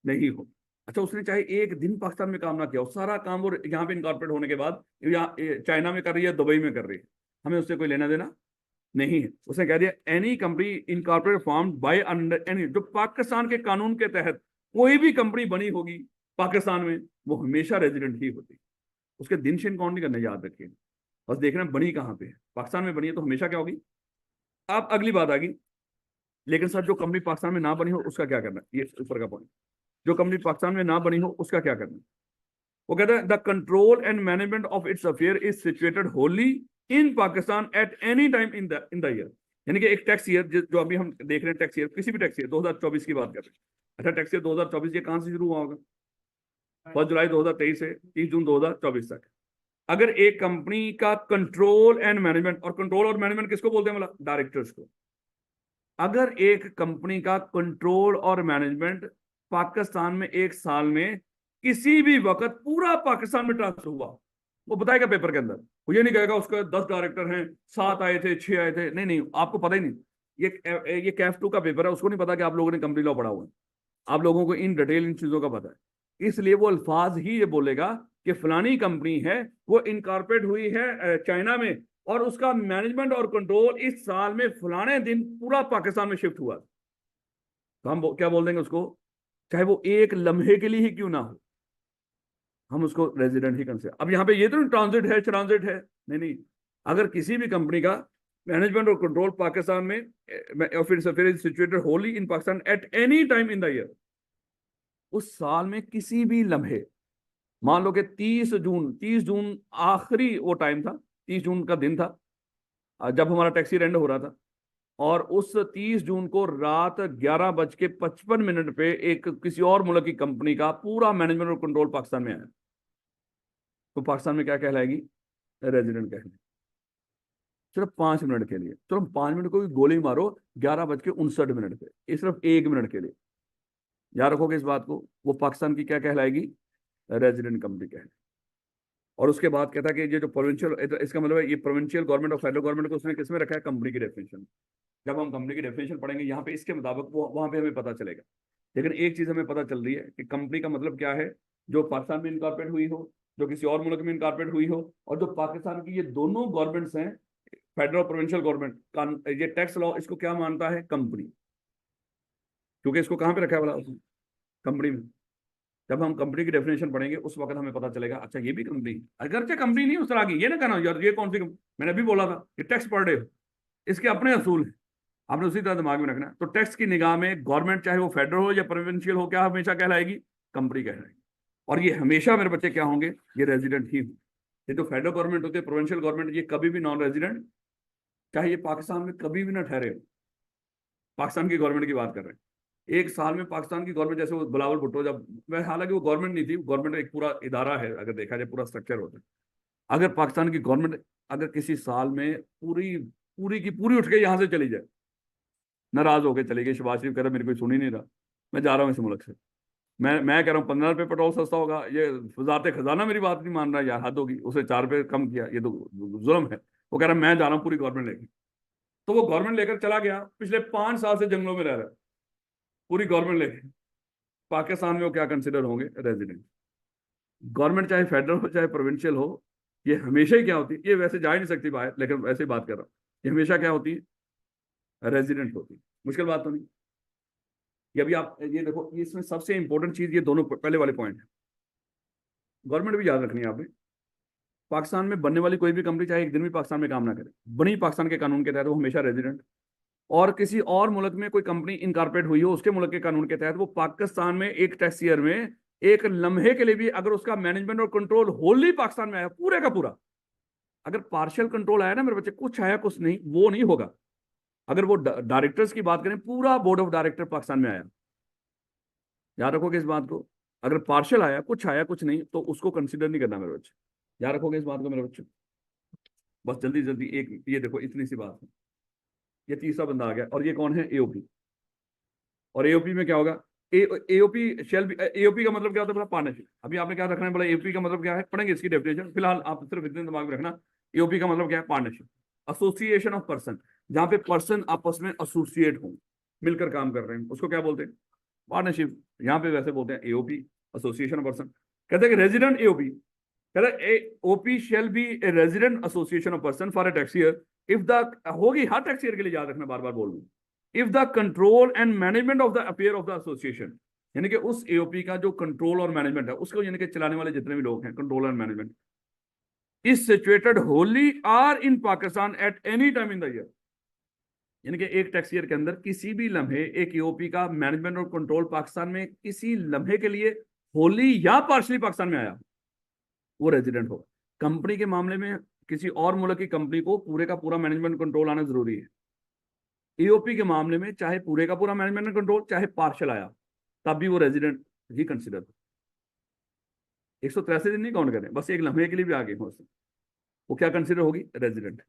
नहीं होगी। अच्छा उसने चाहे एक दिन पाकिस्तान में काम ना किया हो, सारा काम वो यहाँ पे इनकॉर्पोरेट होने के बाद यहाँ चाइना में कर रही है, दुबई में कर रही है, हमें उससे कोई लेना देना नहीं है। उसने कह दिया any company incorporate form by under any, जो पाकिस्तान के कानून के तहत कोई भी कंपनी बनी होगी पाकिस्तान में, वो हमेशा रेजिडेंट ही होती। उसके दिन शिन काउंट नहीं करने, याद रखिए, बस देखना बनी कहाँ पे है। पाकिस्तान में बनी है तो हमेशा क्या होगी। अब अगली बात आ गई, लेकिन सर जो कंपनी पाकिस्तान में ना बनी हो उसका क्या करना, ये ऊपर का पॉइंट, जो कंपनी पाकिस्तान में ना बनी हो उसका क्या करना। वो कहता है the control and management of its affair is situated Holi in Pakistan at any time in the year. यानी कि एक टैक्स ईयर जो अभी हम देख रहे हैं, टैक्स ईयर किसी भी टैक्स ईयर 2024 की बात कर रहे हैं। अच्छा टैक्स ईयर 2024 ये कहां से शुरू हुआ होगा, 1 जुलाई 2023 से 30 जून 2024 तक। अगर एक कंपनी का कंट्रोल एंड मैनेजमेंट, और कंट्रोल और मैनेजमेंट किसको बोलते हैं, मतलब डायरेक्टर्स को, अगर एक कंपनी का कंट्रोल और मैनेजमेंट पाकिस्तान में एक साल में किसी भी वक्त पूरा पाकिस्तान में ट्रांसफर हुआ, वो बताएगा पेपर के अंदर। वो ये नहीं कहेगा उसका 10 डायरेक्टर हैं, 7 आए थे, 6 आए थे, नहीं नहीं, आपको पता ही नहीं। ये कैफ 2 का पेपर है, उसको नहीं पता कि आप लोगों ने कंपनी लॉ पढ़ा हुआ है, आप लोगों को इन डिटेल इन चीजों का पता है। इसलिए वो अल्फाज ही ये बोलेगा कि फलानी कंपनी है, वो इनकॉर्पोरेट हुई है चाइना में, और उसका मैनेजमेंट और कंट्रोल इस साल में फलाने दिन पूरा पाकिस्तान में शिफ्ट हुआ। तो हम क्या बोल देंगे उसको, चाहे वो एक लम्हे के लिए ही क्यों ना हो, हम उसको रेजिडेंट ही कंसिडर। अब यहाँ पे ये तो ट्रांजिट है, ट्रांजिट है, नहीं नहीं, अगर किसी भी कंपनी का मैनेजमेंट और कंट्रोल पाकिस्तान में और फिर situated Holi in Pakistan at any time in the year, उस साल में किसी भी लम्हे, मान लो कि 30 जून आखिरी वो टाइम था, 30 जून का दिन था जब हमारा टैक्सी एंड हो रहा था, और उस 30 जून को रात 11:55 पे एक किसी और मुल्क की कंपनी का पूरा मैनेजमेंट और कंट्रोल पाकिस्तान में आया, तो पाकिस्तान में क्या कहलाएगी, रेजिडेंट कहलाएगी। सिर्फ 5 मिनट के लिए, चलो 5 मिनट को भी गोली मारो 11:59 पे, ये सिर्फ 1 मिनट के लिए याद रखोगे इस बात को, वो पाकिस्तान की क्या कहलाएगी, रेजिडेंट कंपनी कहलाएगी। और उसके बाद कहता है कि ये जो प्रोविंशियल, इसका मतलब है ये प्रोविंशियल गवर्नमेंट और फेडरल गवर्नमेंट को उसने किसमें रखा है, कंपनी की डेफिनेशन। जब हम कंपनी की डेफिनेशन पढ़ेंगे यहाँ पे, इसके मुताबिक वो वहां पे हमें पता चलेगा। लेकिन एक चीज हमें पता चल रही है कि कंपनी का मतलब क्या है, जो पाकिस्तान में इनकॉर्पोरेट हुई हो, जो किसी और मुल्क में इनकॉर्पोरेट हुई हो, और जो पाकिस्तान की ये दोनों गवर्नमेंट्स हैं, फेडरल प्रोविंशियल गवर्नमेंट का ये टैक्स लॉ इसको क्या मानता है, कंपनी, क्योंकि इसको कहाँ पे रखा है वाला, कंपनी में। जब हम कंपनी की डेफिनेशन पढ़ेंगे उस वक्त हमें पता चलेगा, अच्छा ये भी कंपनी, अगरचे कंपनी नहीं उस तरह की, ये ना कहना यार ये कौन सी मैंने अभी बोला था कि टैक्स पढ़ रहे हो, इसके अपने असूल हैं, आपने उसी तरह दिमाग में रखना है। तो टैक्स की निगाह में गवर्नमेंट चाहे वो फेडरल हो या प्रोविंशियल हो, क्या हमेशा कहलाएगी, कंपनी कहलाएगी। और ये हमेशा मेरे बच्चे क्या होंगे, ये रेजिडेंट ही होंगे। ये तो फेडरल गवर्नमेंट होती है, प्रोविंशियल गवर्नमेंट, ये कभी भी नॉन रेजिडेंट, चाहे ये पाकिस्तान में कभी भी ना ठहरे हो। पाकिस्तान की गवर्नमेंट की बात कर रहे हैं, एक साल में पाकिस्तान की गवर्नमेंट, जैसे वो बिलावल भुट्टो, जब वह हालांकि वो गवर्नमेंट नहीं थी, गवर्नमेंट एक पूरा इदारा है, अगर देखा जाए पूरा स्ट्रक्चर होता है। अगर पाकिस्तान की गवर्नमेंट अगर किसी साल में पूरी पूरी की पूरी उठ के यहां से चली जाए, नाराज होकर चली गई, शहबाज शरीफ कह रहा मेरे कोई सुन ही नहीं रहा, मैं जा रहा हूँ इस मुल्क से, मैं कह रहा हूँ 15 रुपये पेट्रोल सस्ता होगा, ये वजारत खजाना मेरी बात नहीं मान रहा, यार हद होगी, उसे 4 रुपये कम किया, ये तो जुल्म है। वो कह रहा है मैं जा रहा हूँ पूरी गवर्नमेंट लेकर, तो वो गवर्नमेंट लेकर चला गया, पिछले 5 साल से जंगलों में रह रहा है पूरी गवर्नमेंट लेकर। पाकिस्तान में वो क्या कंसिडर होंगे, रेजिडेंट। गवर्नमेंट चाहे फेडरल हो चाहे प्रोविंशियल हो, ये हमेशा ही क्या होती है, ये वैसे जा ही नहीं सकती बाहर, लेकिन वैसे ही बात कर रहा हूँ, ये हमेशा क्या होती है, रेजिडेंट होती है। मुश्किल बात तो नहीं। ये अभी आप ये देखो, इसमें सबसे इंपॉर्टेंट चीज ये दोनों पहले वाले पॉइंट है, गवर्नमेंट भी याद रखनी है आपने। पाकिस्तान में बनने वाली कोई भी कंपनी चाहे एक दिन भी पाकिस्तान में काम ना करे, बनी पाकिस्तान के कानून के तहत, वो हमेशा रेजिडेंट। और किसी और मुल्क में कोई कंपनी इनकॉर्पोरेट हुई हो, उसके मुल्क के कानून के तहत वो पाकिस्तान में एक टैक्स ईयर में एक लम्हे के लिए भी अगर उसका मैनेजमेंट और कंट्रोल होली पाकिस्तान में आया पूरे का पूरा, अगर पार्शियल कंट्रोल आया ना मेरे बच्चे, कुछ आया कुछ नहीं, वो नहीं होगा। अगर वो डायरेक्टर्स की बात करें, पूरा बोर्ड ऑफ डायरेक्टर पाकिस्तान में आया, याद रखोगे इस बात को। अगर पार्शियल आया कुछ नहीं, तो उसको कंसिडर नहीं करना मेरे बच्चे, याद रखोगे इस बात को मेरे बच्चे। बस जल्दी जल्दी एक ये देखो, इतनी सी बात है। ये तीसरा बंदा आ गया, और ये कौन है, एओपी। और एओपी में क्या होगा, एओपी शेल बी, एओपी का मतलब क्या होता है, पार्टनरशिप। अभी आपने क्या रखना है, बोला एओपी का मतलब क्या है, पढ़ेंगे इसकी डेफिनेशन, फिलहाल आप सिर्फ इतने दिमाग में रखना। एओपी का मतलब क्या है, पार्टनरशिप, एसोसिएशन ऑफ पर्सन, जहां पे पर्सन आपस में एसोसिएट हों, मिलकर काम कर रहे हैं, उसको क्या बोलते हैं, पार्टनरशिप। यहाँ पे वैसे बोलते हैं एओपी, एसोसिएशन ऑफ पर्सन। कहते हैं कि रेजिडेंट एओपी, कहते हैं OP shall be a resident association of person for a tax year if the, होगी हर टैक्स ईयर के लिए, याद रखना, बार बार बोल दूं, if the control and management of the affair of the association, यानी कि उस एओपी का जो कंट्रोल और मैनेजमेंट है, उसको यानी कि चलाने वाले जितने भी लोग हैं, control and management, is situated wholly or in Pakistan at any time in the year, यानी कि एक टैक्स ईयर के अंदर किसी भी लम्हे एक एओपी का मैनेजमेंट और कंट्रोल पाकिस्तान में किसी लम्हे के लिए होली या पार्शली पाकिस्तान में आया, वो रेजिडेंट होगा। कंपनी के मामले में किसी और मुल्क की कंपनी को पूरे का पूरा मैनेजमेंट कंट्रोल आना जरूरी है। एओपी के मामले में चाहे पूरे का पूरा मैनेजमेंट कंट्रोल चाहे पार्शल आया, तब भी वो रेजिडेंट ही कंसिडर। 183 दिन नहीं काउंट करें, बस एक लम्हे के लिए भी आगे हो उससे, वो क्या कंसिडर होगी, रेजिडेंट।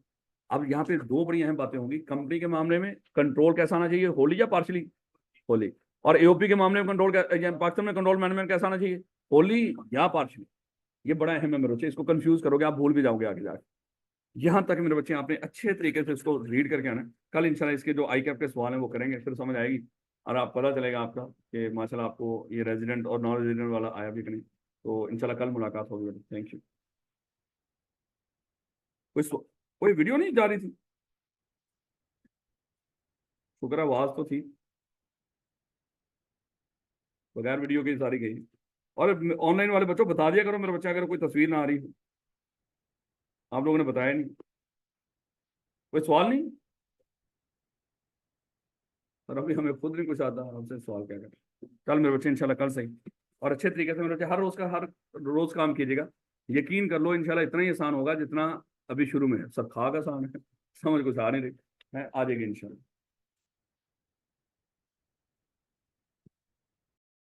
अब यहाँ पे दो बड़ी अहम बातें होंगी। कंपनी के मामले में कंट्रोल कैसा आना चाहिए, होली या पार्शली, होली। और एओपी के मामले में कंट्रोल, पाकिस्तान में कंट्रोल मैनेजमेंट कैसा आना चाहिए, होली या पार्शली। ये बड़ा अहम है मेरे बच्चे, इसको कंफ्यूज करोगे आप भूल भी जाओगे आगे जाके। यहाँ तक मेरे बच्चे आपने अच्छे तरीके से इसको रीड करके आना है। कल इंशाल्लाह इसके जो आई कैप के सवाल हैं वो करेंगे, फिर समझ आएगी और आप पता चलेगा आपका कि माशाल्लाह आपको ये रेजिडेंट और नॉन रेजिडेंट वाला आया भी कि नहीं। तो इंशाल्लाह कल मुलाकात होगी। Thank you. कोई वीडियो नहीं जा रही थी, शुक्र है आवाज तो थी, बगैर वीडियो की सारी गई। और ऑनलाइन वाले बच्चों बता दिया करो मेरे बच्चा अगर कोई तस्वीर ना आ रही हो, आप लोगों ने बताया नहीं। कोई सवाल नहीं सर, अभी हमें खुद नहीं कुछ आता, हमसे सवाल क्या करें। कल मेरे बच्चे इंशाल्लाह कल सही और अच्छे तरीके से मेरे बच्चे हर रोज काम कीजिएगा। यकीन कर लो इंशाल्लाह इतना ही आसान होगा जितना अभी शुरू में है। सब खाक आसान है, समझ कुछ आ नहीं रही है, आ जाएगी इंशाल्लाह।